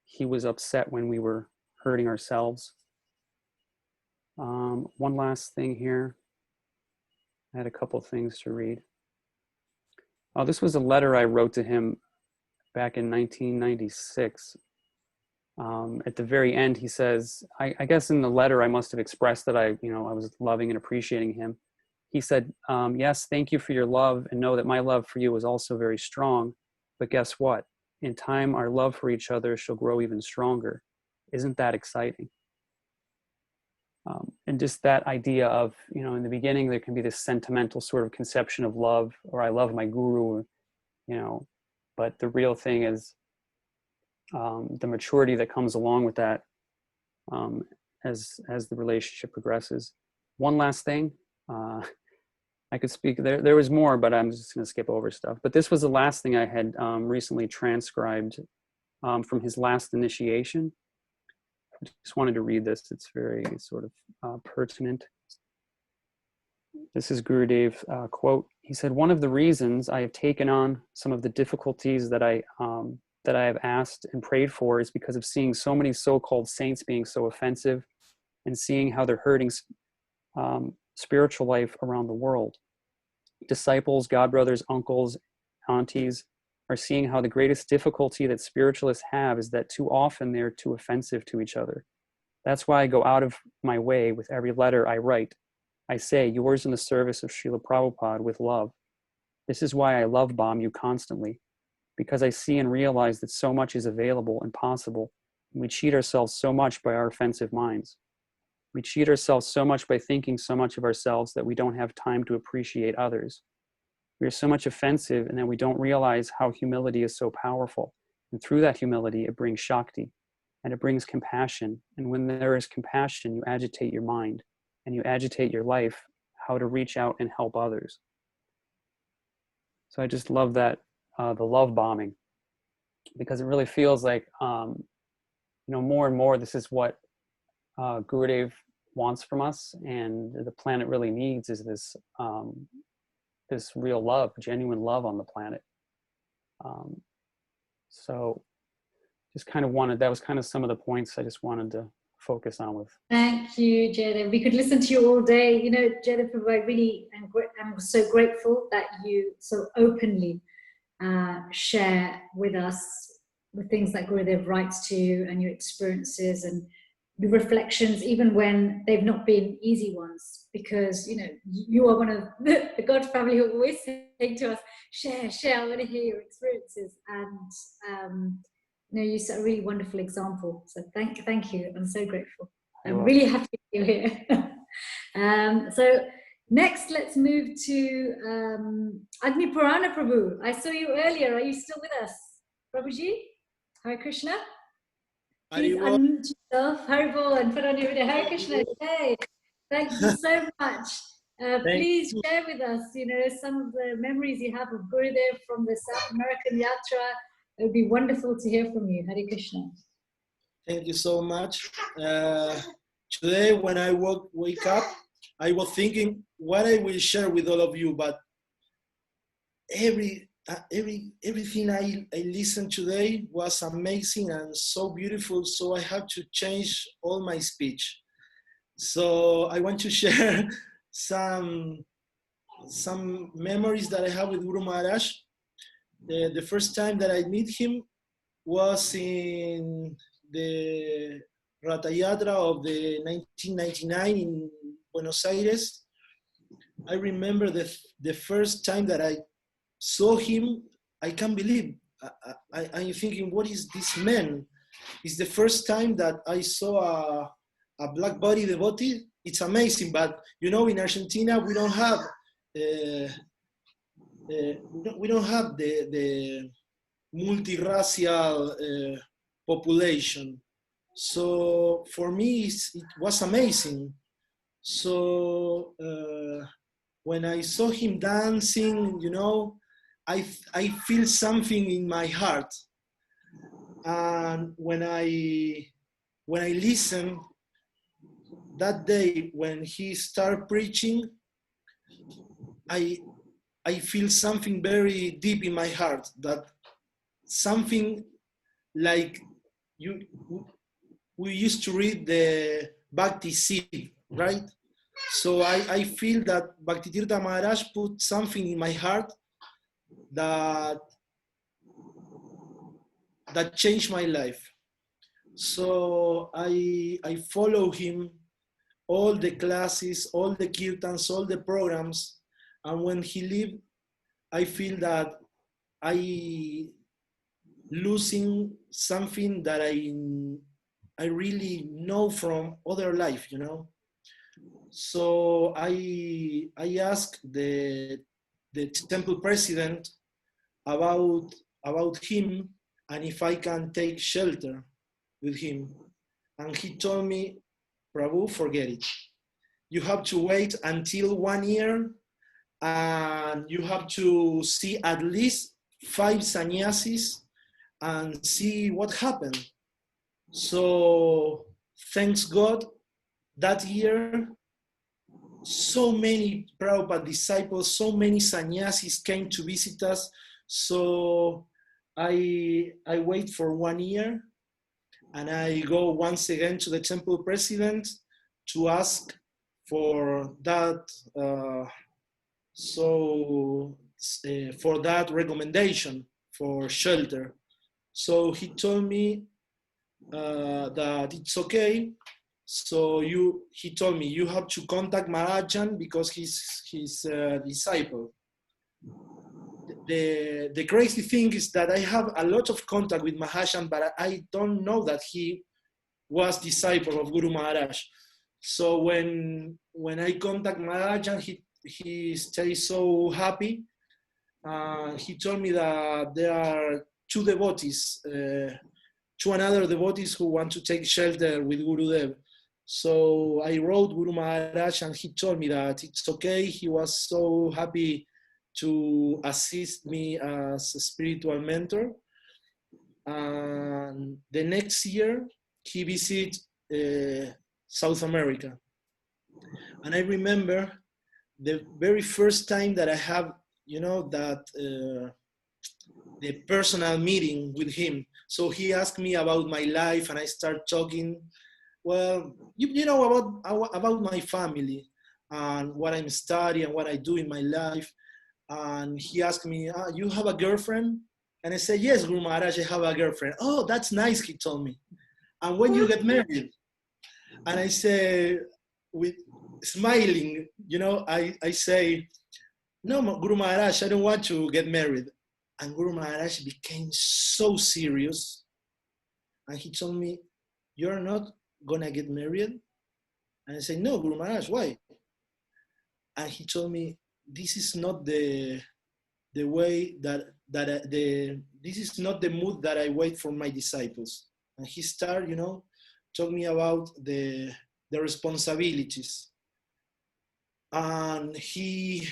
he was upset when we were hurting ourselves. One last thing here. I had a couple things to read. This was a letter I wrote to him back in 1996. At the very end, he says, I guess in the letter I must have expressed that I was loving and appreciating him. He said, yes, thank you for your love, and know that my love for you is also very strong. But guess what? In time, our love for each other shall grow even stronger. Isn't that exciting? And just that idea of, in the beginning, there can be this sentimental sort of conception of love, or I love my guru, but the real thing is the maturity that comes along with that as the relationship progresses. One last thing, I could speak, there was more, but I'm just going to skip over stuff. But this was the last thing I had recently transcribed from his last initiation. I just wanted to read this. It's very sort of pertinent. This is Gurudev's quote. He said, "One of the reasons I have taken on some of the difficulties that I have asked and prayed for is because of seeing so many so-called saints being so offensive and seeing how they're hurting spiritual life around the world. Disciples, godbrothers, uncles, aunties are seeing how the greatest difficulty that spiritualists have is that too often they're too offensive to each other. That's why I go out of my way with every letter I write. I say, yours in the service of Srila Prabhupada with love. This is why I love bomb you constantly, because I see and realize that so much is available and possible, and we cheat ourselves so much by our offensive minds. We cheat ourselves so much by thinking so much of ourselves that we don't have time to appreciate others. We are so much offensive and that we don't realize how humility is so powerful. And through that humility, it brings Shakti and it brings compassion. And when there is compassion, you agitate your mind and you agitate your life, how to reach out and help others. So I just love that, the love bombing, because it really feels like, more and more, this is what Gurudev wants from us, and the planet really needs is this this real love, genuine love on the planet. So just kind of wanted, that was kind of some of the points I just wanted to focus on with. Thank you, Jada. We could listen to you all day. You know, Jada, I really am so grateful that you so openly share with us the things that Gurudev writes to you and your experiences and the reflections, even when they've not been easy ones, because, you know, you are one of the God family who always say to us, share, I want to hear your experiences. And, you know, you set a really wonderful example. So thank you. I'm so grateful. I'm really happy you're here. So next, let's move to Agni Purana Prabhu. I saw you earlier. Are you still with us? Prabhuji? Hare Krishna? Please unmute yourself. Haribol and put on your video. Hare Krishna. Hey, thank you so much. Please share with us, you know, some of the memories you have of Gurudev from the South American Yatra. It would be wonderful to hear from you. Hare Krishna. Thank you so much. Today, when I wake up, I was thinking what I will share with all of you, but everything I listened today was amazing and so beautiful, so I have to change all my speech. So I want to share some memories that I have with Guru Maharaj. The first time that I meet him was in the Ratha Yatra of the 1999 in Buenos Aires. I remember the first time that I saw him, I can't believe. I'm thinking, what is this man? It's the first time that I saw a black body devotee. It's amazing, but you know, in Argentina we don't have the multiracial population. So for me, it was amazing. So when I saw him dancing, you know, I feel something in my heart. And when I listen that day, when he started preaching, I feel something very deep in my heart, that something like we used to read the Bhakti seed, right? So I feel that Bhakti Tirtha Maharaj put something in my heart that changed my life. So I follow him, all the classes, all the kirtans, all the programs, and when he leave, I feel that I losing something that I really know from other life, you know. So I asked the temple president about him and if I can take shelter with him. And he told me, Prabhu, forget it. You have to wait until 1 year and you have to see at least 5 sannyasis and see what happened. So thanks God, that year, so many Prabhupada disciples, so many sannyasis came to visit us. So I wait for 1 year, and I go once again to the temple president to ask for that for that recommendation for shelter. So he told me that it's okay. So he told me you have to contact Maharajan because he's his disciple. The crazy thing is that I have a lot of contact with Maharajan, but I don't know that he was disciple of Guru Maharaj. So when I contact Maharajan, he stays so happy. He told me that there are two devotees, two another devotees who want to take shelter with Gurudev. So I wrote Guru Maharaj, and he told me that it's okay. He was so happy to assist me as a spiritual mentor. And the next year, he visited South America. And I remember the very first time that I have, the personal meeting with him. So he asked me about my life, and I start talking. Well, about my family and what I'm studying and what I do in my life. And he asked me, you have a girlfriend? And I said, yes, Guru Maharaj, I have a girlfriend. Oh, that's nice, he told me. And when you get married? And I say, with smiling, I say, no, Guru Maharaj, I don't want to get married. And Guru Maharaj became so serious. And he told me, you're not gonna get married? And I said, no, Guru Maharaj, why? And he told me, this is not the way this is not the mood that I wait for my disciples. And he started, talking me about the responsibilities. And he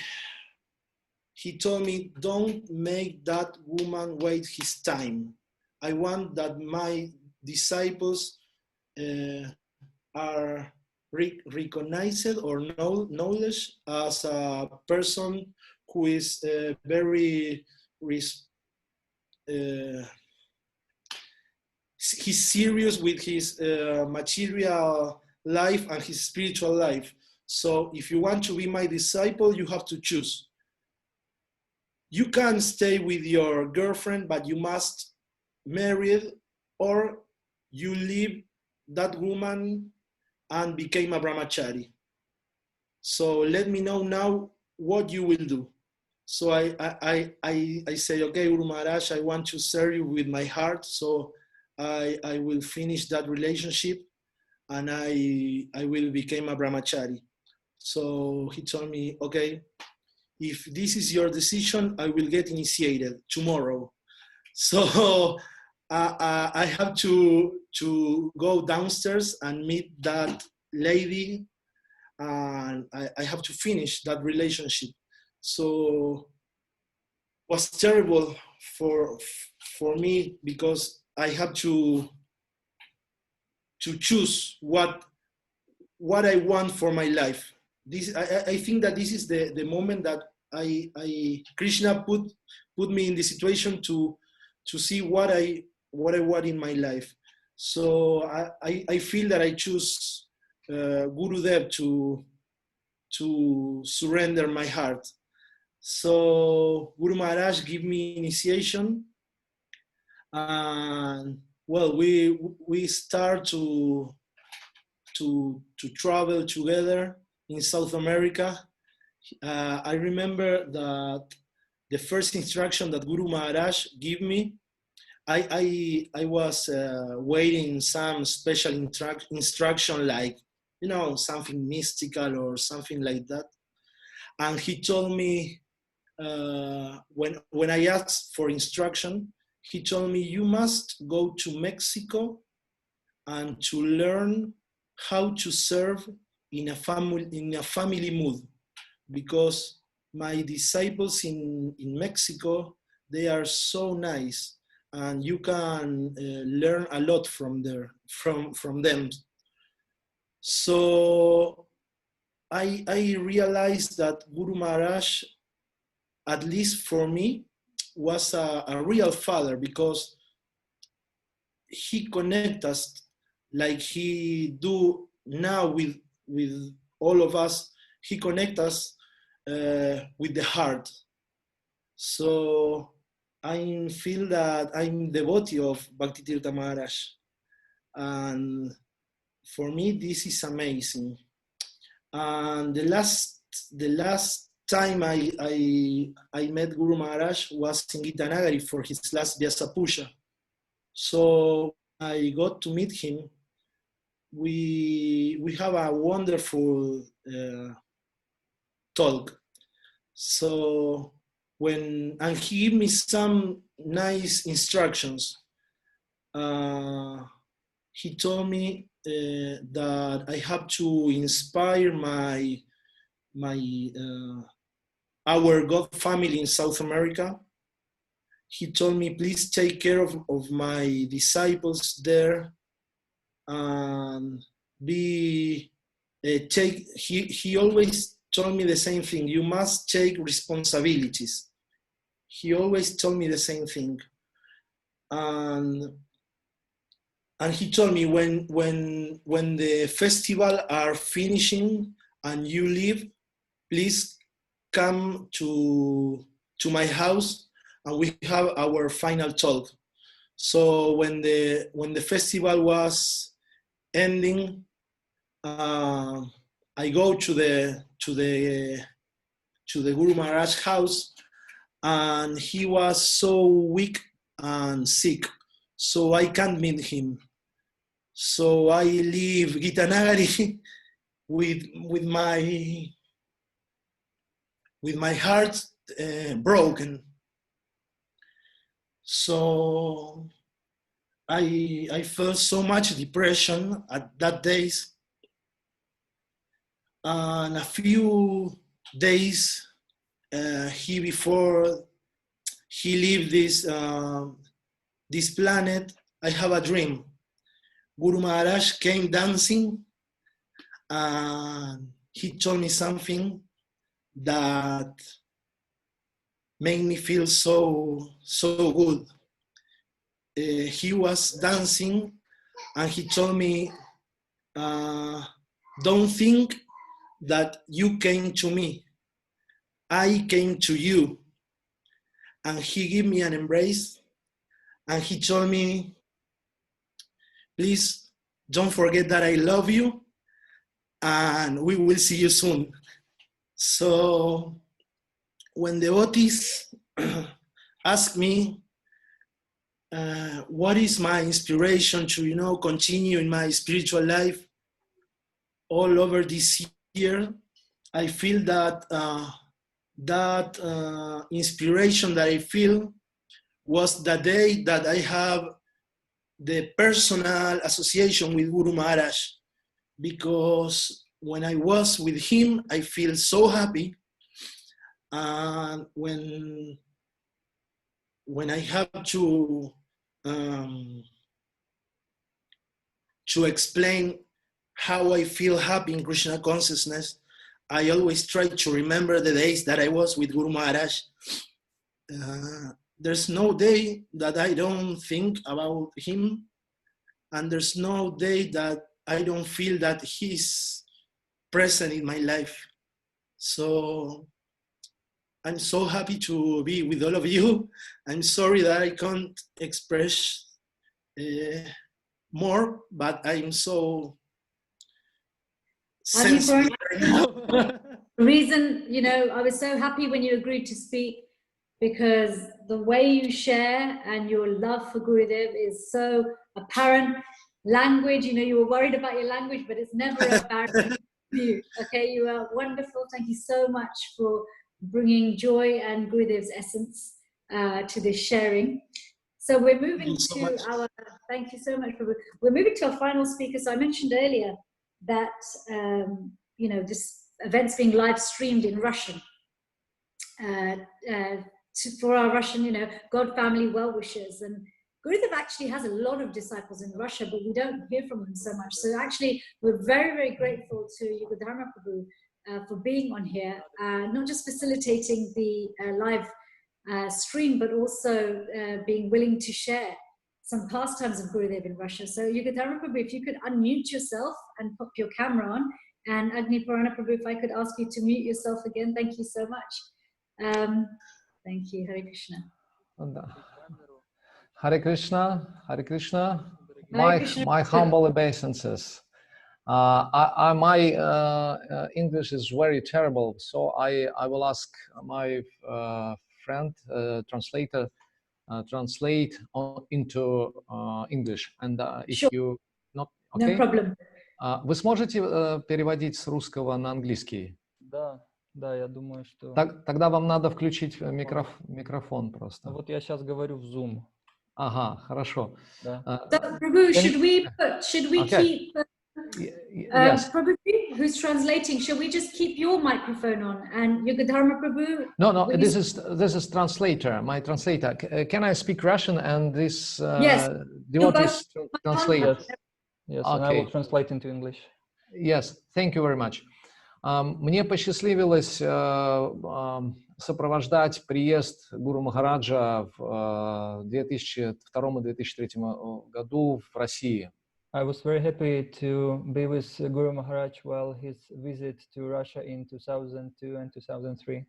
told me, don't make that woman wait his time. I want that my disciples are recognized or knowledge as a person who is very he's serious with his material life and his spiritual life. So if you want to be my disciple, you have to choose. You can stay with your girlfriend, but you must marry, or you leave that woman and became a brahmachari. So let me know now what you will do. So I say, okay, Guru Maharaj, I want to serve you with my heart. So I will finish that relationship, and I will become a brahmachari. So he told me, okay, if this is your decision, I will get initiated tomorrow. So I have to go downstairs and meet that lady, and I have to finish that relationship. So it was terrible for me because I have to choose what I want for my life. I think that this is the moment that Krishna put me in the situation to see what I want in my life. So I feel that I choose Gurudev to surrender my heart. So Guru Maharaj give me initiation, and well, we start to travel together in South America. I remember that the first instruction that Guru Maharaj gave me, I was waiting some special instruction, like, something mystical or something like that. And he told me, when I asked for instruction, he told me, you must go to Mexico and to learn how to serve in a family mood, because my disciples in Mexico, they are so nice, and you can learn a lot from them. So I realized that Guru Maharaj, at least for me, was a real father, because he connects us like he do now with all of us. He connects us with the heart. So I feel that I'm devotee of Bhakti Tirtha Maharaj, and for me this is amazing. And the last time I met Guru Maharaj was in Gitanagari for his last Vyasa Puja. So I got to meet him. We have a wonderful talk. So and he gave me some nice instructions. He told me that I have to inspire our God family in South America. He told me, please take care of my disciples there, and he always told me the same thing. You must take responsibilities. He always told me the same thing. And he told me, when the festival are finishing and you leave, please come to my house and we have our final talk. So when the festival was ending, I go to the Guru Maharaj house, and he was so weak and sick, so I can't meet him. So I leave Gitanagari with my heart broken. So I felt so much depression at that days. And a few days before he leave this planet, I have a dream. Guru Maharaj came dancing, and he told me something that made me feel so good. He was dancing, and he told me, don't think that you came to me, I came to you. And he gave me an embrace, and he told me, please don't forget that I love you, and we will see you soon. So when devotees ask me what is my inspiration to continue in my spiritual life all over this year, I feel that inspiration that I feel was the day that I have the personal association with Guru Maharaj, because when I was with him, I feel so happy. And when I have to explain how I feel happy in Krishna consciousness, I always try to remember the days that I was with Guru Maharaj. There's no day that I don't think about him, and there's no day that I don't feel that he's present in my life. So I'm so happy to be with all of you. I'm sorry that I can't express more, but I'm so sensitive right now. The reason, I was so happy when you agreed to speak, because the way you share and your love for Gurudev is so apparent. Language, you were worried about your language, but it's never a barrier to you. Okay, you are wonderful. Thank you so much for bringing joy and Gurudev's essence to this sharing. So we're moving to our, thank you so much. We're moving to our final speaker. So I mentioned earlier that, this event's being live streamed in Russian for our Russian, God family well-wishers. And Gurudev actually has a lot of disciples in Russia, but we don't hear from him so much. So actually, we're very, very grateful to Yugadharma Prabhu for being on here, not just facilitating the live stream, but also being willing to share some pastimes of Gurudev in Russia. So Yugadharma Prabhu, if you could unmute yourself and pop your camera on, and Agni Purana Prabhu, if I could ask you to mute yourself again, thank you so much. Thank you, Hare Krishna. Hare Krishna, Hare Krishna. Hare Krishna. My humble obeisances. My English is very terrible, so I will ask my friend, translator, translate into English. And if Sure. you not okay, No problem. Вы сможете переводить с русского на английский? Да, я думаю, что... Тогда вам надо включить микрофон просто. Вот я сейчас говорю в Zoom. Ага, хорошо. Да. So, Prabhu, should we keep Yes. Prabhu, who's translating? Should we just keep your microphone on and Yugadharma Prabhu? No. This is translator. My translator. Can I speak Russian and this Yes. devotees translate? Yes, and I will translate into English. Yes, thank you very much. Мне посчастливилось сопровождать приезд Гуру Махараджа в 2002 и 2003 году в России. I was very happy to be with Guru Maharaj while his visit to Russia in 2002 and 2003.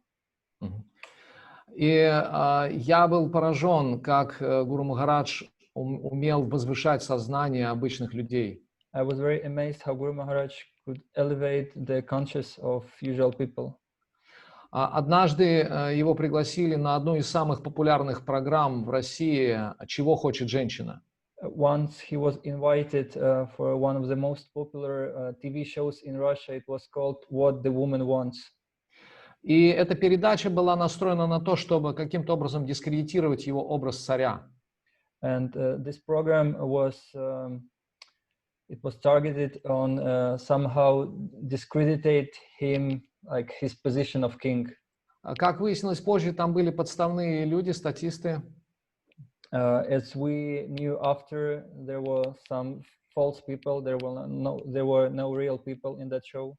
И я был поражен, как Гуру Махарадж умел возвышать сознание обычных людей. I was very amazed how Guru Maharaj could elevate the conscience of usual people. Однажды его пригласили на одну из самых популярных программ в России «Чего хочет женщина?». Once he was invited for one of the most popular TV shows in Russia. It was called "What the Woman Wants." И эта передача была настроена на то, чтобы каким-то образом дискредитировать его образ царя. And this program was targeted on somehow discredited him, like his position of king. Как выяснилось позже, там были подставные люди, статисты. As we knew after, there were some false people. There were no real people in that show,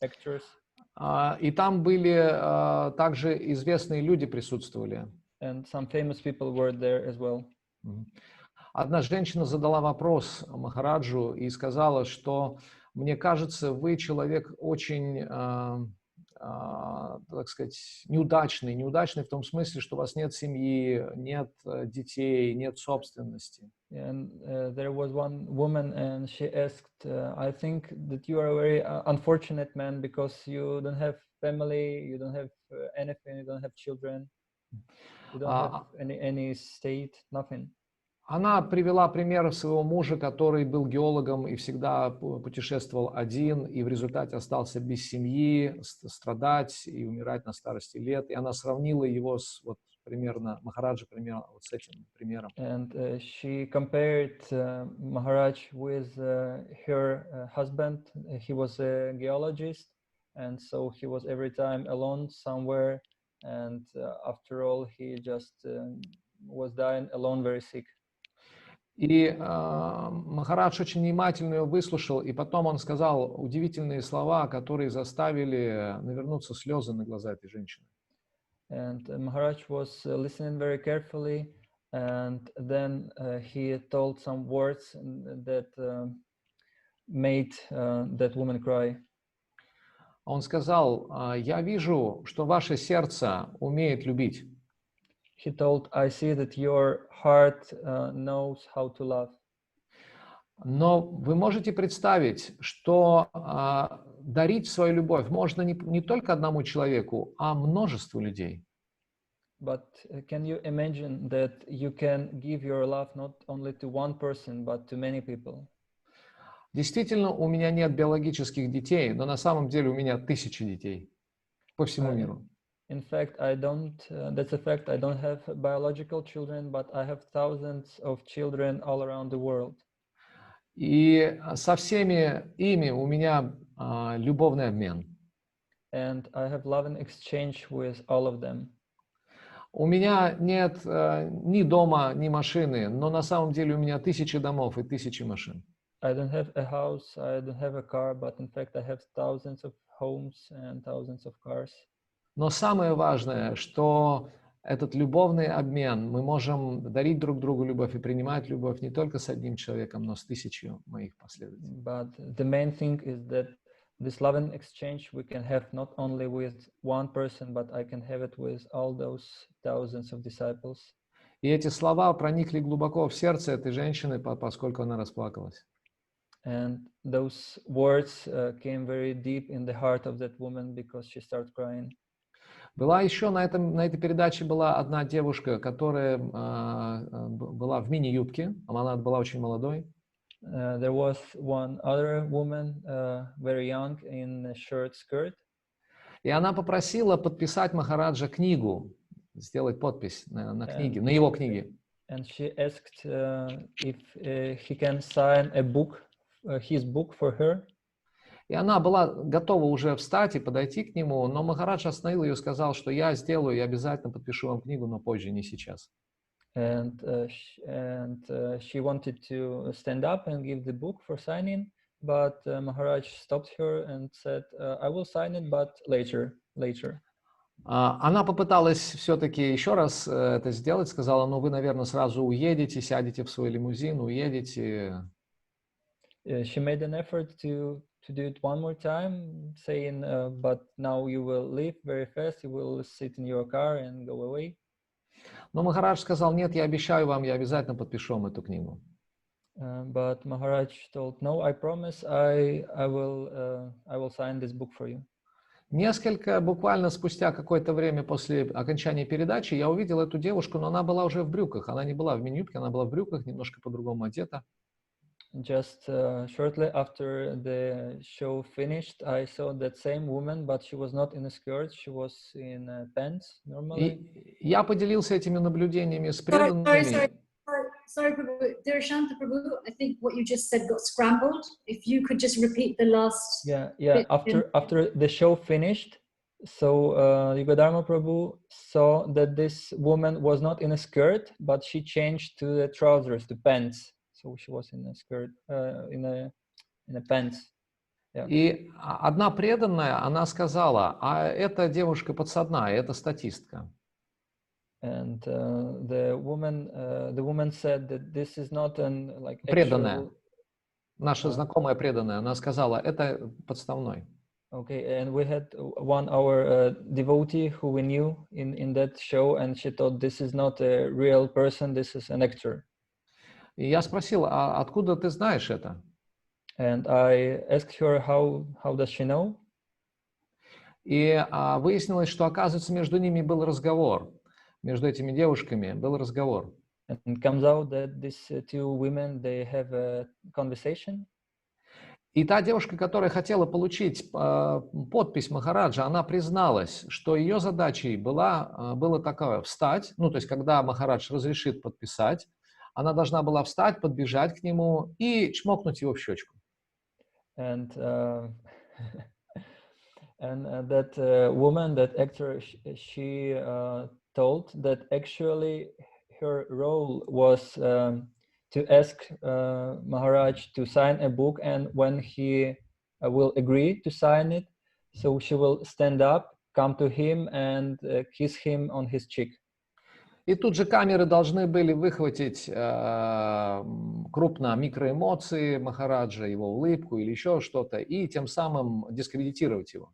actors. И там были также известные люди присутствовали. And some famous people were there as well. Одна женщина задала вопрос Махараджу и сказала, что мне кажется, вы человек очень, так сказать, неудачный в том смысле, что у вас нет семьи, нет детей, нет собственности. And there was one woman, and she asked, "I think that you are a very unfortunate man because you don't have family, you don't have anything, you don't have children, you don't have any estate, nothing." Она привела пример своего мужа, который был геологом и всегда путешествовал один, и в результате остался без семьи, страдать и умирать на старости лет. И она сравнила его с вот примерно Махараджа примерно вот с этим примером. And she compared Maharaj with her husband. He was a geologist, and so he was every time alone somewhere. And after all, he just was dying alone, very sick. И Махарадж очень внимательно ее выслушал, и потом он сказал удивительные слова, которые заставили навернуться слезы на глаза этой женщины. And Maharaj was listening very carefully, and then he told some words that made that woman cry. Он сказал: «Я вижу, что ваше сердце умеет любить». He told, "I see that your heart knows how to love." Но вы можете представить, что дарить свою любовь можно не только одному человеку, а множеству людей. But can you imagine that you can give your love not only to one person, but to many people? Действительно, у меня нет биологических детей, но на самом деле у меня тысячи детей по всему миру. In fact, I don't. That's a fact. I don't have biological children, but I have thousands of children all around the world. И со всеми ими у меня любовный обмен. And I have love and exchange with all of them. У меня нет ни дома, ни машины, но на самом деле у меня тысячи домов и тысячи машин. I don't have a house, I don't have a car, but in fact I have thousands of homes and thousands of cars. Но самое важное, что этот любовный обмен, мы можем дарить друг другу любовь и принимать любовь не только с одним человеком, но с тысячью моих последователей. But the main thing is that this love and exchange we can have not only with one person, but I can have it with all those thousands of disciples. И эти слова проникли глубоко в сердце этой женщины, поскольку она расплакалась. And those words came very deep in the heart of that woman because she started crying. Была еще на этой передаче была одна девушка, которая была в мини-юбке, она была очень молодой. There was one other woman, very young, in a short skirt. И она попросила подписать Махараджа книгу, сделать подпись на книге, на его книге. And she asked if he can sign a book, his book for her. И она была готова уже встать и подойти к нему, но Махарадж остановил ее и сказал, что я сделаю, я обязательно подпишу вам книгу, но позже, не сейчас. And she wanted to stand up and give the book for signing, but Maharaj stopped her and said, I will sign it, but later. Она попыталась все-таки еще раз это сделать, сказала, ну вы, наверное, сразу уедете, сядете в свой лимузин, уедете. She made an effort to do it one more time, saying, but now you will leave very fast, you will sit in your car and go away. Но Махарадж сказал, нет, я обещаю вам, я обязательно подпишу вам эту книгу. But Maharaj told, no, I promise, I will sign this book for you. Буквально спустя какое-то время после окончания передачи я увидел эту девушку, но она была уже в брюках, она не была в мини-юбке, она была в брюках, немножко по-другому одета. Just shortly after the show finished, I saw that same woman, but she was not in a skirt, she was in pants normally. И я поделился этими наблюдениями с преданными. Sorry, Prabhu. Dirashanta Prabhu, I think what you just said got scrambled. If you could just repeat the last. Yeah. bit. After the show finished, so Yugadharma Prabhu saw that this woman was not in a skirt, but she changed to the trousers, the pants. So she was in a skirt, in a pants. Yeah. И одна преданная, она сказала, а эта девушка подсадная, это статистка. And the woman said that this is not an like преданная, наша знакомая преданная, она сказала, это подставной. Okay, and we had our devotee who we knew in that show, and she thought this is not a real person, this is an actor. И я спросил, а откуда ты знаешь это? And I asked her how does she know? И выяснилось, что, оказывается, между ними был разговор. Между этими девушками был разговор. And it comes out that these two women, they have a conversation. И та девушка, которая хотела получить подпись Махараджа, она призналась, что ее задачей было такое: встать, ну, то есть, когда Махарадж разрешит подписать, она должна была встать, подбежать к нему и чмокнуть его в щечку. And that woman, that actor, she told that actually her role was to ask Maharaj to sign a book, and when he will agree to sign it, so she will stand up, come to him and kiss him on his cheek. И тут же камеры должны были выхватить крупно микроэмоции Махараджа, его улыбку или еще что-то, и тем самым дискредитировать его.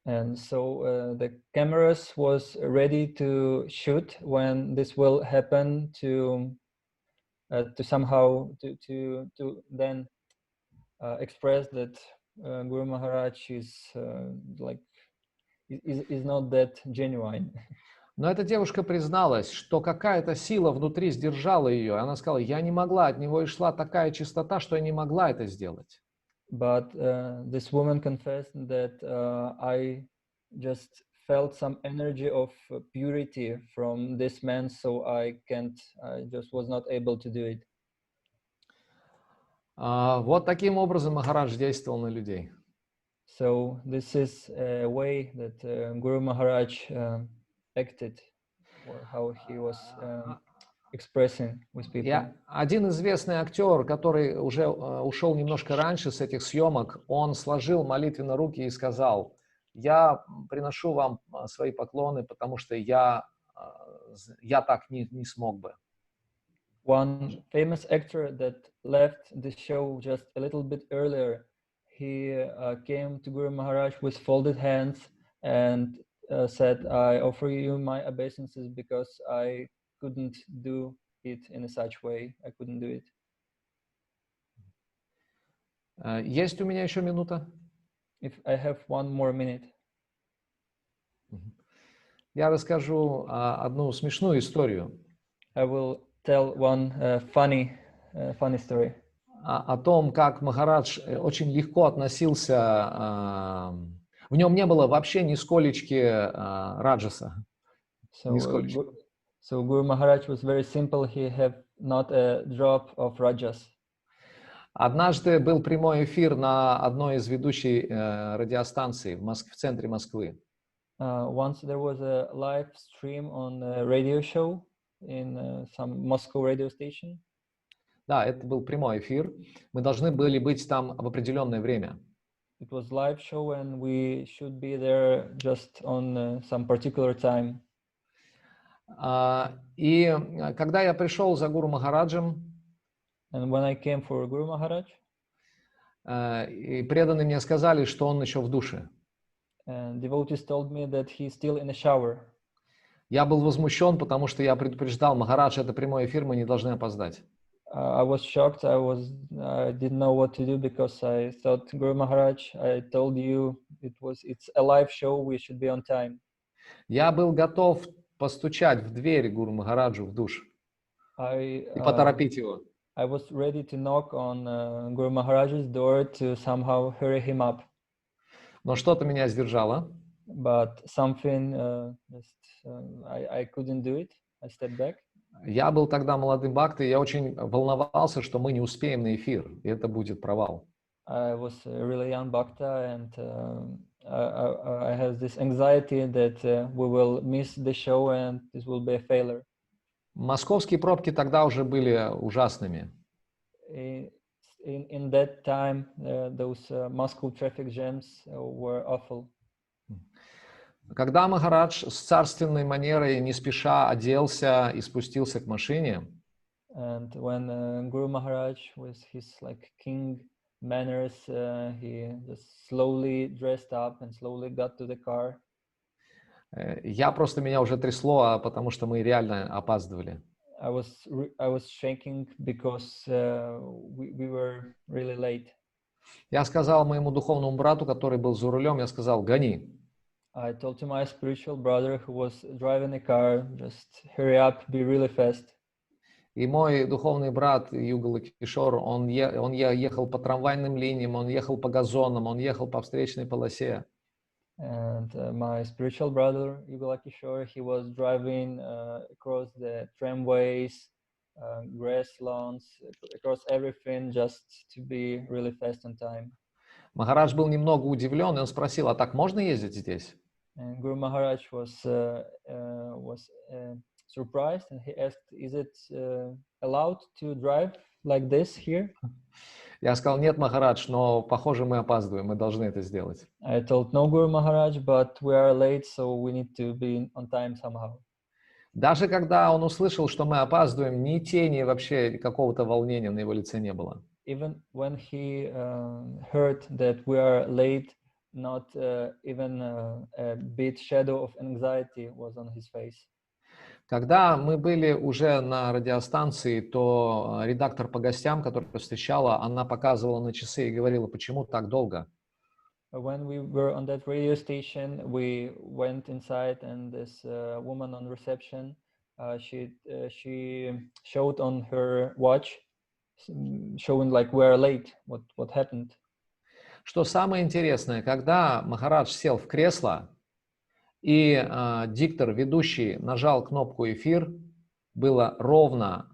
And so the cameras was ready to shoot when this will happen to somehow to then express that Guru Maharaj is is not that genuine. Но эта девушка призналась, что какая-то сила внутри сдержала ее. Она сказала, я не могла, от него и шла такая чистота, что я не могла это сделать. But this woman confessed that I just felt some energy of purity from this man, so I just was not able to do it. Вот таким образом Махарадж действовал на людей. So this is a way that Guru Maharaj acted. or how he was expressing with people. И один известный актер, который уже ушел немножко раньше с этих съемок, он сложил молитвенно руки и сказал: «Я приношу вам свои поклоны, потому что я так не смог бы». One famous actor that left the show just a little bit earlier, he came to Guru Maharaj with folded hands and said, "I offer you my obeisances because I couldn't do it in such way. I couldn't do it." Есть у меня еще минута? If I have one more minute. Я расскажу одну смешную историю. I will tell one funny story. О том, как Махарадж очень легко относился, в нем не было вообще нисколечки раджаса. So Guru Maharaj was very simple. He had not a drop of rajas. Однажды был прямой эфир на одной из ведущей радиостанций в центре Москвы. Once there was a live stream on a radio show in some Moscow radio station. Да, это был прямой эфир. Мы должны были быть там в определенное время. It was live show and we should be there just on some particular time. И когда я пришел за Гуру Махараджем, and when I came for Guru Maharaj, и преданные мне сказали, что он еще в душе. And devotees told me that he's still in a shower. Я был возмущен, потому что я предупреждал: Махарадж, это прямой эфир, мы не должны опоздать. I was shocked. I didn't know what to do because I thought, Guru Maharaj, I told you it's a live show. We should be on time. Я был готов постучать в дверь Гуру Махараджу в душ и поторопить его. I was ready to knock on Guru Maharaj's door to somehow hurry him up. Но что-то меня сдержало. But something I couldn't do it. I stepped back. Я был тогда молодым бхакти, и я очень волновался, что мы не успеем на эфир, и это будет провал. I was really young bhakta, and I had this anxiety that we will miss the show and this will be a failure. Московские пробки тогда уже были ужасными. In that time, those Moscow traffic jams were awful. Когда Махарадж с царственной манерой не спеша оделся и спустился к машине, and when Guru Maharaj, with his king manners, he just slowly dressed up and slowly got to the car. Меня уже трясло, потому что мы реально опаздывали. I was shaking because we were really late. Я сказал моему духовному брату, который был за рулем, я сказал: гони. I told to my spiritual brother who was driving the car, just hurry up, be really fast. И мой духовный брат Югала Кишор, он ехал по трамвайным линиям, он ехал по газонам, он ехал по встречной полосе. And my spiritual brother Yugala Kishore, he was driving across the tramways, grass lawns, across everything, just to be really fast on time. Махарадж был немного удивлен, и он спросил: а так можно ездить здесь? And Guru Maharaj was surprised, and he asked, "Is it allowed to drive like this here?" Я сказал: нет, Махарадж, но похоже мы опаздываем, мы должны это сделать. I told, no, Guru Maharaj, but we are late, so we need to be on time somehow. Даже когда он услышал, что мы опаздываем, ни тени вообще какого-то волнения на его лице не было. Even when he heard that we are late, not even a bit shadow of anxiety was on his face. Когда мы были уже на радиостанции, то редактор по гостям, которая встречала, она показывала на часы и говорила: почему так долго? When we were on that radio station, we went inside, and this woman on reception, she showed on her watch, showing like we are late. What happened? Что самое интересное, когда Махарадж сел в кресло, и диктор, ведущий, нажал кнопку «Эфир», было ровно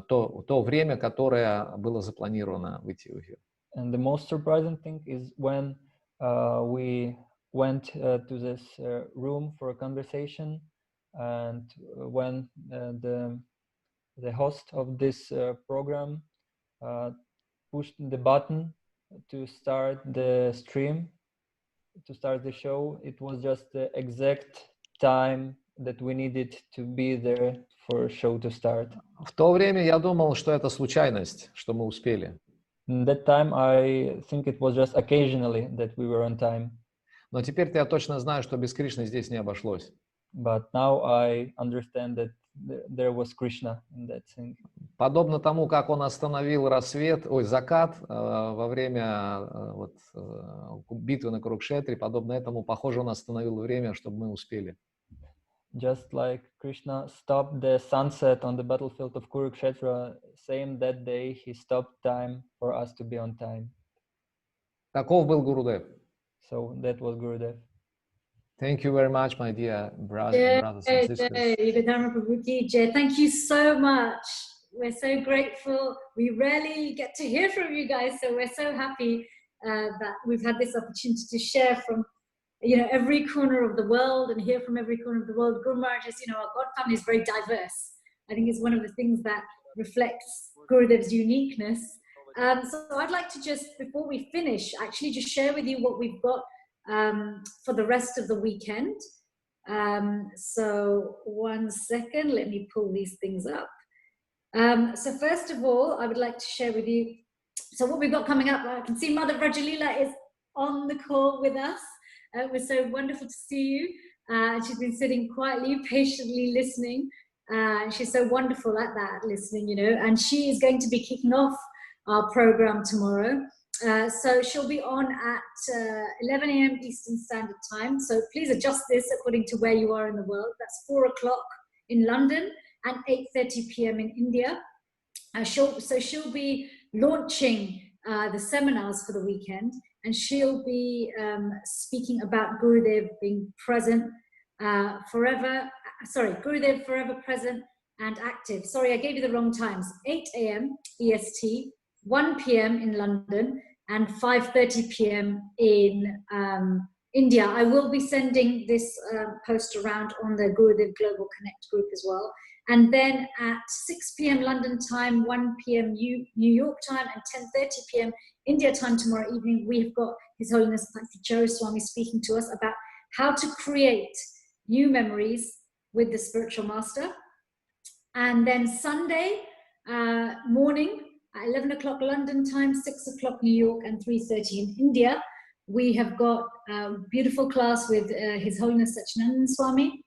то время, которое было запланировано выйти в эфир. And the most surprising thing is when we went to this room for a conversation, And when the host of this program pushed the button to start the stream, to start the show, it was just the exact time that we needed to be there for show to start. В то время я думал, что это случайность, что мы успели. That time I think it was just occasionally that we were on time. Но теперь-то я точно знаю, что без Кришны здесь не обошлось. But now I understand that there was Krishna in that thing. Подобно тому, как он остановил закат во время битвы на Курукшетре, подобно этому, похоже, он остановил время, чтобы мы успели. Just like Krishna stopped the sunset on the battlefield of Kurukshetra, same that day he stopped time for us to be on time. Таков был Гурудев. So that was Gurudev. Thank you very much, my dear brothers and sisters. Thank you so much. We're so grateful. We rarely get to hear from you guys, so we're so happy that we've had this opportunity to share from every corner of the world and hear from every corner of the world. Guru Maharaj is, our God family is very diverse. I think it's one of the things that reflects Gurudev's uniqueness. So I'd like to just, before we finish, actually just share with you what we've got for the rest of the weekend. So one second, let me pull these things up. So first of all, I would like to share with you, so what we've got coming up, I can see Mother Rajalila is on the call with us. It was so wonderful to see you. She's been sitting quietly, patiently listening. She's so wonderful at that, listening, and she is going to be kicking off our program tomorrow. So she'll be on at 11 a.m. Eastern Standard Time. So please adjust this according to where you are in the world. That's 4 o'clock in London and 8:30 p.m. in India. She'll be launching the seminars for the weekend, and she'll be speaking about Gurudev being present forever. Gurudev forever present and active. Sorry, I gave you the wrong times. 8 a.m. EST, 1 p.m. in London, and 5:30 p.m. in India. I will be sending this post around on the Gurudev Global Connect group as well. And then at 6 p.m. London time, 1 p.m. New York time, and 10:30 p.m. India time tomorrow evening, we've got His Holiness Bhakti Swami speaking to us about how to create new memories with the spiritual master. And then Sunday morning at 11 o'clock London time, 6 o'clock New York, and 3:30 in India, we have got a beautiful class with His Holiness Satchidananda Swami.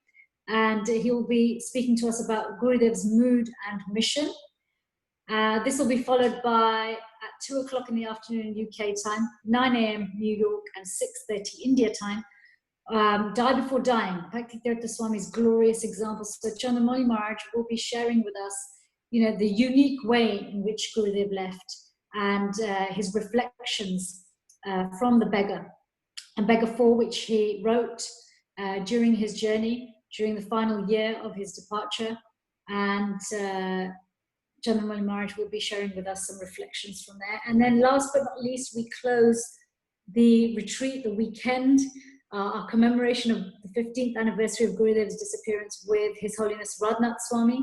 And he will be speaking to us about Gurudev's mood and mission. This will be followed by at 2 o'clock in the afternoon UK time, 9 a.m. New York, and 6:30 India time. Die Before Dying, Bhakti Tirtha Swami's glorious examples. So Chandramali Maharaj will be sharing with us, the unique way in which Gurudev left and his reflections from the beggar, a beggar for which he wrote during his journey, during the final year of his departure. And Chandramali Maharaj will be sharing with us some reflections from there. And then last but not least, we close the retreat, the weekend, our commemoration of the 15th anniversary of Gurudev's disappearance with His Holiness Radhanath Swami.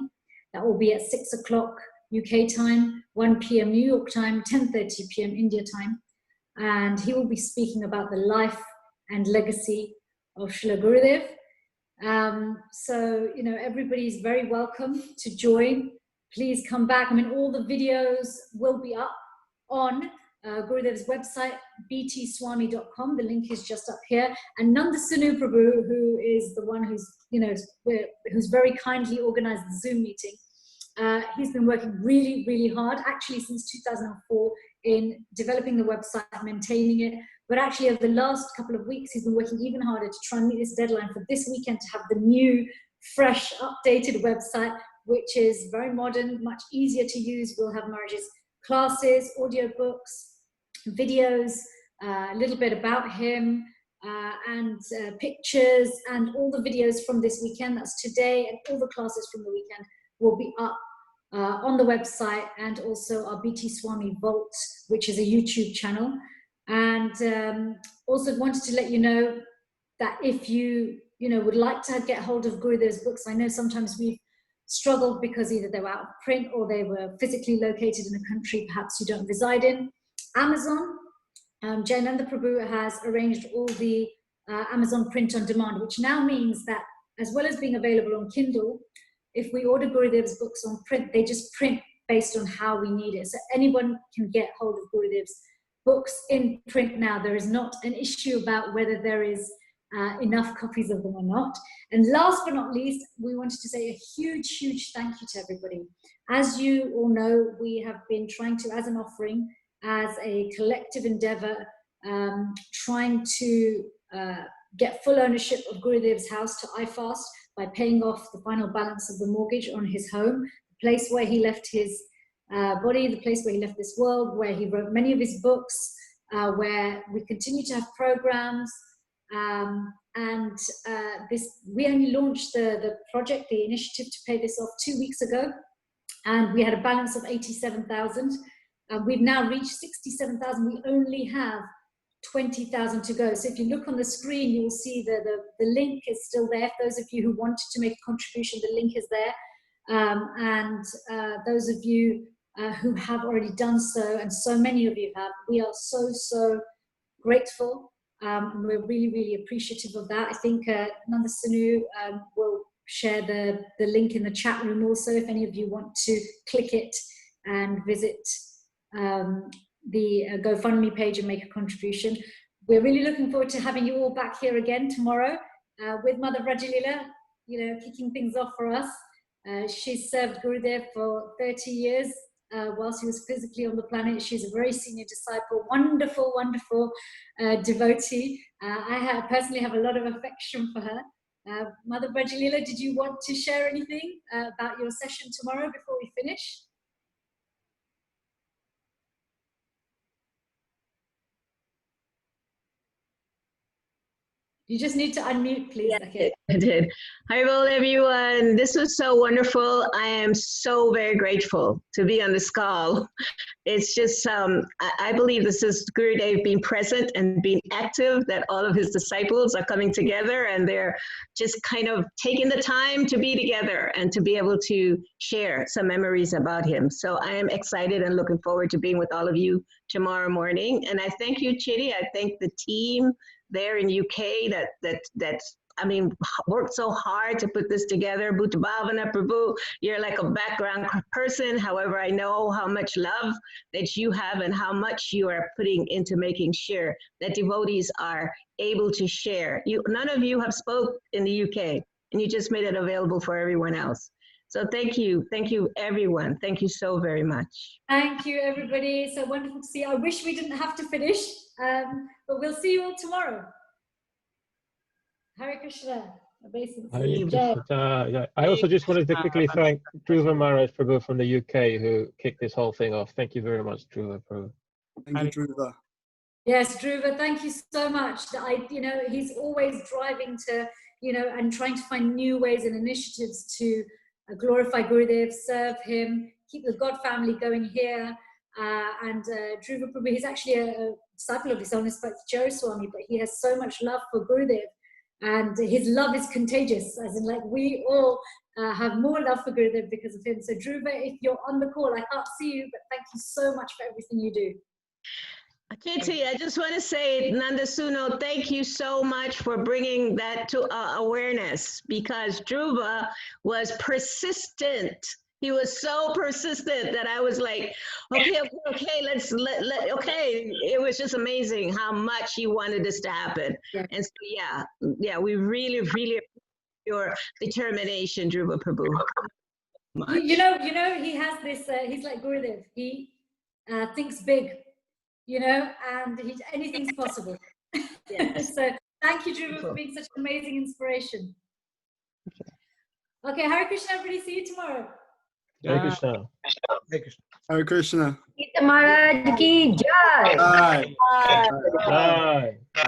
That will be at 6 o'clock UK time, 1 p.m. New York time, 10:30 p.m. India time. And he will be speaking about the life and legacy of Srila Gurudev. So, everybody's very welcome to join. Please come back. All the videos will be up on Gurudev's website, btswami.com. The link is just up here. And Nanda Sunu Prabhu, who is the one who's very kindly organized the Zoom meeting, he's been working really, really hard, actually since 2004, in developing the website, maintaining it. But actually, over the last couple of weeks, he's been working even harder to try and meet this deadline for this weekend to have the new, fresh, updated website, which is very modern, much easier to use. We'll have Maharaj's classes, audiobooks, videos, a little bit about him, and pictures, and all the videos from this weekend. That's today, and all the classes from the weekend will be up on the website, and also our BT Swami Vault, which is a YouTube channel. And also wanted to let you know that if you would like to get hold of Gurudev's books, I know sometimes we've struggled because either they were out of print or they were physically located in a country perhaps you don't reside in. Amazon, Jayananda Prabhu has arranged all the Amazon print on demand, which now means that as well as being available on Kindle, if we order Gurudev's books on print, they just print based on how we need it. So anyone can get hold of Gurudev's books in print now. There is not an issue about whether there is enough copies of them or not. And last but not least, we wanted to say a huge, huge thank you to everybody. As you all know, we have been trying to, as an offering, as a collective endeavor, trying to get full ownership of Gurudev's house to iFast by paying off the final balance of the mortgage on his home, the place where he left his body, the place where he left this world, where he wrote many of his books, where we continue to have programs. We only launched the project, the initiative to pay this off 2 weeks ago, and we had a balance of 87,000. We've now reached 67,000. We only have 20,000 to go. So if you look on the screen, you'll see the link is still there. For those of you who wanted to make a contribution, the link is there. Those of you who have already done so, and so many of you have, we are so, so grateful. And we're really, really appreciative of that. I think Nanda Sanu will share the link in the chat room also, if any of you want to click it and visit the GoFundMe page and make a contribution. We're really looking forward to having you all back here again tomorrow with Mother Rajalila, kicking things off for us. She's served Gurudev for 30 years whilst he was physically on the planet. She's a very senior disciple, wonderful, wonderful devotee. I personally have a lot of affection for her. Mother Rajalila, did you want to share anything about your session tomorrow before we finish? You just need to unmute, please. Yeah, okay. I did. Hi, well, everyone. This was so wonderful. I am so very grateful to be on this call. It's just, I believe this is Gurudev being present and being active, that all of his disciples are coming together and they're just kind of taking the time to be together and to be able to share some memories about him. So I am excited and looking forward to being with all of you tomorrow morning. And I thank you, Chitty. I thank the team there in UK that I mean, worked so hard to put this together. Bhuta Bhavana Prabhu, you're like a background person. However, I know how much love that you have and how much you are putting into making sure that devotees are able to share. None of you have spoke in the UK, and you just made it available for everyone else. So thank you, everyone. Thank you so very much. Thank you, everybody. So wonderful to see you. I wish we didn't have to finish, but we'll see you all tomorrow. Hare Krishna. Yeah. I also just wanted to quickly thank Dhruva Maharaj Prabhu from the UK who kicked this whole thing off. Thank you very much, Dhruva Prabhu. Thank you, Dhruva. Yes, Dhruva, thank you so much. He's always driving to, and trying to find new ways and initiatives to glorify Gurudev, serve him, keep the God family going here. And Dhruva Prabhu, he's actually a disciple of His Holiness Bhakti Swami, but he has so much love for Gurudev. And his love is contagious, as in like we all have more love for Gurudev because of him. So Dhruva, if you're on the call, I can't see you, but thank you so much for everything you do. Katie, I just want to say, Nanda Suno, thank you so much for bringing that to awareness, because Dhruva was persistent. He was so persistent that I was like, okay, okay. It was just amazing how much he wanted this to happen. Yeah. And so, yeah, we really, really appreciate your determination, Dhruva Prabhu. You know, he has this, he's like Gurudev. He thinks big, and anything's possible. Yes. So thank you, Dhruva, for being such an amazing inspiration. Okay, Hare Krishna, everybody. See you tomorrow. Hare Krishna. Hare Krishna. Maharaj ki jai. Bye. Bye.